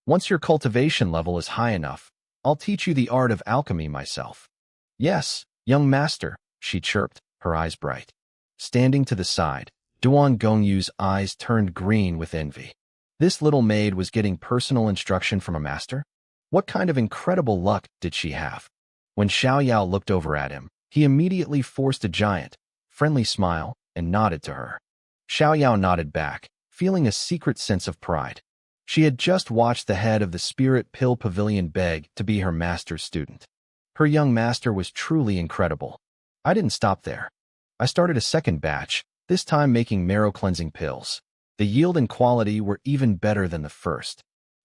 Once your cultivation level is high enough, I'll teach you the art of alchemy myself. Yes, young master, she chirped, her eyes bright. Standing to the side, Duan Gongyu's eyes turned green with envy. This little maid was getting personal instruction from a master? What kind of incredible luck did she have? When Xiaoyao looked over at him, he immediately forced a giant, friendly smile and nodded to her. Xiaoyao nodded back, feeling a secret sense of pride. She had just watched the head of the Spirit Pill Pavilion beg to be her master's student. Her young master was truly incredible. I didn't stop there. I started a second batch, this time making marrow-cleansing pills. The yield and quality were even better than the first.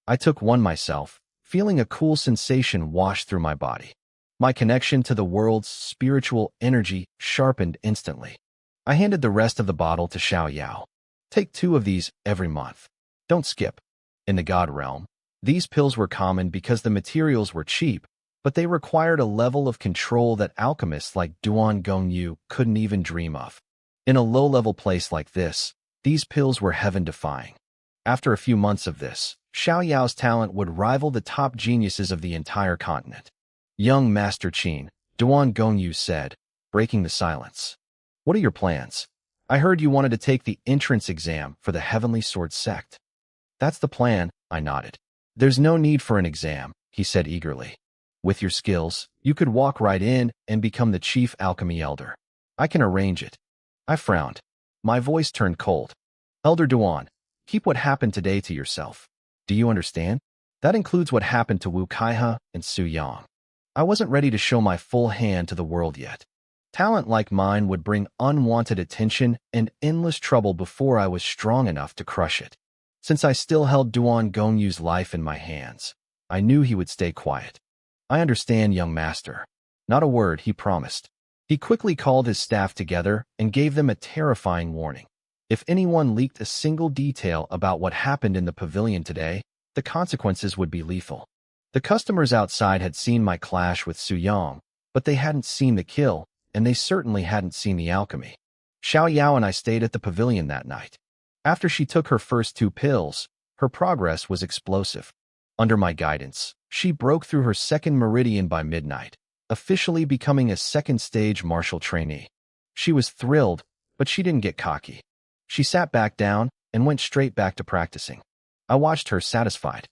I took one myself, feeling a cool sensation wash through my body. My connection to the world's spiritual energy sharpened instantly. I handed the rest of the bottle to Xiaoyao. Take 2 of these every month. Don't skip. In the God realm, these pills were common because the materials were cheap, but they required a level of control that alchemists like Duan Gongyu couldn't even dream of. In a low-level place like this, these pills were heaven-defying. After a few months of this, Xiaoyao's talent would rival the top geniuses of the entire continent. Young Master Qin, Duan Gongyu said, breaking the silence. What are your plans? I heard you wanted to take the entrance exam for the Heavenly Sword Sect. That's the plan, I nodded. There's no need for an exam, he said eagerly. With your skills, you could walk right in and become the chief alchemy elder. I can arrange it. I frowned. My voice turned cold. Elder Duan, keep what happened today to yourself. Do you understand? That includes what happened to Wu Kaihe and Su Yang. I wasn't ready to show my full hand to the world yet. Talent like mine would bring unwanted attention and endless trouble before I was strong enough to crush it. Since I still held Duan Gongyu's life in my hands, I knew he would stay quiet. I understand, young master. Not a word, he promised. He quickly called his staff together and gave them a terrifying warning. If anyone leaked a single detail about what happened in the pavilion today, the consequences would be lethal. The customers outside had seen my clash with Su Yang, but they hadn't seen the kill, and they certainly hadn't seen the alchemy. Xiao Yao and I stayed at the pavilion that night. After she took her first 2 pills, her progress was explosive. Under my guidance, she broke through her second meridian by midnight, officially becoming a second-stage martial trainee. She was thrilled, but she didn't get cocky. She sat back down and went straight back to practicing. I watched her satisfied.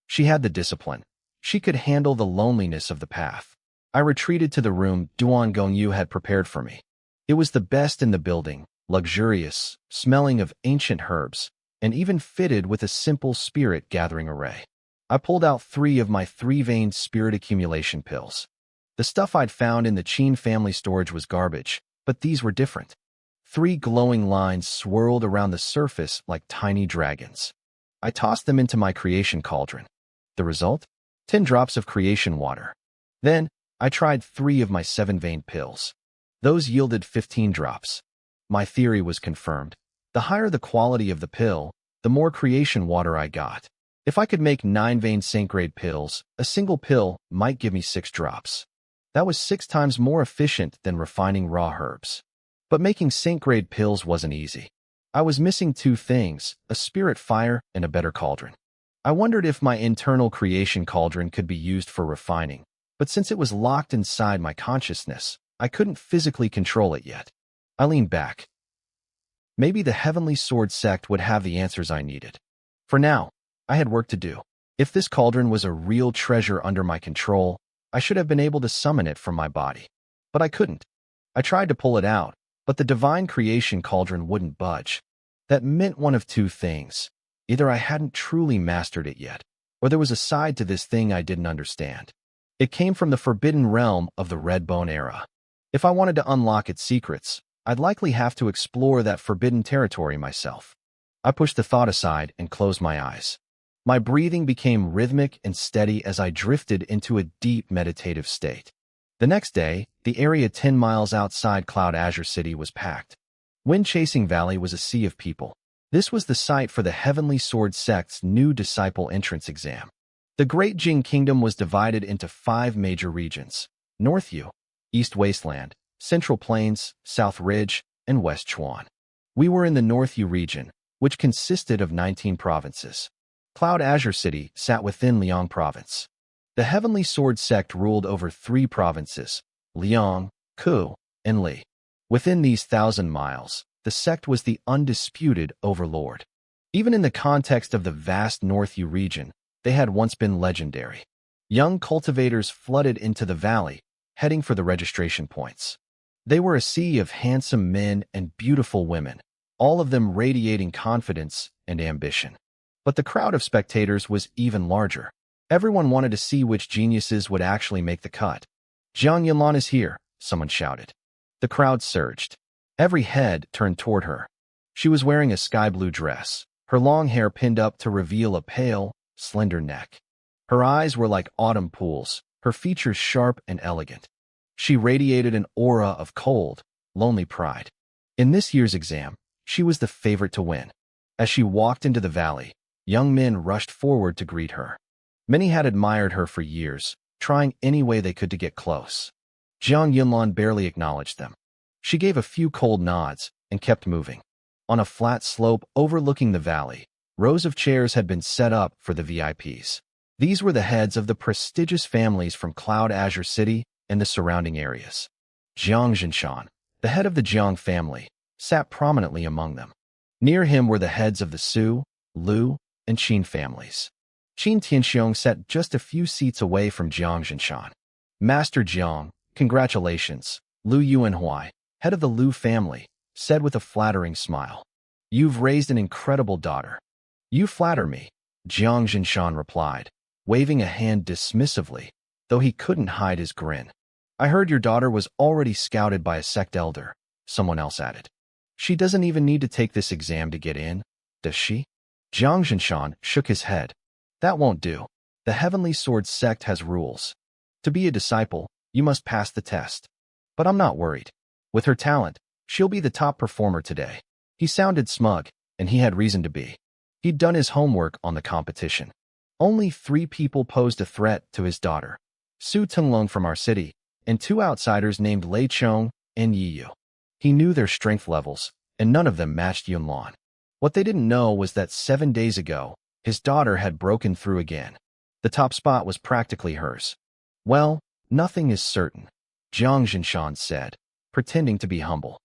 She had the discipline. She could handle the loneliness of the path. I retreated to the room Duan Gongyu had prepared for me. It was the best in the building, luxurious, smelling of ancient herbs, and even fitted with a simple spirit-gathering array. I pulled out 3 of my 3-vein spirit accumulation pills. The stuff I'd found in the Qin family storage was garbage, but these were different. 3 glowing lines swirled around the surface like tiny dragons. I tossed them into my creation cauldron. The result? 10 drops of creation water. Then, I tried 3 of my 7-vein pills. Those yielded 15 drops. My theory was confirmed. The higher the quality of the pill, the more creation water I got. If I could make 9-vein Saint-grade pills, a single pill might give me 6 drops. That was 6 times more efficient than refining raw herbs. But making Saint-grade pills wasn't easy. I was missing 2 things, a spirit fire and a better cauldron. I wondered if my internal creation cauldron could be used for refining, but since it was locked inside my consciousness, I couldn't physically control it yet. I leaned back. Maybe the Heavenly Sword sect would have the answers I needed. For now, I had work to do. If this cauldron was a real treasure under my control, I should have been able to summon it from my body. But I couldn't. I tried to pull it out, but the divine creation cauldron wouldn't budge. That meant one of 2 things. Either I hadn't truly mastered it yet, or there was a side to this thing I didn't understand. It came from the forbidden realm of the Red Bone era. If I wanted to unlock its secrets, I'd likely have to explore that forbidden territory myself. I pushed the thought aside and closed my eyes. My breathing became rhythmic and steady as I drifted into a deep meditative state. The next day, the area 10 miles outside Cloud Azure City was packed. Wind Chasing Valley was a sea of people. This was the site for the Heavenly Sword sect's new disciple entrance exam. The Great Jing Kingdom was divided into 5 major regions: North Yu, East Wasteland, Central Plains, South Ridge, and West Chuan. We were in the North Yu region, which consisted of 19 provinces. Cloud Azure City sat within Liang Province. The Heavenly Sword sect ruled over 3 provinces: Liang, Ku, and Li. Within these 1,000 miles, the sect was the undisputed overlord. Even in the context of the vast North Yu region, they had once been legendary. Young cultivators flooded into the valley, heading for the registration points. They were a sea of handsome men and beautiful women, all of them radiating confidence and ambition. But the crowd of spectators was even larger. Everyone wanted to see which geniuses would actually make the cut. Jiang Yinlan is here, someone shouted. The crowd surged. Every head turned toward her. She was wearing a sky-blue dress, her long hair pinned up to reveal a pale, slender neck. Her eyes were like autumn pools, her features sharp and elegant. She radiated an aura of cold, lonely pride. In this year's exam, she was the favorite to win. As she walked into the valley, young men rushed forward to greet her. Many had admired her for years, trying any way they could to get close. Jiang Yinlan barely acknowledged them. She gave a few cold nods and kept moving. On a flat slope overlooking the valley, rows of chairs had been set up for the VIPs. These were the heads of the prestigious families from Cloud Azure City and the surrounding areas. Jiang Zhinshan, the head of the Jiang family, sat prominently among them. Near him were the heads of the Su, Lu, and Qin families. Qin Tianxiong sat just a few seats away from Jiang Zhinshan. Master Jiang, congratulations, Lu Yuanhui, head of the Lu family, said with a flattering smile. You've raised an incredible daughter. You flatter me, Jiang Zhinshan replied, waving a hand dismissively, though he couldn't hide his grin. I heard your daughter was already scouted by a sect elder, someone else added. She doesn't even need to take this exam to get in, does she? Jiang Zhinshan shook his head. That won't do. The Heavenly Sword sect has rules. To be a disciple, you must pass the test. But I'm not worried. With her talent, she'll be the top performer today. He sounded smug, and he had reason to be. He'd done his homework on the competition. Only 3 people posed a threat to his daughter: Su Tenglong from our city, and 2 outsiders named Lei Chong and Yi Yu. He knew their strength levels, and none of them matched Yunlan. What they didn't know was that 7 days ago, his daughter had broken through again. The top spot was practically hers. Well, nothing is certain, Jiang Jinshan said, pretending to be humble.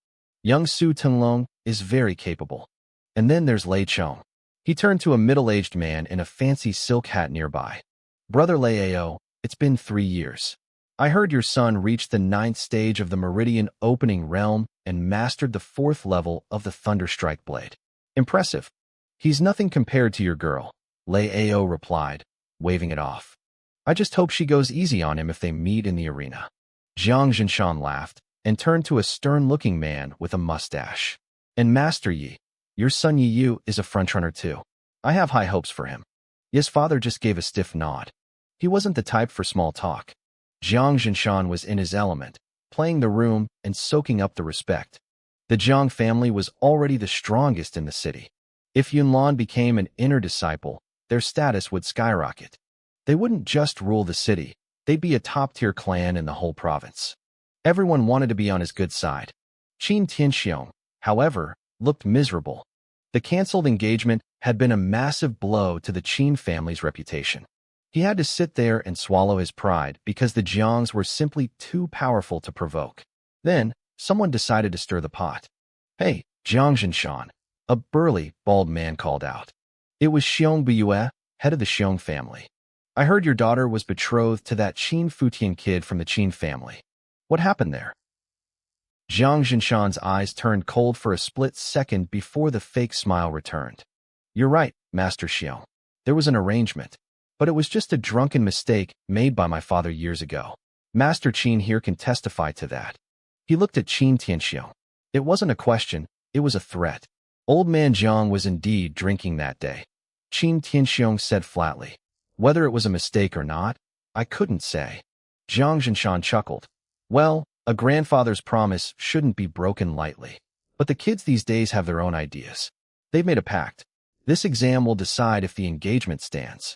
Young Su Tenglong is very capable. And then there's Lei Chong. He turned to a middle-aged man in a fancy silk hat nearby. Brother Lei Ao, it's been 3 years. I heard your son reached the 9th stage of the Meridian Opening Realm and mastered the 4th level of the Thunderstrike Blade. Impressive. He's nothing compared to your girl, Lei Ao replied, waving it off. I just hope she goes easy on him if they meet in the arena. Jiang Jinshan laughed and turned to a stern-looking man with a mustache. And Master Yi, your son Yi Yu is a frontrunner too. I have high hopes for him. His father just gave a stiff nod. He wasn't the type for small talk. Jiang Jinshan was in his element, playing the room and soaking up the respect. The Jiang family was already the strongest in the city. If Yunlan became an inner disciple, their status would skyrocket. They wouldn't just rule the city, they'd be a top-tier clan in the whole province. Everyone wanted to be on his good side. Qin Tianxiong, however, looked miserable. The cancelled engagement had been a massive blow to the Qin family's reputation. He had to sit there and swallow his pride because the Jiangs were simply too powerful to provoke. Then, someone decided to stir the pot. Hey, Jiang Jinshan, a burly, bald man called out. It was Xiong Buyue, head of the Xiong family. I heard your daughter was betrothed to that Qin Futian kid from the Qin family. What happened there? Jiang Jinshan's eyes turned cold for a split second before the fake smile returned. You're right, Master Xiong. There was an arrangement. But it was just a drunken mistake made by my father years ago. Master Qin here can testify to that. He looked at Qin Tianxiong. It wasn't a question, it was a threat. Old man Jiang was indeed drinking that day. Qin Tianxiong said flatly. Whether it was a mistake or not, I couldn't say. Jiang Jinshan chuckled. Well, a grandfather's promise shouldn't be broken lightly. But the kids these days have their own ideas. They've made a pact. This exam will decide if the engagement stands.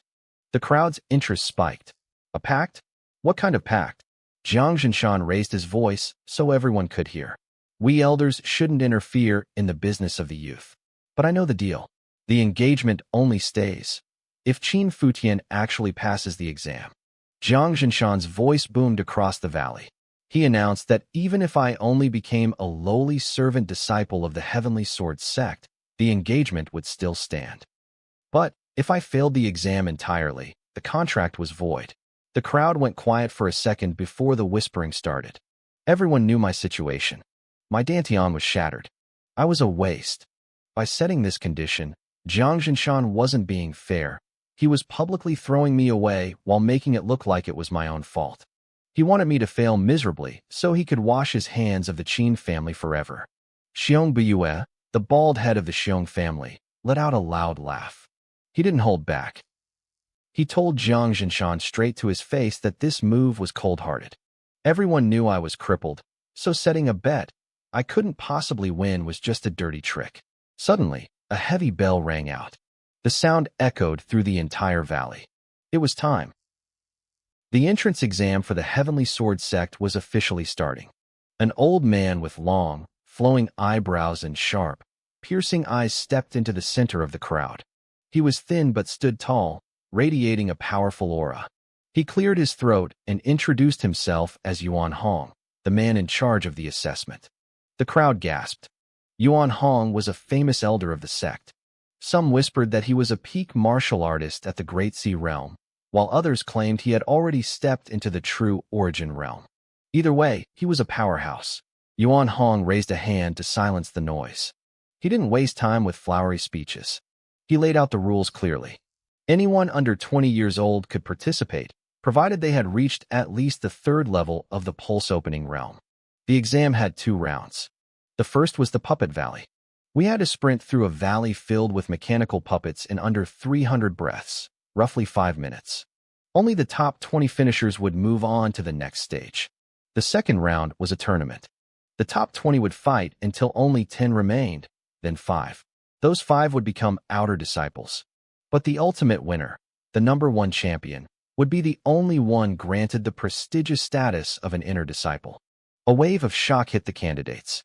The crowd's interest spiked. A pact? What kind of pact? Jiang Jinshan raised his voice so everyone could hear. We elders shouldn't interfere in the business of the youth. But I know the deal. The engagement only stays if Qin Futian actually passes the exam. Jiang Jinshan's voice boomed across the valley. He announced that even if I only became a lowly servant disciple of the Heavenly Sword sect, the engagement would still stand. But if I failed the exam entirely, the contract was void. The crowd went quiet for a second before the whispering started. Everyone knew my situation. My dantian was shattered. I was a waste. By setting this condition, Jiang Jinshan wasn't being fair. He was publicly throwing me away while making it look like it was my own fault. He wanted me to fail miserably so he could wash his hands of the Qin family forever. Xiong Buyue, the bald head of the Xiong family, let out a loud laugh. He didn't hold back. He told Jiang Jinshan straight to his face that this move was cold-hearted. Everyone knew I was crippled, so setting a bet I couldn't possibly win was just a dirty trick. Suddenly, a heavy bell rang out. The sound echoed through the entire valley. It was time. The entrance exam for the Heavenly Sword sect was officially starting. An old man with long, flowing eyebrows and sharp, piercing eyes stepped into the center of the crowd. He was thin but stood tall, radiating a powerful aura. He cleared his throat and introduced himself as Yuan Hong, the man in charge of the assessment. The crowd gasped. Yuan Hong was a famous elder of the sect. Some whispered that he was a peak martial artist at the Great Sea Realm, while others claimed he had already stepped into the true Origin Realm. Either way, he was a powerhouse. Yuan Hong raised a hand to silence the noise. He didn't waste time with flowery speeches. He laid out the rules clearly. Anyone under 20 years old could participate, provided they had reached at least the 3rd level of the Pulse Opening Realm. The exam had 2 rounds. The first was the Puppet Valley. We had to sprint through a valley filled with mechanical puppets in under 300 breaths, roughly 5 minutes. Only the top 20 finishers would move on to the next stage. The second round was a tournament. The top 20 would fight until only 10 remained, then 5. Those 5 would become outer disciples. But the ultimate winner, the #1 champion, would be the only one granted the prestigious status of an inner disciple. A wave of shock hit the candidates.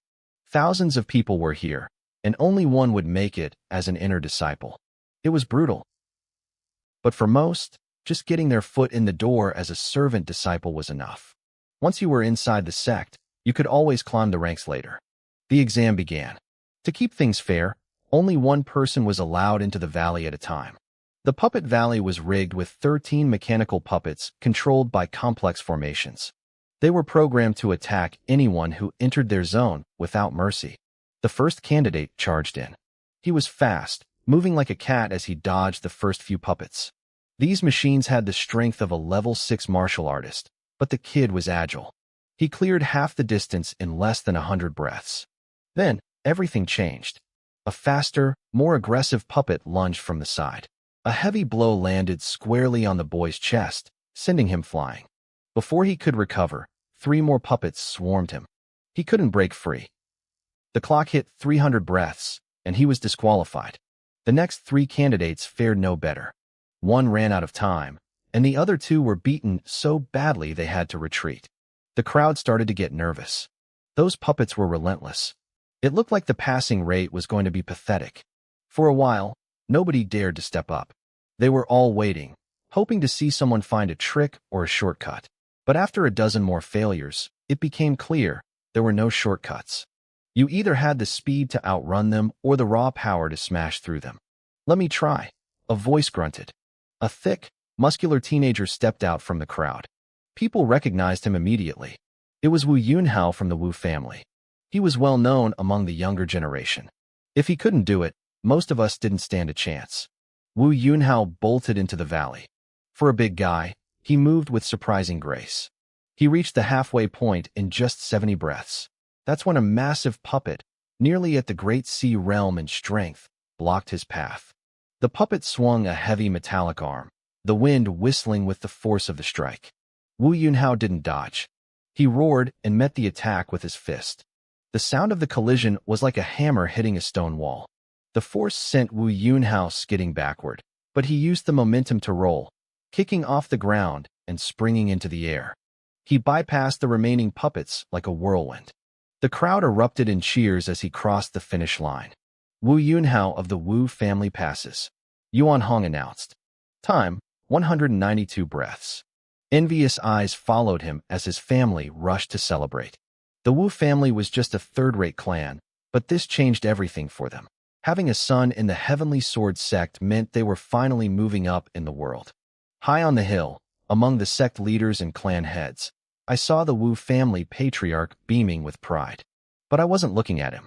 Thousands of people were here, and only one would make it as an inner disciple. It was brutal. But for most, just getting their foot in the door as a servant disciple was enough. Once you were inside the sect, you could always climb the ranks later. The exam began. To keep things fair, only one person was allowed into the valley at a time. The puppet valley was rigged with 13 mechanical puppets controlled by complex formations. They were programmed to attack anyone who entered their zone without mercy. The first candidate charged in. He was fast, moving like a cat as he dodged the first few puppets. These machines had the strength of a level 6 martial artist, but the kid was agile. He cleared half the distance in less than 100 breaths. Then, everything changed. A faster, more aggressive puppet lunged from the side. A heavy blow landed squarely on the boy's chest, sending him flying. Before he could recover, 3 more puppets swarmed him. He couldn't break free. The clock hit 300 breaths, and he was disqualified. The next 3 candidates fared no better. One ran out of time, and the other 2 were beaten so badly they had to retreat. The crowd started to get nervous. Those puppets were relentless. It looked like the passing rate was going to be pathetic. For a while, nobody dared to step up. They were all waiting, hoping to see someone find a trick or a shortcut. But after a dozen more failures, it became clear there were no shortcuts. You either had the speed to outrun them or the raw power to smash through them. "Let me try," a voice grunted. A thick, muscular teenager stepped out from the crowd. People recognized him immediately. It was Wu Yunhao from the Wu family. He was well known among the younger generation. If he couldn't do it, most of us didn't stand a chance. Wu Yunhao bolted into the valley. For a big guy, he moved with surprising grace. He reached the halfway point in just 70 breaths. That's when a massive puppet, nearly at the Great Sea realm in strength, blocked his path. The puppet swung a heavy metallic arm, the wind whistling with the force of the strike. Wu Yunhao didn't dodge. He roared and met the attack with his fist. The sound of the collision was like a hammer hitting a stone wall. The force sent Wu Yunhao skidding backward, but he used the momentum to roll, kicking off the ground and springing into the air. He bypassed the remaining puppets like a whirlwind. The crowd erupted in cheers as he crossed the finish line. Wu Yunhao of the Wu family passes. Yuan Hong announced. Time, 192 breaths. Envious eyes followed him as his family rushed to celebrate. The Wu family was just a third-rate clan, but this changed everything for them. Having a son in the Heavenly Sword sect meant they were finally moving up in the world. High on the hill, among the sect leaders and clan heads, I saw the Wu family patriarch beaming with pride. But I wasn't looking at him.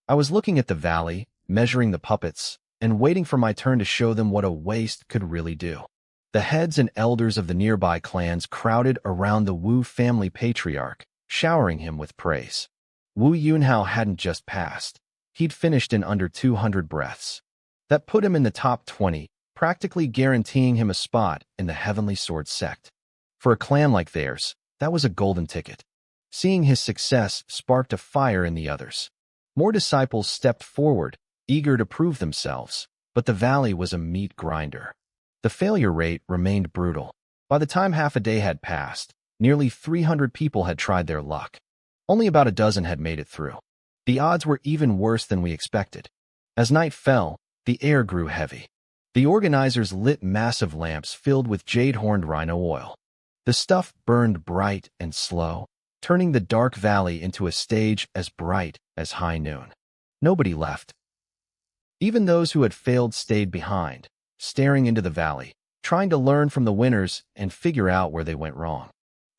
I was looking at the valley, measuring the puppets, and waiting for my turn to show them what a waste could really do. The heads and elders of the nearby clans crowded around the Wu family patriarch, showering him with praise. Wu Yunhao hadn't just passed. He'd finished in under 200 breaths. That put him in the top 20, practically guaranteeing him a spot in the Heavenly Sword sect. For a clan like theirs, that was a golden ticket. Seeing his success sparked a fire in the others. More disciples stepped forward, eager to prove themselves, but the valley was a meat grinder. The failure rate remained brutal. By the time half a day had passed, nearly 300 people had tried their luck. Only about a dozen had made it through. The odds were even worse than we expected. As night fell, the air grew heavy. The organizers lit massive lamps filled with jade-horned rhino oil. The stuff burned bright and slow, turning the dark valley into a stage as bright as high noon. Nobody left. Even those who had failed stayed behind, staring into the valley, trying to learn from the winners and figure out where they went wrong.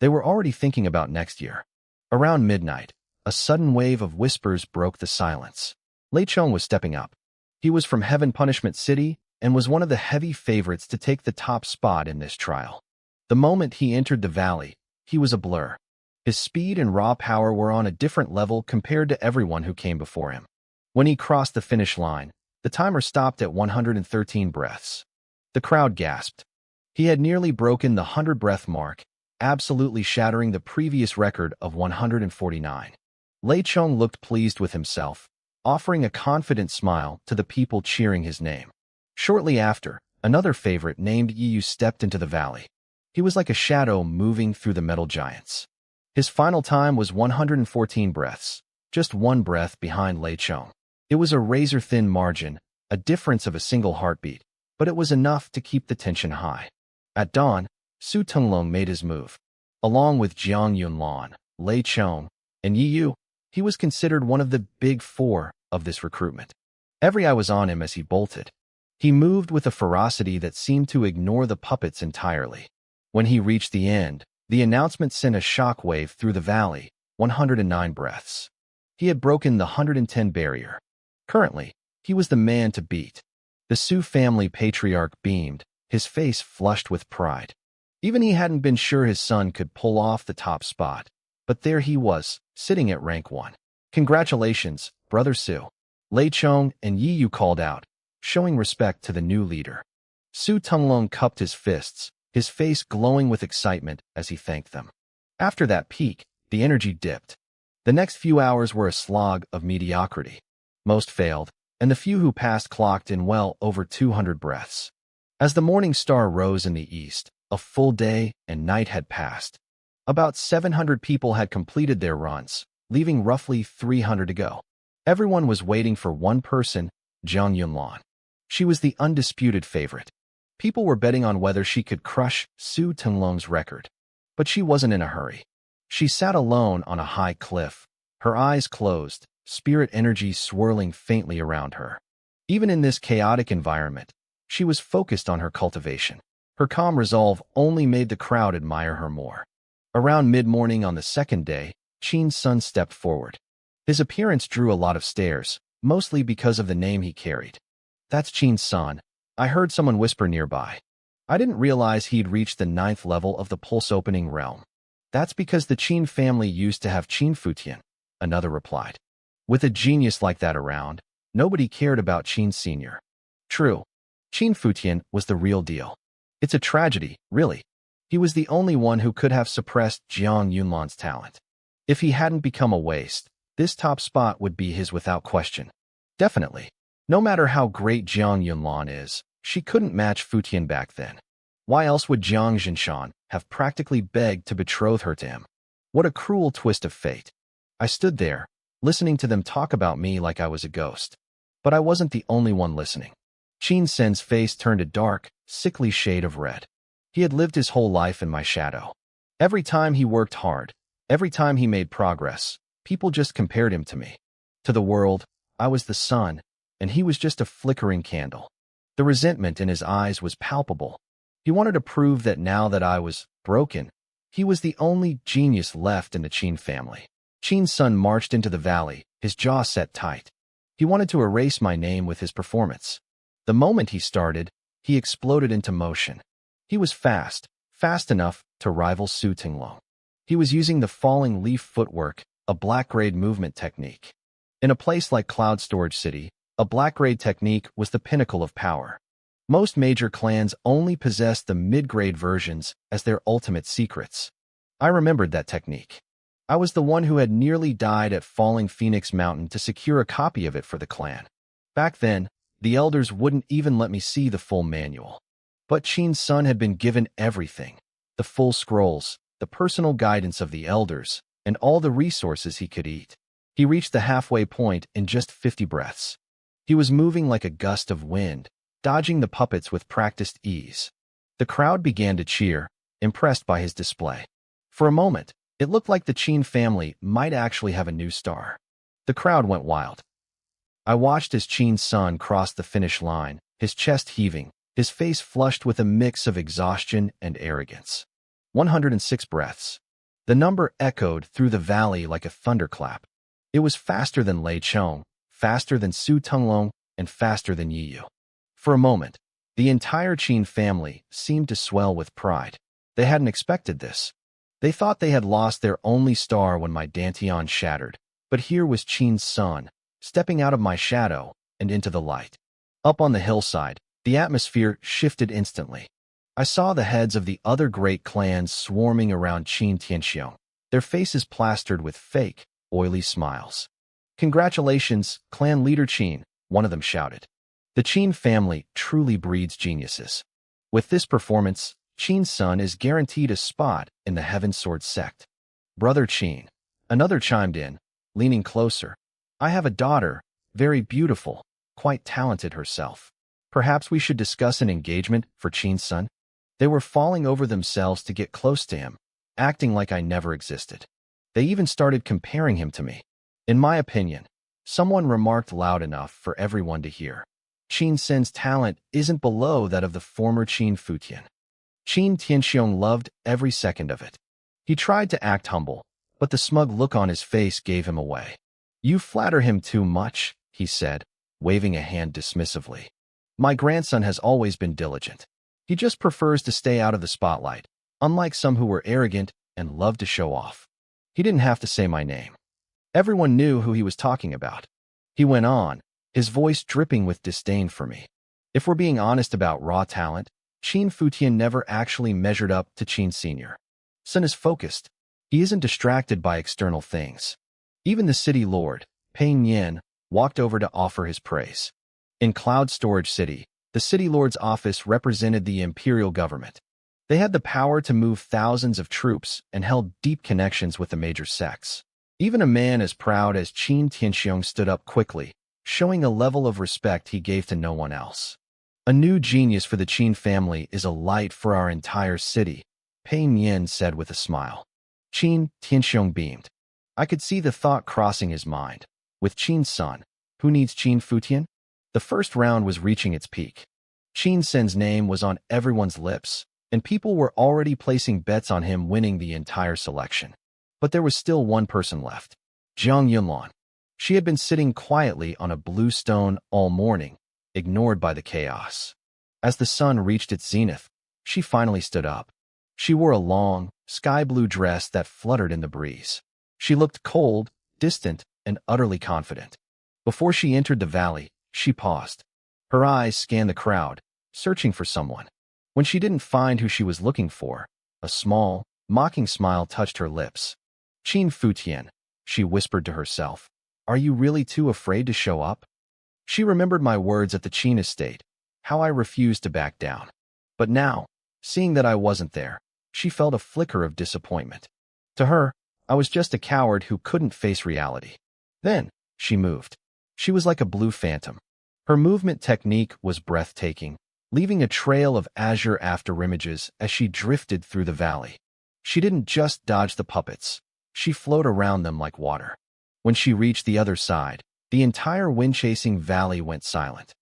They were already thinking about next year. Around midnight, a sudden wave of whispers broke the silence. Lei Chong was stepping up. He was from Heaven Punishment City and was one of the heavy favorites to take the top spot in this trial. The moment he entered the valley, he was a blur. His speed and raw power were on a different level compared to everyone who came before him. When he crossed the finish line, the timer stopped at 113 breaths. The crowd gasped. He had nearly broken the 100-breath mark, absolutely shattering the previous record of 149. Lei Chong looked pleased with himself, offering a confident smile to the people cheering his name. Shortly after, another favorite named Yu stepped into the valley. He was like a shadow moving through the metal giants. His final time was 114 breaths, just one breath behind Lei Chong. It was a razor-thin margin, a difference of a single heartbeat, but it was enough to keep the tension high. At dawn, Su Tenglong made his move. Along with Jiang Yunlan, Lei Chong, and Yi Yu, he was considered one of the big four of this recruitment. Every eye was on him as he bolted. He moved with a ferocity that seemed to ignore the puppets entirely. When he reached the end, the announcement sent a shockwave through the valley, 109 breaths. He had broken the 110 barrier. Currently, he was the man to beat. The Su family patriarch beamed, his face flushed with pride. Even he hadn't been sure his son could pull off the top spot. But there he was, sitting at rank 1. Congratulations, Brother Su. Lei Chong and Yi Yu called out, showing respect to the new leader. Su Tenglong cupped his fists, his face glowing with excitement as he thanked them. After that peak, the energy dipped. The next few hours were a slog of mediocrity. Most failed, and the few who passed clocked in well over 200 breaths. As the morning star rose in the east, a full day and night had passed. About 700 people had completed their runs, leaving roughly 300 to go. Everyone was waiting for one person, Jiang Yunlan. She was the undisputed favorite. People were betting on whether she could crush Su Tenglong's record. But she wasn't in a hurry. She sat alone on a high cliff, her eyes closed, spirit energy swirling faintly around her. Even in this chaotic environment, she was focused on her cultivation. Her calm resolve only made the crowd admire her more. Around mid-morning on the second day, Qin's son stepped forward. His appearance drew a lot of stares, mostly because of the name he carried. "That's Qin's son," I heard someone whisper nearby. I didn't realize he'd reached the 9th level of the pulse-opening realm. "That's because the Qin family used to have Qin Futian," another replied. With a genius like that around, nobody cared about Qin Sr. True, Qin Futian was the real deal. It's a tragedy, really. He was the only one who could have suppressed Jiang Yunlan's talent. If he hadn't become a waste, this top spot would be his without question. Definitely. No matter how great Jiang Yunlan is, she couldn't match Futian back then. Why else would Jiang Jinshan have practically begged to betroth her to him? What a cruel twist of fate. I stood there, listening to them talk about me like I was a ghost. But I wasn't the only one listening. Qin Sen's face turned a dark, sickly shade of red. He had lived his whole life in my shadow. Every time he worked hard, every time he made progress, people just compared him to me. To the world, I was the sun, and he was just a flickering candle. The resentment in his eyes was palpable. He wanted to prove that now that I was broken, he was the only genius left in the Qin family. Qin's son marched into the valley, his jaw set tight. He wanted to erase my name with his performance. The moment he started, he exploded into motion. He was fast enough to rival Su Tenglong. He was using the falling leaf footwork, a black-grade movement technique. In a place like Cloud Storage City, a black-grade technique was the pinnacle of power. Most major clans only possessed the mid-grade versions as their ultimate secrets. I remembered that technique. I was the one who had nearly died at Falling Phoenix Mountain to secure a copy of it for the clan. Back then, the elders wouldn't even let me see the full manual. But Qin's son had been given everything. The full scrolls, the personal guidance of the elders, and all the resources he could eat. He reached the halfway point in just 50 breaths. He was moving like a gust of wind, dodging the puppets with practiced ease. The crowd began to cheer, impressed by his display. For a moment, it looked like the Qin family might actually have a new star. The crowd went wild. I watched as Qin's son crossed the finish line, his chest heaving, his face flushed with a mix of exhaustion and arrogance. 106 breaths. The number echoed through the valley like a thunderclap. It was faster than Lei Chong, faster than Su Tenglong, and faster than Yi Yu. For a moment, the entire Qin family seemed to swell with pride. They hadn't expected this. They thought they had lost their only star when my Dantian shattered, but here was Qin's son, stepping out of my shadow and into the light. Up on the hillside, the atmosphere shifted instantly. I saw the heads of the other great clans swarming around Qin Tianxiong, their faces plastered with fake, oily smiles. "Congratulations, clan leader Qin," one of them shouted. "The Qin family truly breeds geniuses. With this performance, Qin's son is guaranteed a spot in the Heaven Sword sect." "Brother Qin," another chimed in, leaning closer. "I have a daughter, very beautiful, quite talented herself. Perhaps we should discuss an engagement for Qin's son?" They were falling over themselves to get close to him, acting like I never existed. They even started comparing him to me. In my opinion, someone remarked loud enough for everyone to hear, "Qin Sen's talent isn't below that of the former Qin Futian." Qin Tianxiong loved every second of it. He tried to act humble, but the smug look on his face gave him away. "You flatter him too much," he said, waving a hand dismissively. "My grandson has always been diligent. He just prefers to stay out of the spotlight, unlike some who were arrogant and loved to show off." He didn't have to say my name. Everyone knew who he was talking about. He went on, his voice dripping with disdain for me. "If we're being honest about raw talent, Qin Futian never actually measured up to Qin Sr. Sun is focused. He isn't distracted by external things." Even the city lord, Peng Yen, walked over to offer his praise. In Cloud Storage City, the city lord's office represented the imperial government. They had the power to move thousands of troops and held deep connections with the major sects. Even a man as proud as Qin Tianxiong stood up quickly, showing a level of respect he gave to no one else. "A new genius for the Qin family is a light for our entire city," Peng Yen said with a smile. Qin Tianxiong beamed. I could see the thought crossing his mind. With Qin's son, who needs Qin Futian? The first round was reaching its peak. Qin Sen's name was on everyone's lips, and people were already placing bets on him winning the entire selection. But there was still one person left, Jiang Yunlan. She had been sitting quietly on a blue stone all morning, ignored by the chaos. As the sun reached its zenith, she finally stood up. She wore a long, sky-blue dress that fluttered in the breeze. She looked cold, distant, and utterly confident. Before she entered the valley, she paused. Her eyes scanned the crowd, searching for someone. When she didn't find who she was looking for, a small, mocking smile touched her lips. "Qin Futian," she whispered to herself, "are you really too afraid to show up?" She remembered my words at the Qin estate, how I refused to back down. But now, seeing that I wasn't there, she felt a flicker of disappointment. To her, I was just a coward who couldn't face reality. Then, she moved. She was like a blue phantom. Her movement technique was breathtaking, leaving a trail of azure afterimages as she drifted through the valley. She didn't just dodge the puppets. She flowed around them like water. When she reached the other side, the entire wind-chasing valley went silent.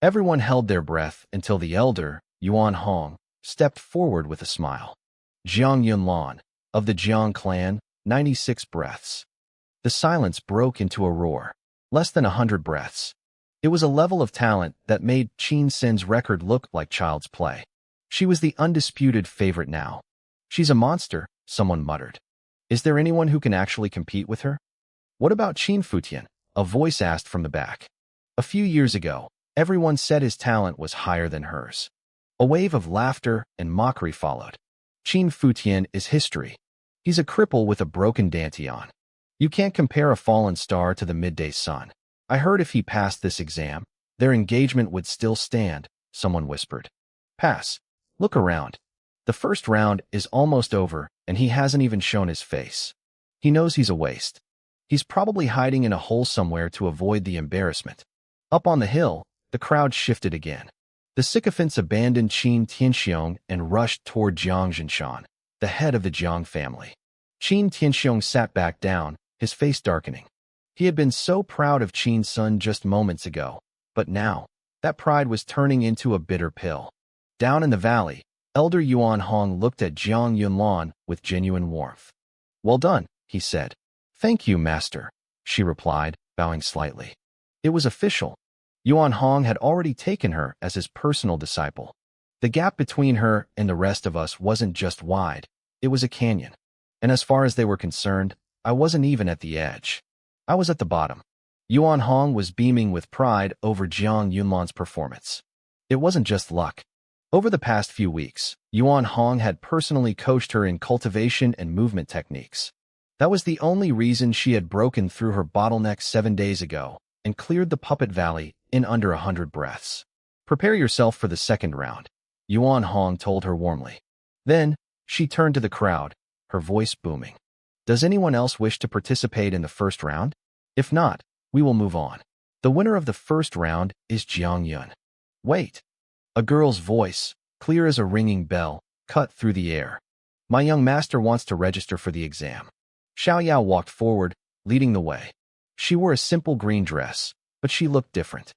Everyone held their breath until the elder, Yuan Hong, stepped forward with a smile. "Jiang Yunlan, of the Jiang clan, 96 breaths." The silence broke into a roar, less than 100 breaths. It was a level of talent that made Qin Sen's record look like child's play. She was the undisputed favorite now. "She's a monster," someone muttered. "Is there anyone who can actually compete with her?" "What about Qin Futian?" a voice asked from the back. A few years ago, everyone said his talent was higher than hers. A wave of laughter and mockery followed. "Qin Futian is history. He's a cripple with a broken dantian. You can't compare a fallen star to the midday sun. I heard if he passed this exam, their engagement would still stand," someone whispered. "Pass. Look around. The first round is almost over, and he hasn't even shown his face. He knows he's a waste. He's probably hiding in a hole somewhere to avoid the embarrassment." Up on the hill, the crowd shifted again. The sycophants abandoned Qin Tianxiong and rushed toward Jiang Zhinshan, the head of the Jiang family. Qin Tianxiong sat back down, his face darkening. He had been so proud of Qin's son just moments ago, but now, that pride was turning into a bitter pill. Down in the valley, Elder Yuan Hong looked at Jiang Yunlan with genuine warmth. "Well done," he said. "Thank you, master," she replied, bowing slightly. It was official. Yuan Hong had already taken her as his personal disciple. The gap between her and the rest of us wasn't just wide, it was a canyon. And as far as they were concerned, I wasn't even at the edge. I was at the bottom. Yuan Hong was beaming with pride over Jiang Yunlan's performance. It wasn't just luck. Over the past few weeks, Yuan Hong had personally coached her in cultivation and movement techniques. That was the only reason she had broken through her bottleneck 7 days ago and cleared the Puppet Valley in under 100 breaths. Prepare yourself for the second round, Yuan Hong told her warmly. Then, she turned to the crowd, her voice booming. Does anyone else wish to participate in the first round? If not, we will move on. The winner of the first round is Jiang Yun. Wait. A girl's voice, clear as a ringing bell, cut through the air. My young master wants to register for the exam. Xiao Yao walked forward, leading the way. She wore a simple green dress, but she looked different.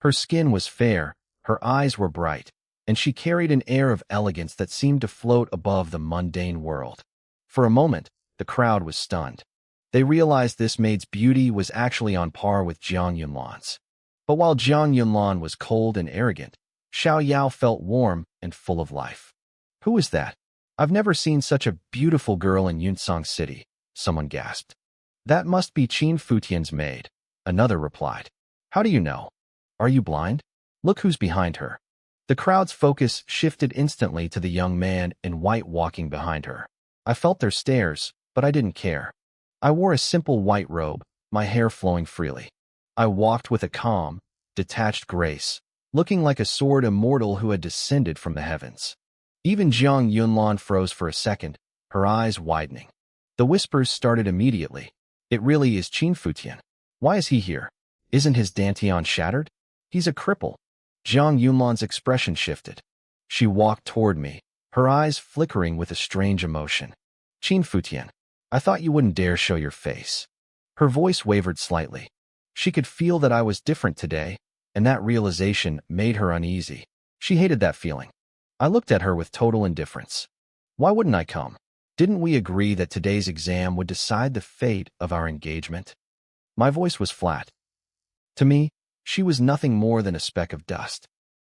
Her skin was fair, her eyes were bright, and she carried an air of elegance that seemed to float above the mundane world. For a moment, the crowd was stunned. They realized this maid's beauty was actually on par with Jiang Yunlan's. But while Jiang Yunlan was cold and arrogant, Xiao Yao felt warm and full of life. Who is that? I've never seen such a beautiful girl in Yunsong City, someone gasped. That must be Qin Futian's maid, another replied. How do you know? Are you blind? Look who's behind her. The crowd's focus shifted instantly to the young man in white walking behind her. I felt their stares, but I didn't care. I wore a simple white robe, my hair flowing freely. I walked with a calm, detached grace, looking like a sword immortal who had descended from the heavens. Even Jiang Yunlan froze for a second, her eyes widening. The whispers started immediately. It really is Qin Futian. Why is he here? Isn't his dantian shattered? He's a cripple. Jiang Yunlan's expression shifted. She walked toward me, her eyes flickering with a strange emotion. Qin Futian, I thought you wouldn't dare show your face. Her voice wavered slightly. She could feel that I was different today, and that realization made her uneasy. She hated that feeling. I looked at her with total indifference. Why wouldn't I come? Didn't we agree that today's exam would decide the fate of our engagement? My voice was flat. To me, she was nothing more than a speck of dust.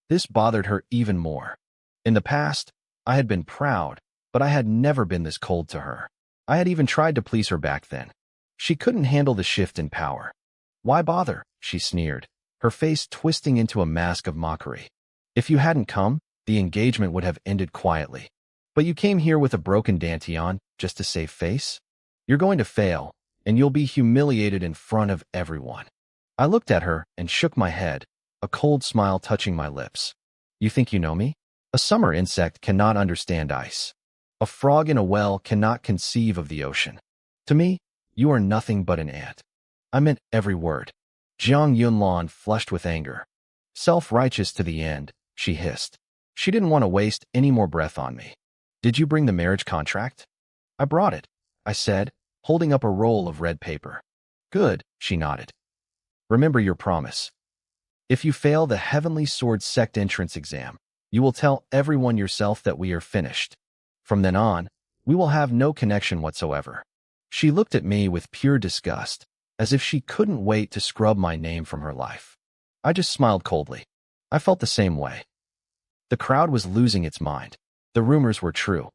This bothered her even more. In the past, I had been proud, but I had never been this cold to her. I had even tried to please her back then. She couldn't handle the shift in power. Why bother? She sneered, her face twisting into a mask of mockery. If you hadn't come, the engagement would have ended quietly. But you came here with a broken dantian just to save face? You're going to fail, and you'll be humiliated in front of everyone. I looked at her and shook my head, a cold smile touching my lips. You think you know me? A summer insect cannot understand ice. A frog in a well cannot conceive of the ocean. To me, you are nothing but an ant. I meant every word. Jiang Yunlan flushed with anger. Self-righteous to the end, she hissed. She didn't want to waste any more breath on me. Did you bring the marriage contract? I brought it, I said, holding up a roll of red paper. Good, she nodded. Remember your promise. If you fail the Heavenly Sword Sect entrance exam, you will tell everyone yourself that we are finished. From then on, we will have no connection whatsoever. She looked at me with pure disgust, as if she couldn't wait to scrub my name from her life. I just smiled coldly. I felt the same way. The crowd was losing its mind. The rumors were true.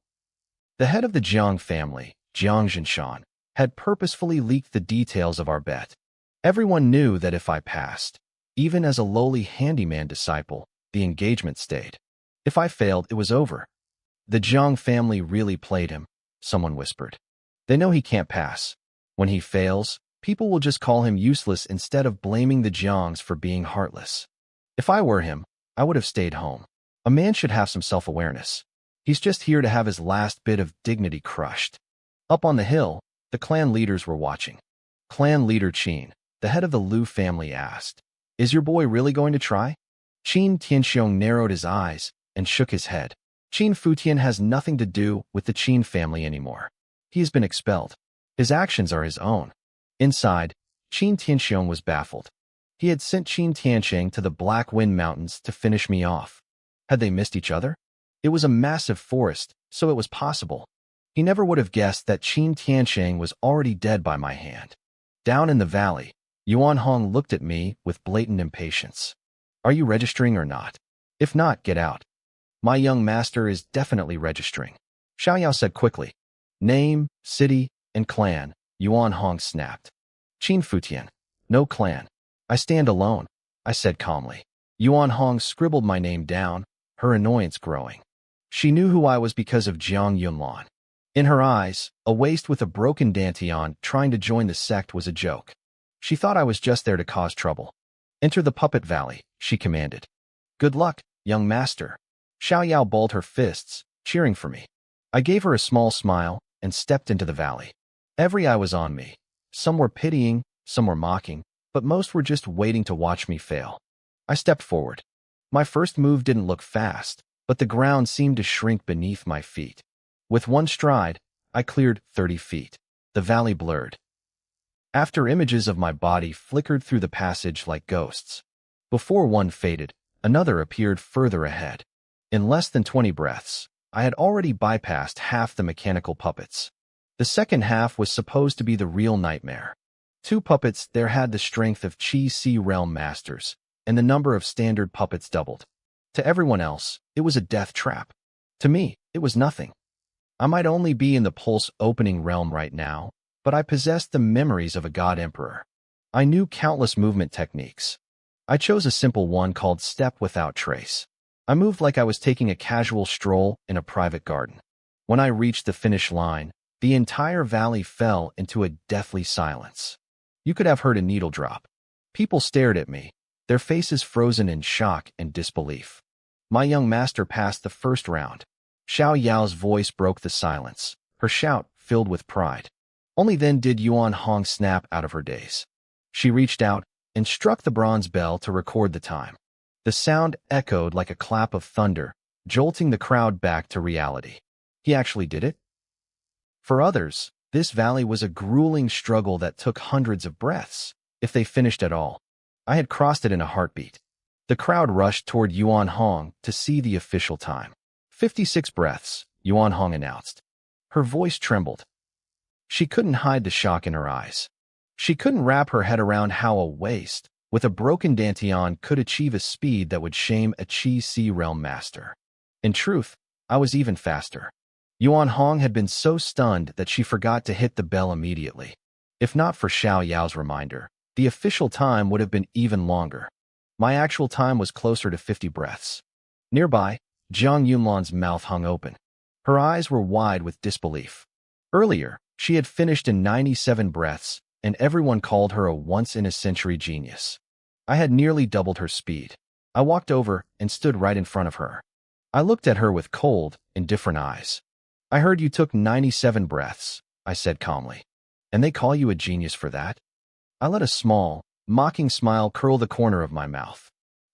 The head of the Jiang family, Jiang Zhinshan, had purposefully leaked the details of our bet. Everyone knew that if I passed, even as a lowly handyman disciple, the engagement stayed. If I failed, it was over. The Jiang family really played him, someone whispered. They know he can't pass. When he fails, people will just call him useless instead of blaming the Jiangs for being heartless. If I were him, I would have stayed home. A man should have some self-awareness. He's just here to have his last bit of dignity crushed. Up on the hill, the clan leaders were watching. Clan leader Qin, the head of the Liu family, asked, Is your boy really going to try? Qin Tianxiong narrowed his eyes and shook his head. Qin Futian has nothing to do with the Qin family anymore. He has been expelled. His actions are his own. Inside, Qin Tianxiong was baffled. He had sent Qin Tianxiong to the Black Wind Mountains to finish me off. Had they missed each other? It was a massive forest, so it was possible. He never would have guessed that Qin Tianxiong was already dead by my hand. Down in the valley, Yuan Hong looked at me with blatant impatience. Are you registering or not? If not, get out. My young master is definitely registering. Xiao Yao said quickly. Name, city, and clan, Yuan Hong snapped. Qin Futian. No clan. I stand alone, I said calmly. Yuan Hong scribbled my name down, her annoyance growing. She knew who I was because of Jiang Yunlan. In her eyes, a waist with a broken dantian trying to join the sect was a joke. She thought I was just there to cause trouble. "Enter the puppet valley," she commanded. "Good luck, young master." Xiao Yao balled her fists, cheering for me. I gave her a small smile and stepped into the valley. Every eye was on me. Some were pitying, some were mocking, but most were just waiting to watch me fail. I stepped forward. My first move didn't look fast, but the ground seemed to shrink beneath my feet. With one stride, I cleared 30 feet. The valley blurred. After images of my body flickered through the passage like ghosts. Before one faded, another appeared further ahead. In less than 20 breaths, I had already bypassed half the mechanical puppets. The second half was supposed to be the real nightmare. 2 puppets there had the strength of Qi Si realm masters, and the number of standard puppets doubled. To everyone else, it was a death trap. To me, it was nothing. I might only be in the pulse opening realm right now, but I possessed the memories of a god emperor. I knew countless movement techniques. I chose a simple one called Step Without Trace. I moved like I was taking a casual stroll in a private garden. When I reached the finish line, the entire valley fell into a deathly silence. You could have heard a needle drop. People stared at me, their faces frozen in shock and disbelief. My young master passed the first round. Xiao Yao's voice broke the silence, her shout filled with pride. Only then did Yuan Hong snap out of her daze. She reached out and struck the bronze bell to record the time. The sound echoed like a clap of thunder, jolting the crowd back to reality. He actually did it? For others, this valley was a grueling struggle that took hundreds of breaths, if they finished at all. I had crossed it in a heartbeat. The crowd rushed toward Yuan Hong to see the official time. 56 breaths, Yuan Hong announced. Her voice trembled. She couldn't hide the shock in her eyes. She couldn't wrap her head around how a waist with a broken dantian could achieve a speed that would shame a Qi Si realm master. In truth, I was even faster. Yuan Hong had been so stunned that she forgot to hit the bell immediately. If not for Xiao Yao's reminder, the official time would have been even longer. My actual time was closer to 50 breaths. Nearby, Jiang Yunlan's mouth hung open. Her eyes were wide with disbelief. Earlier, she had finished in 97 breaths, and everyone called her a once-in-a-century genius. I had nearly doubled her speed. I walked over and stood right in front of her. I looked at her with cold, indifferent eyes. "I heard you took 97 breaths," I said calmly. "And they call you a genius for that?" I let a small, mocking smile curl the corner of my mouth.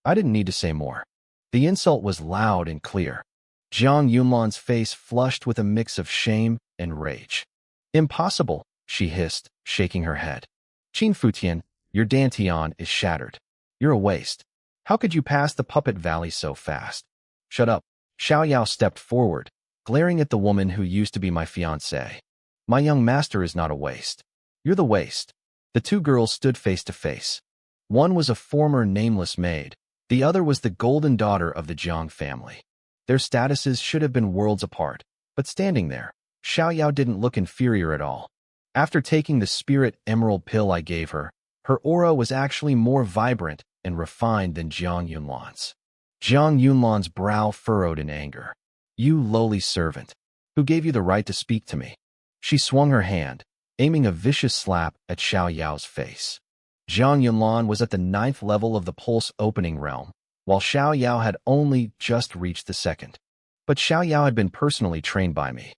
I didn't need to say more. The insult was loud and clear. Jiang Yunlan's face flushed with a mix of shame and rage. "Impossible," she hissed, shaking her head. "Qin Futian, your dantian is shattered. You're a waste. How could you pass the puppet valley so fast?" "Shut up." Xiao Yao stepped forward, glaring at the woman who used to be my fiancée. "My young master is not a waste. You're the waste." The 2 girls stood face to face. One was a former nameless maid. The other was the golden daughter of the Jiang family. Their statuses should have been worlds apart, but standing there, Xiao Yao didn't look inferior at all. After taking the spirit emerald pill I gave her, her aura was actually more vibrant and refined than Jiang Yunlan's. Jiang Yunlan's brow furrowed in anger. "You lowly servant. Who gave you the right to speak to me?" She swung her hand, aiming a vicious slap at Xiao Yao's face. Jiang Yunlan was at the 9th level of the pulse opening realm, while Xiao Yao had only just reached the 2nd. But Xiao Yao had been personally trained by me.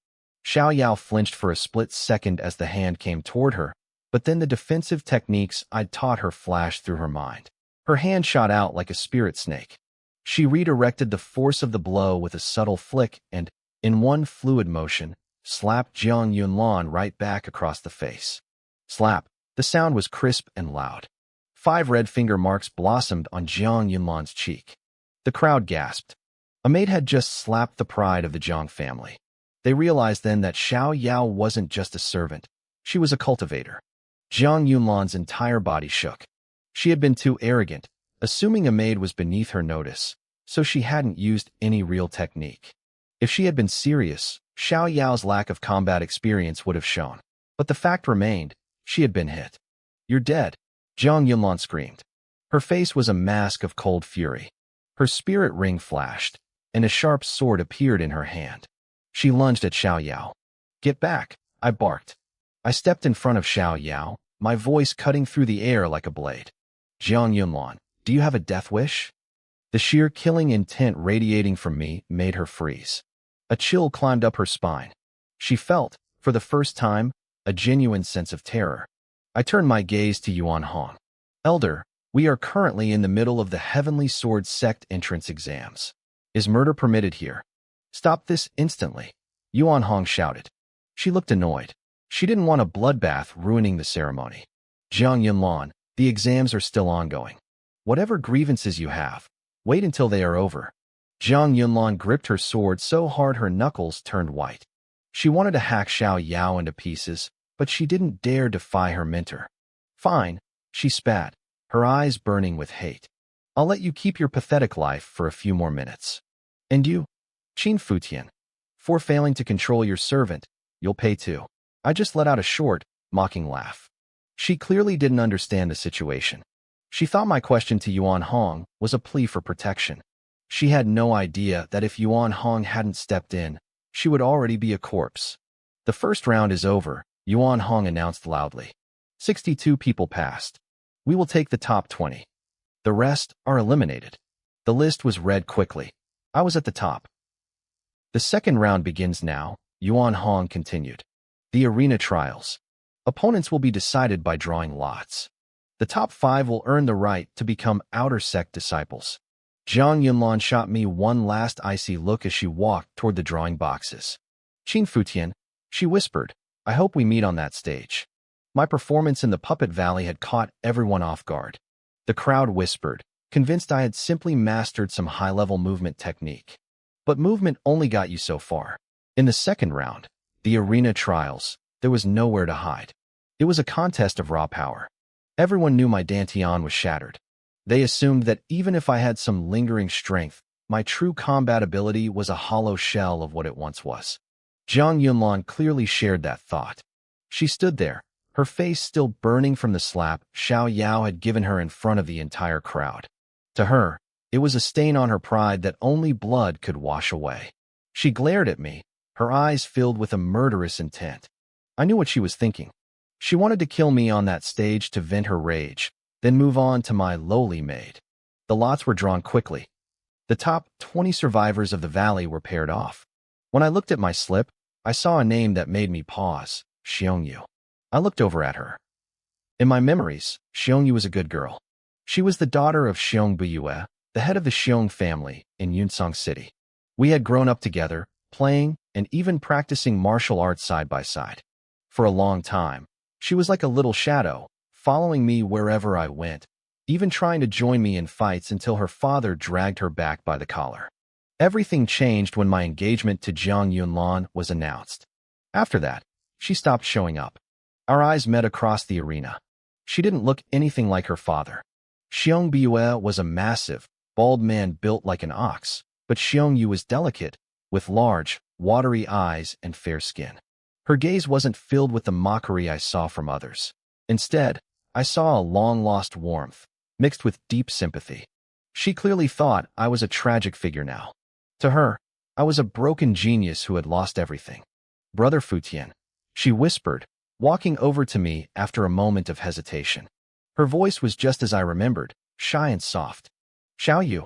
Xiao Yao flinched for a split second as the hand came toward her, but then the defensive techniques I'd taught her flashed through her mind. Her hand shot out like a spirit snake. She redirected the force of the blow with a subtle flick and, in one fluid motion, slapped Jiang Yunlan right back across the face. Slap. The sound was crisp and loud. 5 red finger marks blossomed on Jiang Yunlan's cheek. The crowd gasped. A maid had just slapped the pride of the Jiang family. They realized then that Xiao Yao wasn't just a servant. She was a cultivator. Jiang Yunlan's entire body shook. She had been too arrogant, assuming a maid was beneath her notice, so she hadn't used any real technique. If she had been serious, Xiao Yao's lack of combat experience would have shown. But the fact remained, she had been hit. "You're dead," Jiang Yunlan screamed. Her face was a mask of cold fury. Her spirit ring flashed, and a sharp sword appeared in her hand. She lunged at Xiao Yao. Get back, I barked. I stepped in front of Xiao Yao, my voice cutting through the air like a blade. Jiang Yunlan, do you have a death wish? The sheer killing intent radiating from me made her freeze. A chill climbed up her spine. She felt, for the first time, a genuine sense of terror. I turned my gaze to Yuan Hong. Elder, we are currently in the middle of the Heavenly Sword Sect entrance exams. Is murder permitted here? Stop this instantly, Yuan Hong shouted. She looked annoyed. She didn't want a bloodbath ruining the ceremony. Jiang Yunlan, the exams are still ongoing. Whatever grievances you have, wait until they are over. Jiang Yunlan gripped her sword so hard her knuckles turned white. She wanted to hack Xiao Yao into pieces, but she didn't dare defy her mentor. Fine, she spat, her eyes burning with hate. I'll let you keep your pathetic life for a few more minutes. And you, Qin Futian, for failing to control your servant, you'll pay too. I just let out a short, mocking laugh. She clearly didn't understand the situation. She thought my question to Yuan Hong was a plea for protection. She had no idea that if Yuan Hong hadn't stepped in, she would already be a corpse. The first round is over, Yuan Hong announced loudly. 62 people passed. We will take the top 20. The rest are eliminated. The list was read quickly. I was at the top. The second round begins now, Yuan Hong continued. The arena trials. Opponents will be decided by drawing lots. The top 5 will earn the right to become outer sect disciples. Jiang Yunlan shot me one last icy look as she walked toward the drawing boxes. Qin Futian, she whispered, I hope we meet on that stage. My performance in the Puppet Valley had caught everyone off guard. The crowd whispered, convinced I had simply mastered some high-level movement technique. But movement only got you so far. In the second round, the arena trials, there was nowhere to hide. It was a contest of raw power. Everyone knew my dantian was shattered. They assumed that even if I had some lingering strength, my true combat ability was a hollow shell of what it once was. Jiang Yunlan clearly shared that thought. She stood there, her face still burning from the slap Xiao Yao had given her in front of the entire crowd. To her, it was a stain on her pride that only blood could wash away. She glared at me, her eyes filled with a murderous intent. I knew what she was thinking. She wanted to kill me on that stage to vent her rage, then move on to my lowly maid. The lots were drawn quickly. The top 20 survivors of the valley were paired off. When I looked at my slip, I saw a name that made me pause, Xiongyu. I looked over at her. In my memories, Xiongyu was a good girl. She was the daughter of Xiong Buyue, the head of the Xiong family in Yunsong City. We had grown up together, playing and even practicing martial arts side by side. For a long time, she was like a little shadow, following me wherever I went, even trying to join me in fights until her father dragged her back by the collar. Everything changed when my engagement to Jiang Yunlan was announced. After that, she stopped showing up. Our eyes met across the arena. She didn't look anything like her father. Xiong Buyue was a massive, bald man built like an ox, but Xiongyu was delicate, with large, watery eyes and fair skin. Her gaze wasn't filled with the mockery I saw from others. Instead, I saw a long-lost warmth, mixed with deep sympathy. She clearly thought I was a tragic figure now. To her, I was a broken genius who had lost everything. Brother Futian, she whispered, walking over to me after a moment of hesitation. Her voice was just as I remembered, shy and soft. Xiaoyu,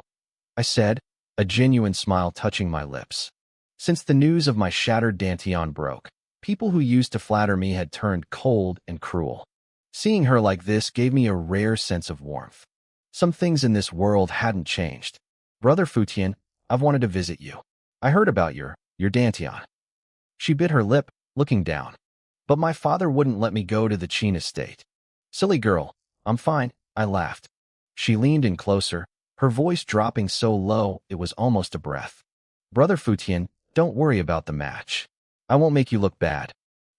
I said, a genuine smile touching my lips. Since the news of my shattered dantian broke, people who used to flatter me had turned cold and cruel. Seeing her like this gave me a rare sense of warmth. Some things in this world hadn't changed. Brother Futian, I've wanted to visit you. I heard about your dantian. She bit her lip, looking down. But my father wouldn't let me go to the Qin estate. Silly girl, I'm fine, I laughed. She leaned in closer, her voice dropping so low it was almost a breath. Brother Futian, don't worry about the match. I won't make you look bad.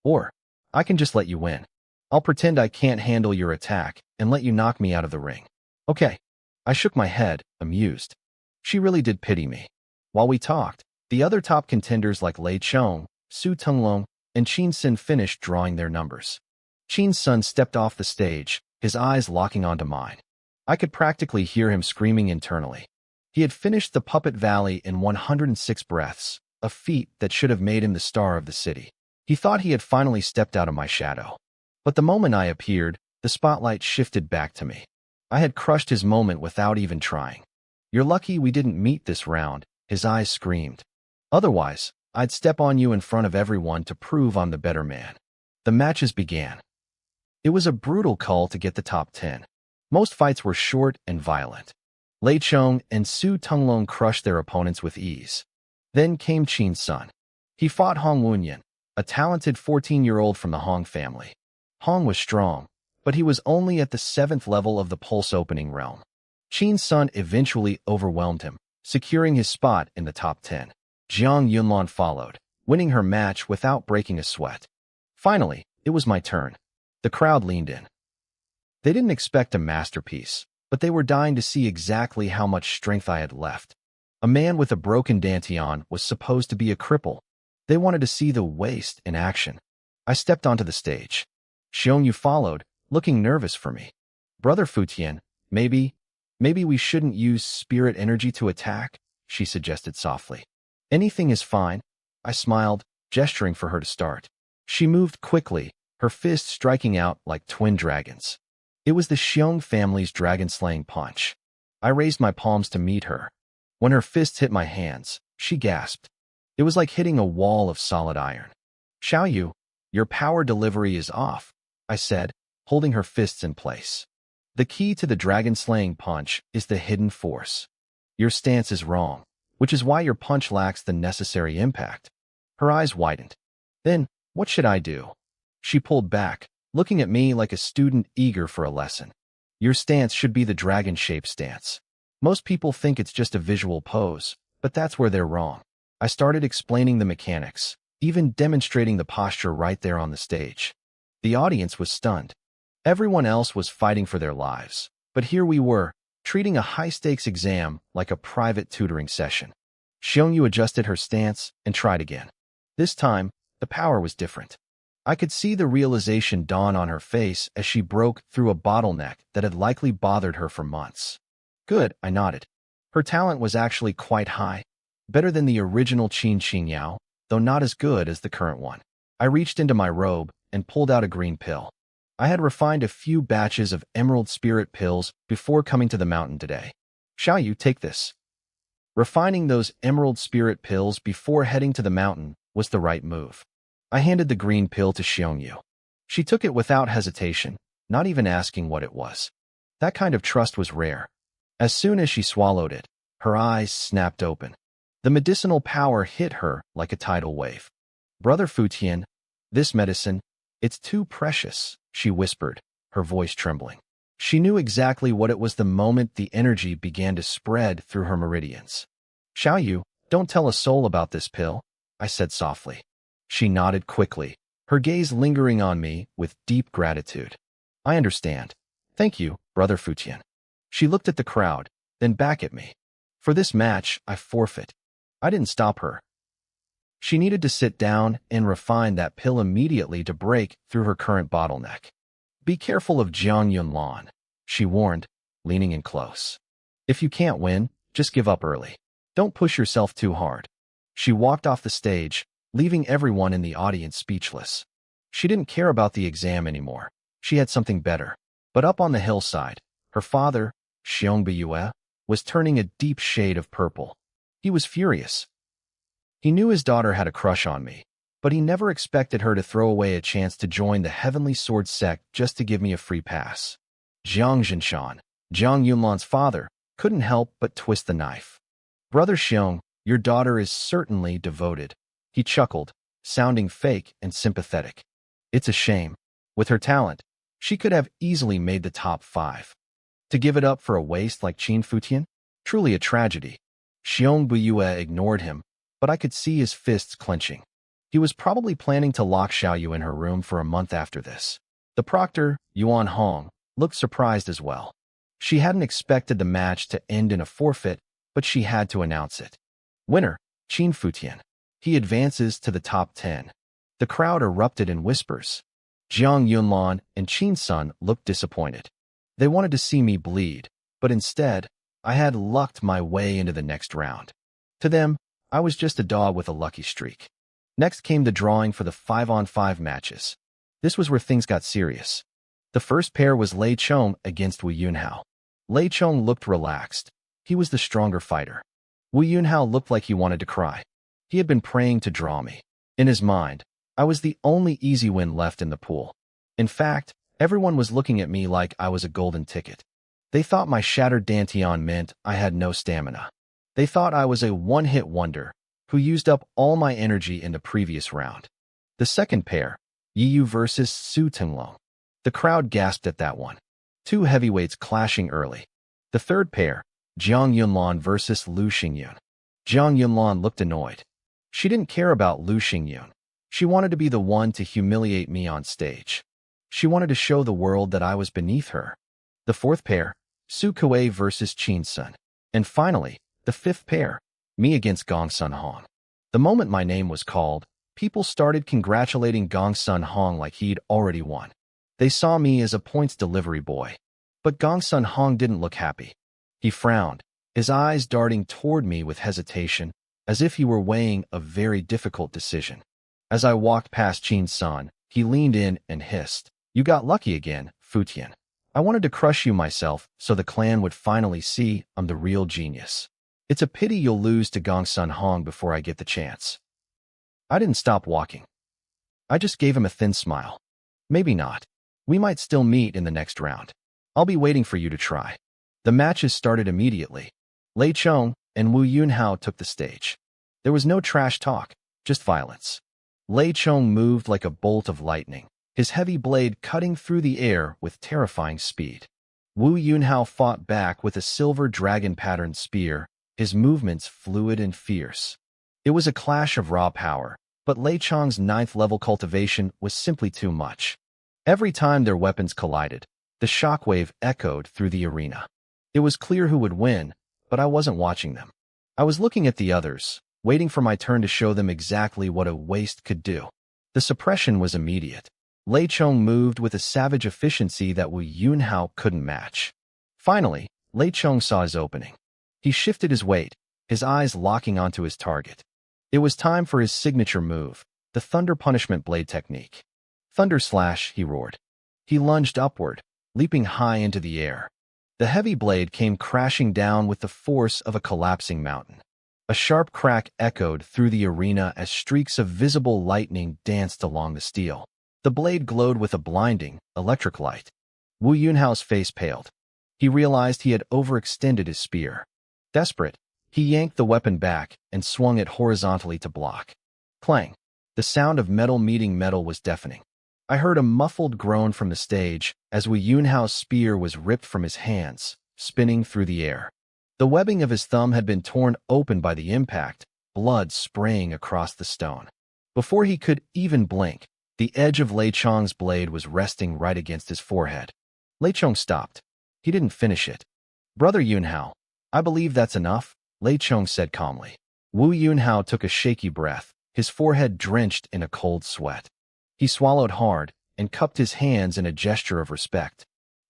Or, I can just let you win. I'll pretend I can't handle your attack and let you knock me out of the ring. Okay. I shook my head, amused. She really did pity me. While we talked, the other top contenders like Lei Chong, Su Tenglong, and Qin Sin finished drawing their numbers. Qin's son stepped off the stage, his eyes locking onto mine. I could practically hear him screaming internally. He had finished the Puppet Valley in 106 breaths, a feat that should have made him the star of the city. He thought he had finally stepped out of my shadow. But the moment I appeared, the spotlight shifted back to me. I had crushed his moment without even trying. "You're lucky we didn't meet this round," his eyes screamed. "Otherwise, I'd step on you in front of everyone to prove I'm the better man." The matches began. It was a brutal call to get the top 10. Most fights were short and violent. Lei Chong and Su Tunglong crushed their opponents with ease. Then came Qin's son. He fought Hong Wunyan, a talented 14-year-old from the Hong family. Hong was strong, but he was only at the 7th level of the pulse-opening realm. Qin's son eventually overwhelmed him, securing his spot in the top 10. Jiang Yunlan followed, winning her match without breaking a sweat. Finally, it was my turn. The crowd leaned in. They didn't expect a masterpiece, but they were dying to see exactly how much strength I had left. A man with a broken dantian was supposed to be a cripple. They wanted to see the waist in action. I stepped onto the stage. Xiongyu followed, looking nervous for me. "Brother Futian, maybe we shouldn't use spirit energy to attack," she suggested softly. "Anything is fine," I smiled, gesturing for her to start. She moved quickly, her fists striking out like twin dragons. It was the Xiong family's dragon-slaying punch. I raised my palms to meet her. When her fists hit my hands, she gasped. It was like hitting a wall of solid iron. "Xiaoyu, your power delivery is off," I said, holding her fists in place. "The key to the dragon-slaying punch is the hidden force. Your stance is wrong, which is why your punch lacks the necessary impact." Her eyes widened. "Then, what should I do?" She pulled back, looking at me like a student eager for a lesson. "Your stance should be the dragon-shaped stance. Most people think it's just a visual pose, but that's where they're wrong." I started explaining the mechanics, even demonstrating the posture right there on the stage. The audience was stunned. Everyone else was fighting for their lives, but here we were, treating a high-stakes exam like a private tutoring session. Xiongyu adjusted her stance and tried again. This time, the power was different. I could see the realization dawn on her face as she broke through a bottleneck that had likely bothered her for months. "Good," I nodded. Her talent was actually quite high, better than the original Qin Xingyao, though not as good as the current one. I reached into my robe and pulled out a green pill. I had refined a few batches of emerald spirit pills before coming to the mountain today. "Xiaoyu, take this." Refining those emerald spirit pills before heading to the mountain was the right move. I handed the green pill to Xiongyu. She took it without hesitation, not even asking what it was. That kind of trust was rare. As soon as she swallowed it, her eyes snapped open. The medicinal power hit her like a tidal wave. "Brother Futian, this medicine, it's too precious," she whispered, her voice trembling. She knew exactly what it was the moment the energy began to spread through her meridians. "Xiaoyu, don't tell a soul about this pill," I said softly. She nodded quickly, her gaze lingering on me with deep gratitude. "I understand. Thank you, Brother Futian." She looked at the crowd, then back at me. "For this match, I forfeit." I didn't stop her. She needed to sit down and refine that pill immediately to break through her current bottleneck. "Be careful of Jiang Yunlan," she warned, leaning in close. "If you can't win, just give up early. Don't push yourself too hard." She walked off the stage, leaving everyone in the audience speechless. She didn't care about the exam anymore. She had something better. But up on the hillside, her father, Xiong Biyue, was turning a deep shade of purple. He was furious. He knew his daughter had a crush on me, but he never expected her to throw away a chance to join the Heavenly Sword sect just to give me a free pass. Jiang Zhinshan, Jiang Yunlan's father, couldn't help but twist the knife. "Brother Xiong, your daughter is certainly devoted." He chuckled, sounding fake and sympathetic. "It's a shame. With her talent, she could have easily made the top 5. To give it up for a waste like Qin Futian? Truly a tragedy." Xiong Buyue ignored him, but I could see his fists clenching. He was probably planning to lock Xiaoyu in her room for a month after this. The proctor, Yuan Hong, looked surprised as well. She hadn't expected the match to end in a forfeit, but she had to announce it. "Winner, Qin Futian. He advances to the top 10. The crowd erupted in whispers. Jiang Yunlan and Qin Sun looked disappointed. They wanted to see me bleed, but instead, I had lucked my way into the next round. To them, I was just a dog with a lucky streak. Next came the drawing for the 5-on-5 matches. This was where things got serious. The first pair was Lei Chong against Wu Yunhao. Lei Chong looked relaxed. He was the stronger fighter. Wu Yunhao looked like he wanted to cry. He had been praying to draw me. In his mind, I was the only easy win left in the pool. In fact, everyone was looking at me like I was a golden ticket. They thought my shattered dantian meant I had no stamina. They thought I was a one-hit wonder who used up all my energy in the previous round. The second pair, Yiyu versus Su Tinglong. The crowd gasped at that one. Two heavyweights clashing early. The third pair, Jiang Yunlan versus Lu Xingyun. Jiang Yunlan looked annoyed. She didn't care about Lu Xingyun. She wanted to be the one to humiliate me on stage. She wanted to show the world that I was beneath her. The fourth pair, Su Kuei versus Qin Sun. And finally, the fifth pair, me against Gong Sun Hong. The moment my name was called, people started congratulating Gong Sun Hong like he'd already won. They saw me as a points delivery boy. But Gong Sun Hong didn't look happy. He frowned, his eyes darting toward me with hesitation, as if he were weighing a very difficult decision. As I walked past Qin Sun, he leaned in and hissed, "You got lucky again, Futian. I wanted to crush you myself so the clan would finally see I'm the real genius. It's a pity you'll lose to Gong Sun Hong before I get the chance." I didn't stop walking. I just gave him a thin smile. "Maybe not. We might still meet in the next round. I'll be waiting for you to try." The matches started immediately. Lei Chong and Wu Yunhao took the stage. There was no trash talk, just violence. Lei Chong moved like a bolt of lightning, his heavy blade cutting through the air with terrifying speed. Wu Yunhao fought back with a silver dragon-patterned spear, his movements fluid and fierce. It was a clash of raw power, but Lei Chong's 9th-level cultivation was simply too much. Every time their weapons collided, the shockwave echoed through the arena. It was clear who would win, but I wasn't watching them. I was looking at the others, waiting for my turn to show them exactly what a waste could do. The suppression was immediate. Lei Chong moved with a savage efficiency that Wu Yunhao couldn't match. Finally, Lei Chong saw his opening. He shifted his weight, his eyes locking onto his target. It was time for his signature move, the Thunder Punishment Blade technique. "Thunder Slash," he roared. He lunged upward, leaping high into the air. The heavy blade came crashing down with the force of a collapsing mountain. A sharp crack echoed through the arena as streaks of visible lightning danced along the steel. The blade glowed with a blinding, electric light. Wu Yunhao's face paled. He realized he had overextended his spear. Desperate, he yanked the weapon back and swung it horizontally to block. Clang! The sound of metal meeting metal was deafening. I heard a muffled groan from the stage as Wu Yunhao's spear was ripped from his hands, spinning through the air. The webbing of his thumb had been torn open by the impact, blood spraying across the stone. Before he could even blink, the edge of Lei Chong's blade was resting right against his forehead. Lei Chong stopped. He didn't finish it. "Brother Yunhao, I believe that's enough," Lei Chong said calmly. Wu Yunhao took a shaky breath, his forehead drenched in a cold sweat. He swallowed hard and cupped his hands in a gesture of respect.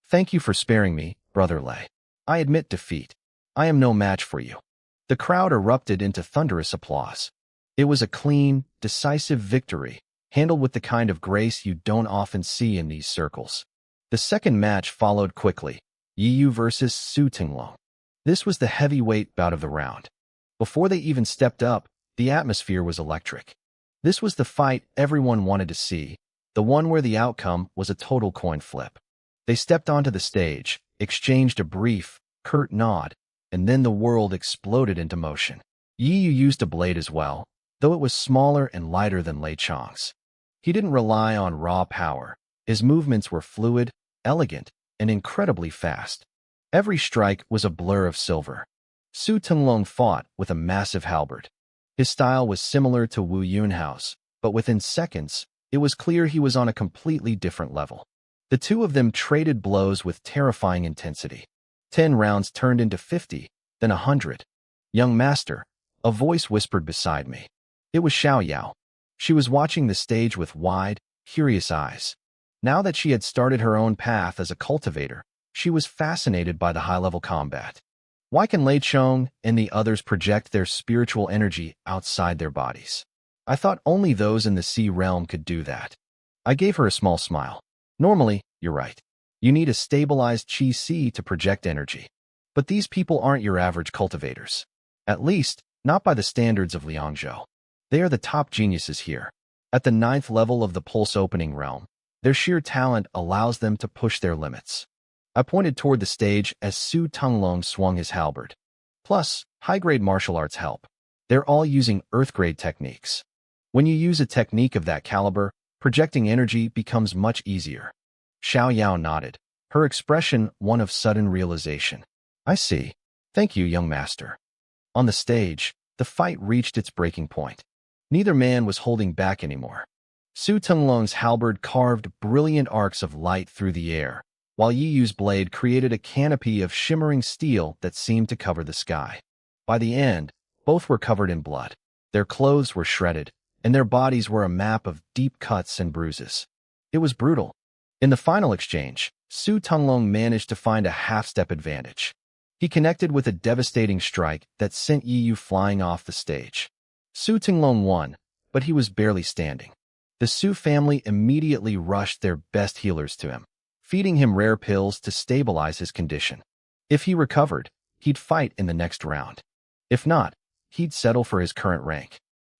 "Thank you for sparing me, Brother Lei. I admit defeat. I am no match for you." The crowd erupted into thunderous applause. It was a clean, decisive victory, handled with the kind of grace you don't often see in these circles. The second match followed quickly, Yiyu versus Su Tinglong. This was the heavyweight bout of the round. Before they even stepped up, the atmosphere was electric. This was the fight everyone wanted to see, the one where the outcome was a total coin flip. They stepped onto the stage, exchanged a brief, curt nod, and then the world exploded into motion. Yiyu used a blade as well, though it was smaller and lighter than Lei Chong's. He didn't rely on raw power. His movements were fluid, elegant, and incredibly fast. Every strike was a blur of silver. Su Tinglong fought with a massive halberd. His style was similar to Wu Yunhao's, but within seconds, it was clear he was on a completely different level. The two of them traded blows with terrifying intensity. 10 rounds turned into 50, then 100. "Young master," a voice whispered beside me. It was Xiao Yao. She was watching the stage with wide, curious eyes. Now that she had started her own path as a cultivator, she was fascinated by the high-level combat. Why can Lei Chong and the others project their spiritual energy outside their bodies? I thought only those in the sea realm could do that. I gave her a small smile. Normally, you're right. You need a stabilized Qi Si to project energy. But these people aren't your average cultivators. At least, not by the standards of Liangzhou. They are the top geniuses here. At the 9th level of the pulse opening realm, their sheer talent allows them to push their limits. I pointed toward the stage as Su Tenglong swung his halberd. Plus, high-grade martial arts help. They're all using earth-grade techniques. When you use a technique of that caliber, projecting energy becomes much easier. Xiao Yao nodded, her expression one of sudden realization. I see. Thank you, young master. On the stage, the fight reached its breaking point. Neither man was holding back anymore. Su Tenglong's halberd carved brilliant arcs of light through the air, while Yi Yu's blade created a canopy of shimmering steel that seemed to cover the sky. By the end, both were covered in blood. Their clothes were shredded, and their bodies were a map of deep cuts and bruises. It was brutal. In the final exchange, Su Tenglong managed to find a half-step advantage. He connected with a devastating strike that sent Yi Yu flying off the stage. Su Tenglong won, but he was barely standing. The Su family immediately rushed their best healers to him, feeding him rare pills to stabilize his condition. If he recovered, he'd fight in the next round. If not, he'd settle for his current rank.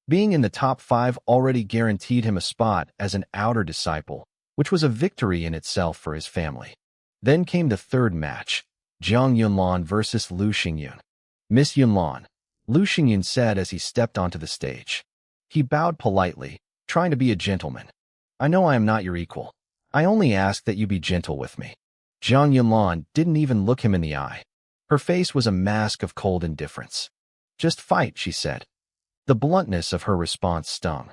Being in the top 5 already guaranteed him a spot as an outer disciple, which was a victory in itself for his family. Then came the third match, Jiang Yunlan versus Lu Xingyun. Miss Yunlan, Lu Xingyun said as he stepped onto the stage. He bowed politely, trying to be a gentleman. I know I am not your equal. I only ask that you be gentle with me. Jiang Yunlan didn't even look him in the eye. Her face was a mask of cold indifference. Just fight, she said. The bluntness of her response stung.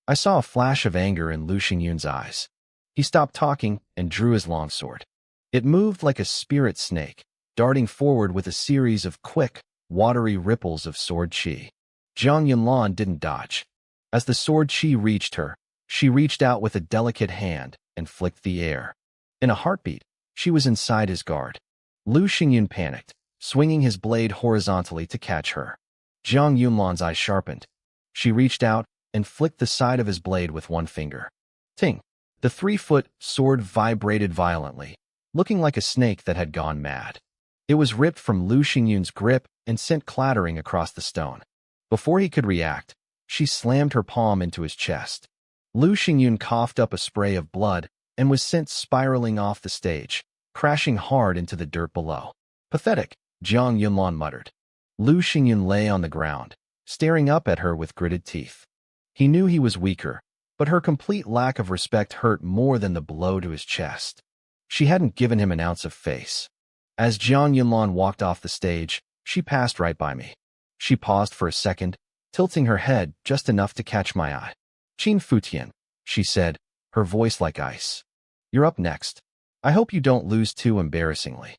I saw a flash of anger in Lu Xingyun's eyes. He stopped talking and drew his longsword. It moved like a spirit snake, darting forward with a series of quick, watery ripples of sword chi. Jiang Yunlan didn't dodge. As the sword chi reached her, she reached out with a delicate hand and flicked the air. In a heartbeat, she was inside his guard. Lu Xingyun panicked, swinging his blade horizontally to catch her. Jiang Yunlan's eyes sharpened. She reached out and flicked the side of his blade with one finger. Ting! The 3-foot sword vibrated violently, looking like a snake that had gone mad. It was ripped from Lu Xingyun's grip and sent clattering across the stone. Before he could react, she slammed her palm into his chest. Lu Xingyun coughed up a spray of blood and was sent spiraling off the stage, crashing hard into the dirt below. Pathetic, Jiang Yunlan muttered. Lu Xingyun lay on the ground, staring up at her with gritted teeth. He knew he was weaker, but her complete lack of respect hurt more than the blow to his chest. She hadn't given him an ounce of face. As Jiang Yunlan walked off the stage, she passed right by me. She paused for a second, tilting her head just enough to catch my eye. Qin Futian, she said, her voice like ice. You're up next. I hope you don't lose too embarrassingly.